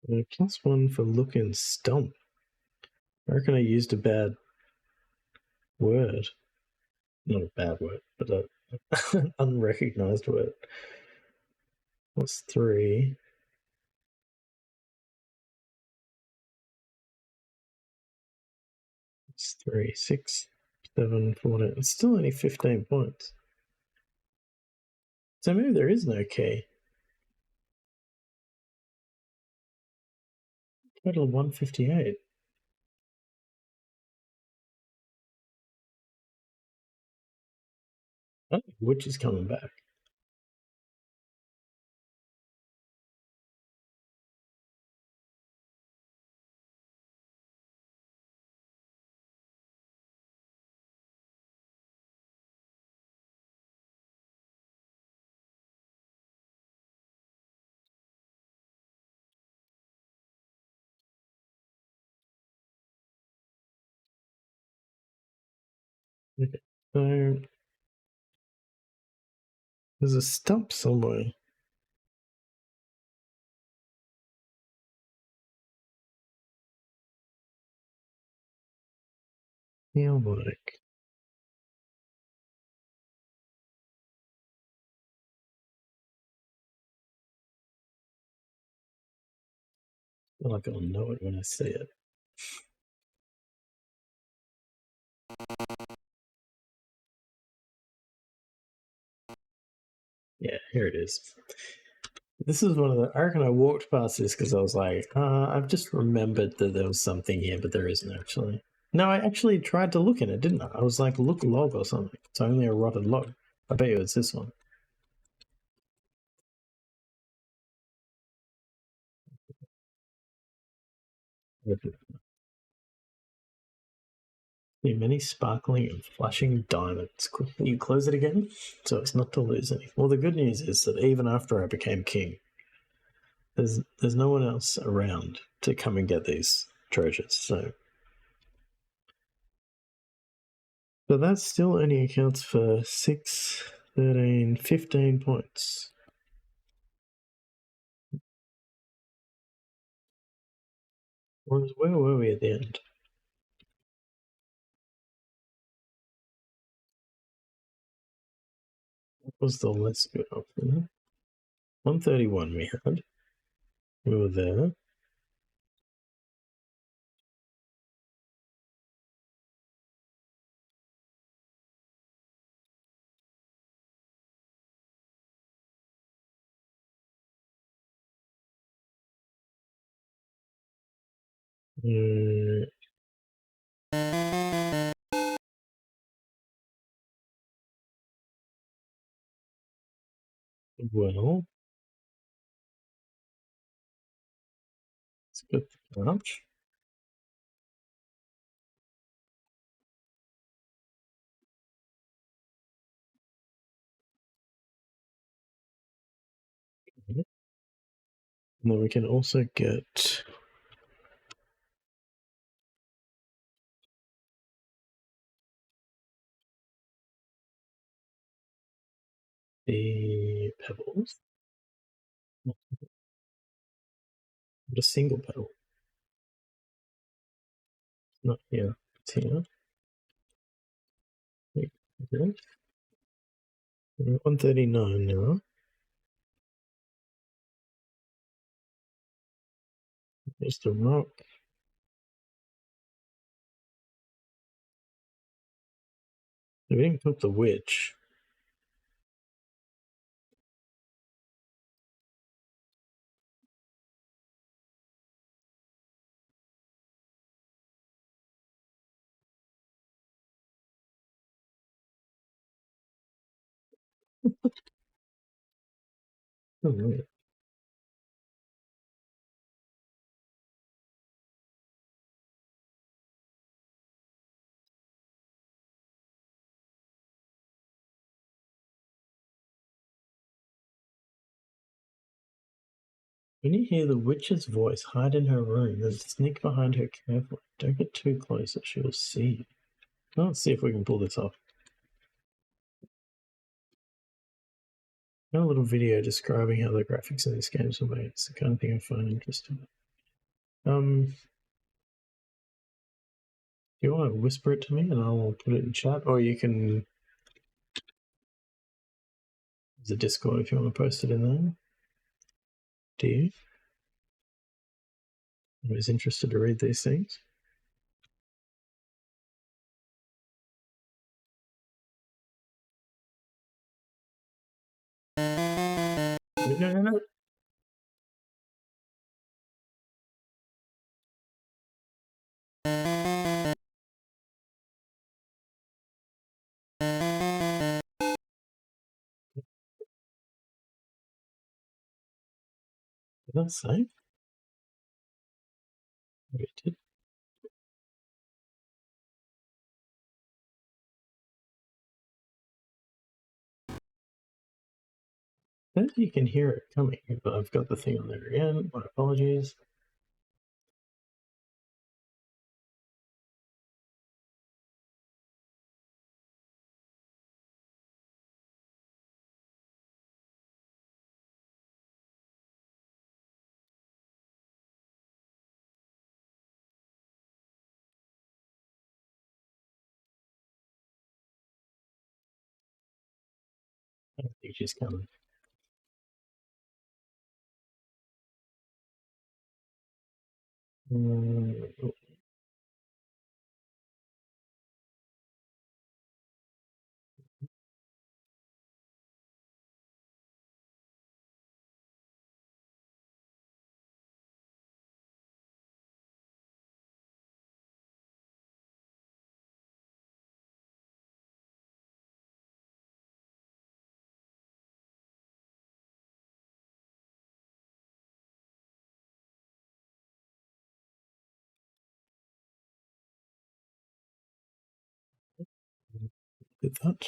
+1 for look and stomp. I reckon I used a bad word. Not a bad word, but an unrecognized word. What's 3? It's 3, 6, 7, 14. It's still only 15 points. So maybe there is no key. Total of 158. Oh, which is coming back. Okay. So there's a stump somewhere. Feel like. I feel like I'll know it when I see it. Yeah, here it is. This is one of the. I reckon I walked past this because I was like, I've just remembered that there was something here, but there isn't actually. No, I actually tried to look in it, didn't I? I was like, look log or something. It's only a rotted log. I bet you it's this one. See many sparkling and flashing diamonds. You close it again, so it's not to lose any. Well, the good news is that even after I became king, there's no one else around to come and get these treasures. So that still only accounts for 6, 13, 15 points. Whereas where were we at the end? What was the less good option? 131 we had. We were there. Well, it's good for much. And then we can also get the pebbles. Not a single pebble. Not here. It's here. Okay. 139 now. There's the rock. We didn't cook the witch. Oh, right. When you hear the witch's voice, hide in her room, then sneak behind her carefully. Don't get too close or she'll see you. Let's see if we can pull this off. Got a little video describing how the graphics in these games are made. It's the kind of thing I find interesting. Do you want to whisper it to me and I'll put it in chat? Or you can use the Discord if you want to post it in there. Do you? I'm always interested to read these things. No. Did I say? Maybe it did. I don't think you can hear it coming, but I've got the thing on there again. My apologies. I don't think she's coming. Mm, Did that?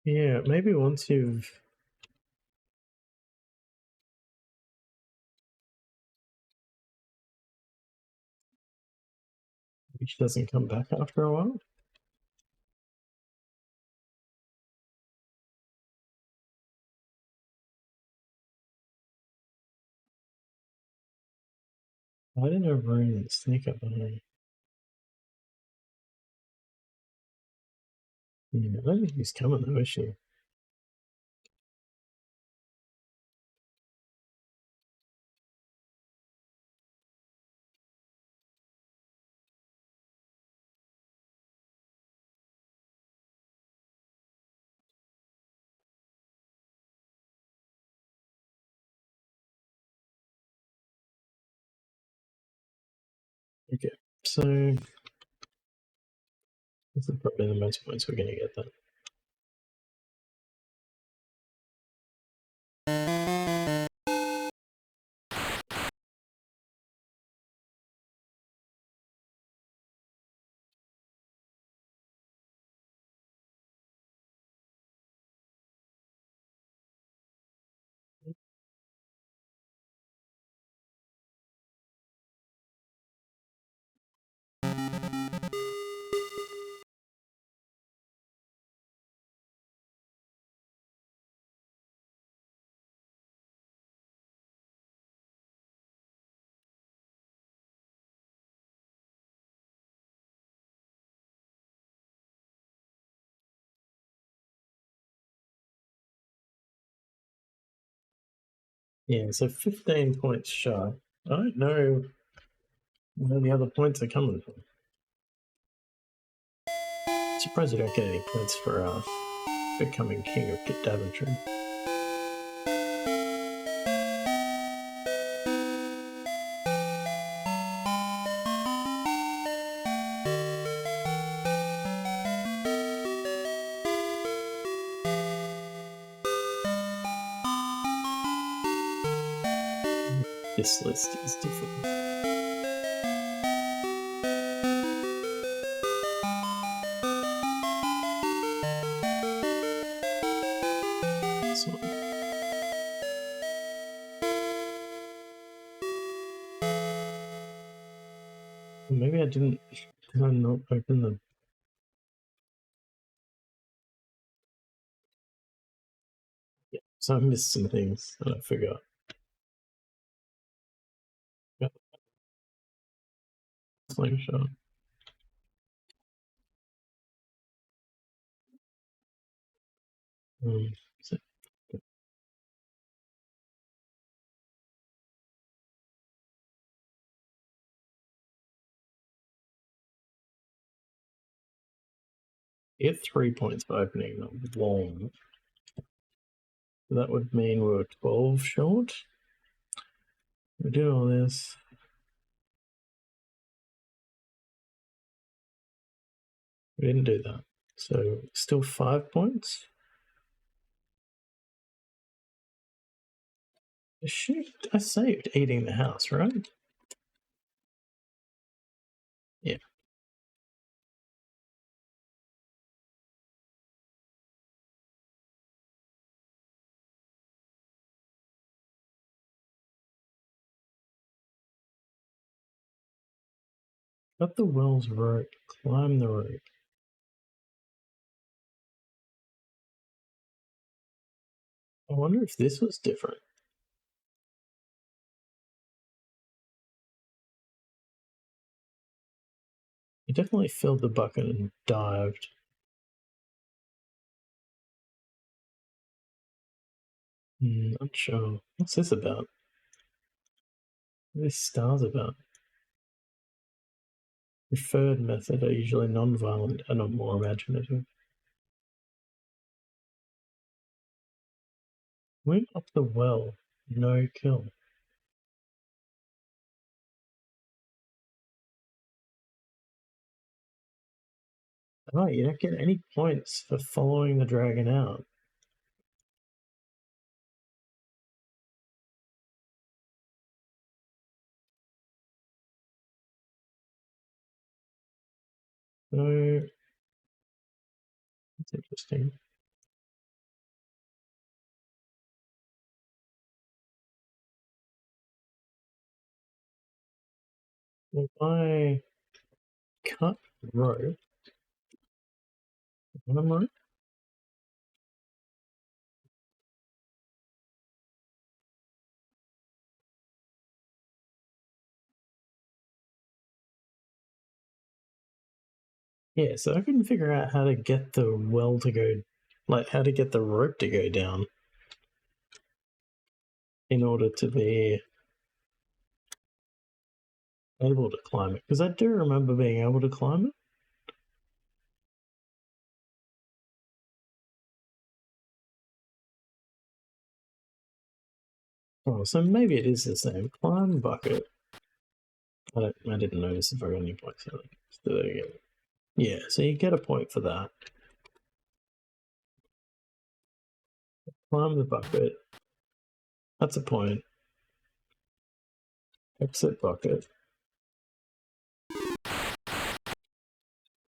Yeah, maybe once you've. Which doesn't come back after a while. I didn't have room to sneak up on him. Yeah, I don't think he's coming though, is she? Okay, so this is probably the most points we're going to get then. Yeah, so 15 points shy. I don't know where the other points are coming from. Surprised you don't get any points for becoming king of Kit Daventry. This list is difficult. This one. Maybe I didn't. Did I not open the. Yeah, so I missed some things that I forgot. Yeah, slingshot. So you get 3 points for opening the long. That would mean we're 12 short. We did all this. We didn't do that. So still 5 points. Shoot, I saved eating the house, right? Yeah. Got the Wells rope. Climb the rope. I wonder if this was different. He definitely filled the bucket and dived. Not sure. What's this about? What are these stars about? Preferred method are usually non-violent and are more imaginative. Went up the well. No kill. Oh, you don't get any points for following the dragon out. So that's interesting. If I cut rope, what am I? Yeah, so I couldn't figure out how to get the well to go, like how to get the rope to go down in order to be able to climb it. Because I do remember being able to climb it. Oh, so maybe it is the same. Climb bucket. I didn't notice if I got any points. So there you go. Yeah, so you get a point for that. Climb the bucket. That's a point. Exit bucket.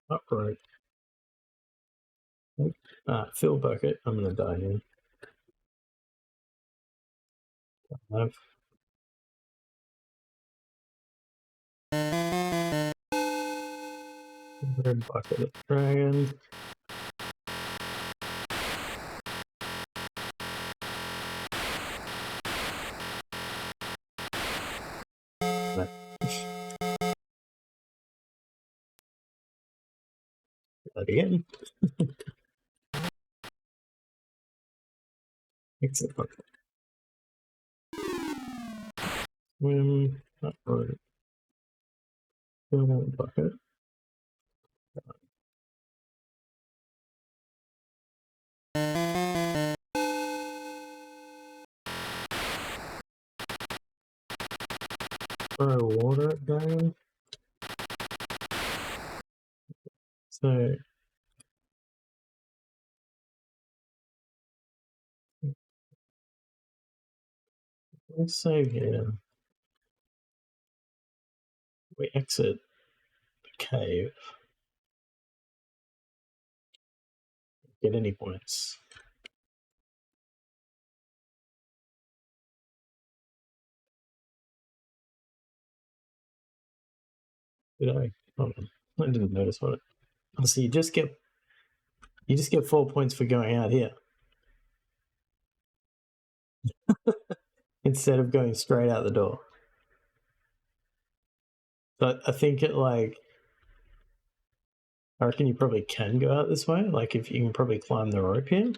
Upright. Fill bucket. I'm gonna die here. I've red bucket of dragon. That again. Exit bucket. Swim. Upright. Fill bucket. Throw water at dragon. So let's save here. We exit the cave. Get any points. Did I? Hold on. I didn't notice what it. Oh, so you just get 4 points for going out here instead of going straight out the door. But I think I reckon you probably can go out this way. Like if you can probably climb the rope here.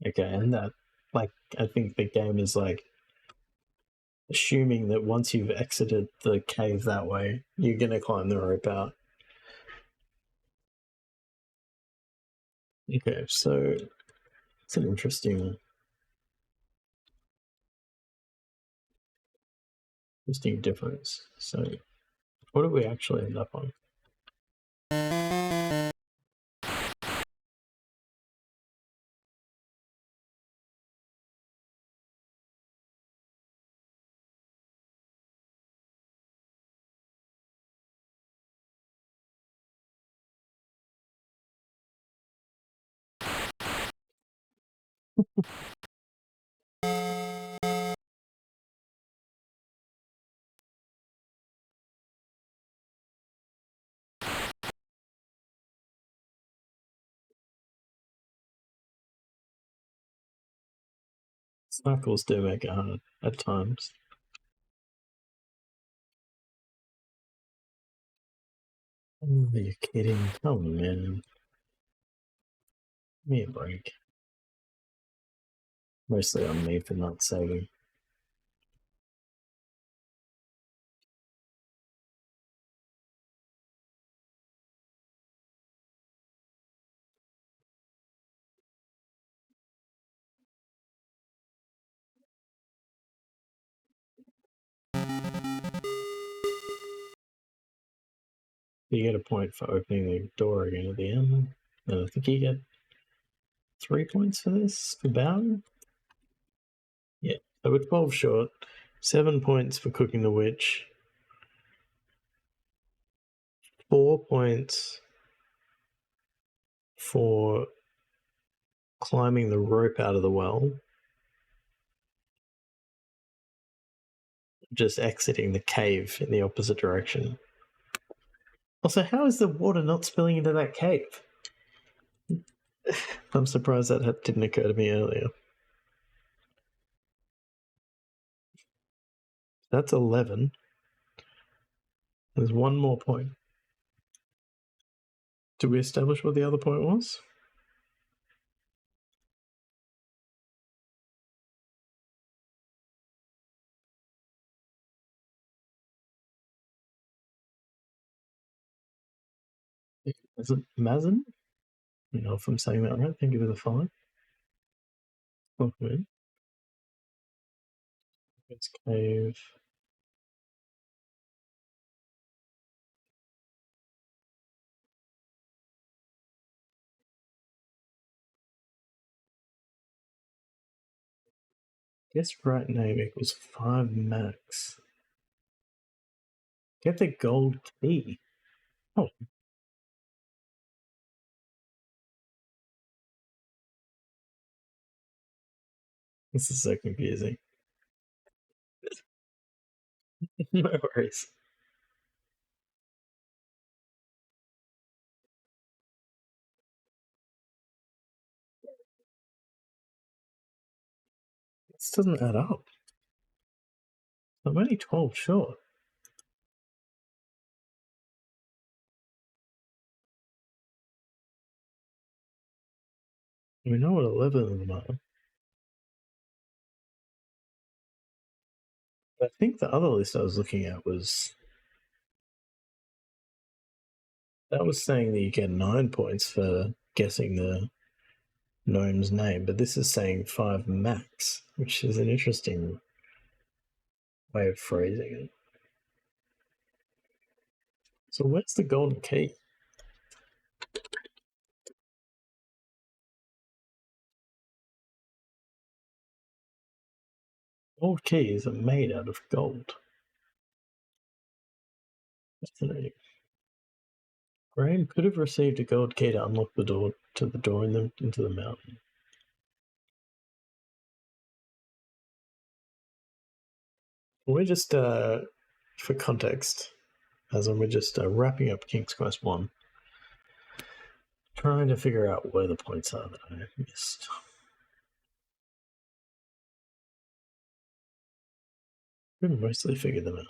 Okay, and that I think the game is assuming that once you've exited the cave that way, you're gonna climb the rope out. Okay, so it's an interesting difference. So what do we actually end up on? Cycles do make it hard at times. Oh, are you kidding? Oh man. Give me a break. Mostly on me for not saving. You get a point for opening the door again at the end. And I think you get 3 points for this, for bowing. Yeah, so we're 12 short. 7 points for cooking the witch. 4 points for climbing the rope out of the well. Just exiting the cave in the opposite direction. Also, how is the water not spilling into that cave? I'm surprised that didn't occur to me earlier. That's 11. There's one more point. Did we establish what the other point was? Is it Mazin? I don't know if I'm saying that right. Thank you for the follow. Okay. It's cave. Guess right name equals 5 max. Get the gold key. Oh. This is so confusing. No worries. This doesn't add up. I'm only 12 short. We know what 11 of them are. I think the other list I was looking at was... That was saying that you get 9 points for guessing the gnome's name, but this is saying 5 max, which is an interesting way of phrasing it. So where's the golden key? Gold keys are made out of gold. Fascinating. Graham could have received a gold key to unlock the door into the mountain. We're just, for context, as in we're just wrapping up King's Quest 1, trying to figure out where the points are that I missed. We mostly figured them out.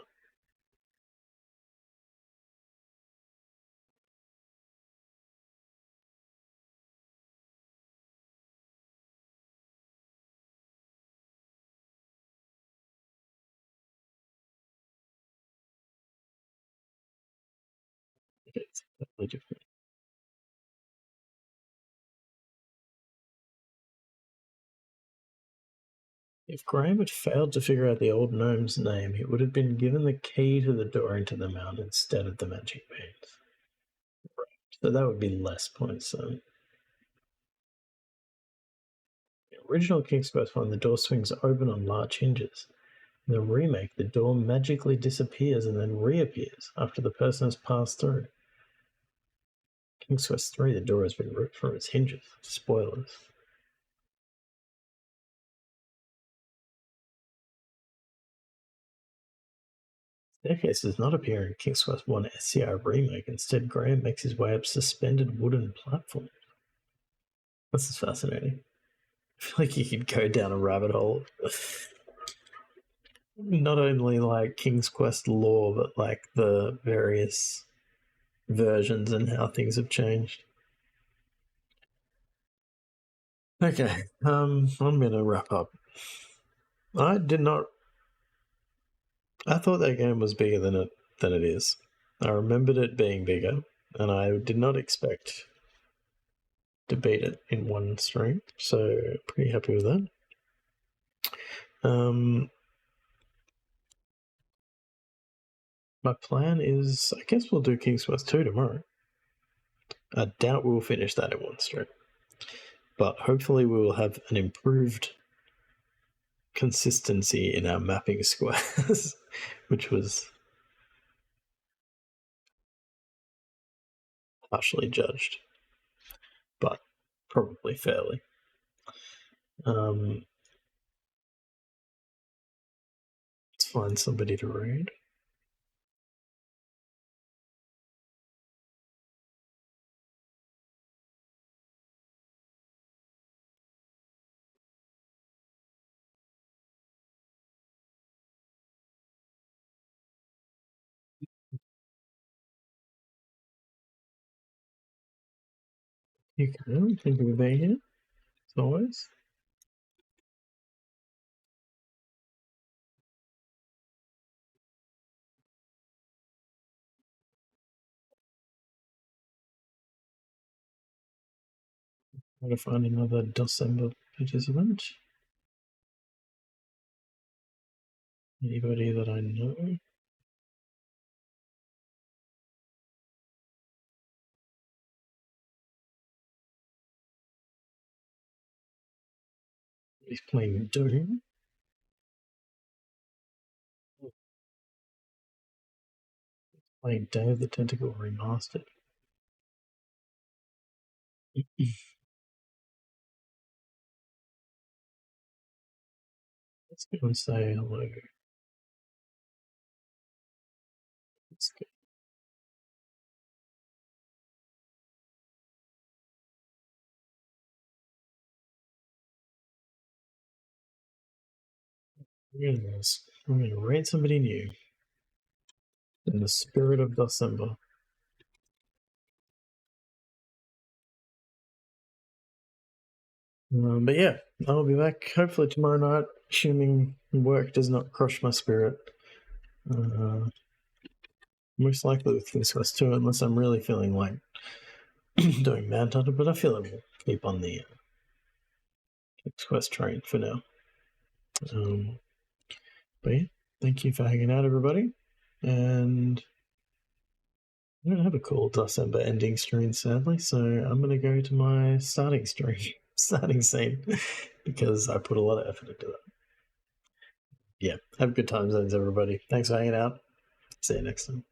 Okay, it's totally different. If Graham had failed to figure out the old gnome's name, he would have been given the key to the door into the mountain instead of the magic beans. Right. So that would be less points then. The original King's Quest 1, the door swings open on large hinges. In the remake, the door magically disappears and then reappears after the person has passed through. King's Quest 3, the door has been ripped from its hinges. Spoilers. Staircase does not appear in King's Quest 1 SCI remake. Instead, Graham makes his way up suspended wooden platforms. This is fascinating. I feel like you could go down a rabbit hole. Not only like King's Quest lore, but like the various versions and how things have changed. Okay, I'm gonna wrap up. I did not. I thought that game was bigger than it is. I remembered it being bigger, and I did not expect to beat it in one stream. So pretty happy with that. My plan is, I guess we'll do King's Quest 2 tomorrow. I doubt we'll finish that in one stream, but hopefully we will have an improved consistency in our mapping squares, which was partially judged, but probably fairly. Let's find somebody to raid. You can. Thank you for being here, as always. I'm going to find another DOSember participant. Anybody that I know? He's playing Doom. Playing Day of the Tentacle Remastered. Let's go and say hello. Let's go. Yes, I'm going to raid somebody new. In the spirit of DOSember. But yeah, I'll be back hopefully tomorrow night, assuming work does not crush my spirit. Most likely with King's Quest 2, unless I'm really feeling like doing Manhunter, but I feel I will keep on the King's Quest train for now. But yeah, thank you for hanging out, everybody. And I don't have a cool DOSember ending screen, sadly, so I'm going to go to my starting scene, because I put a lot of effort into that. Yeah, have good time zones, everybody. Thanks for hanging out. See you next time.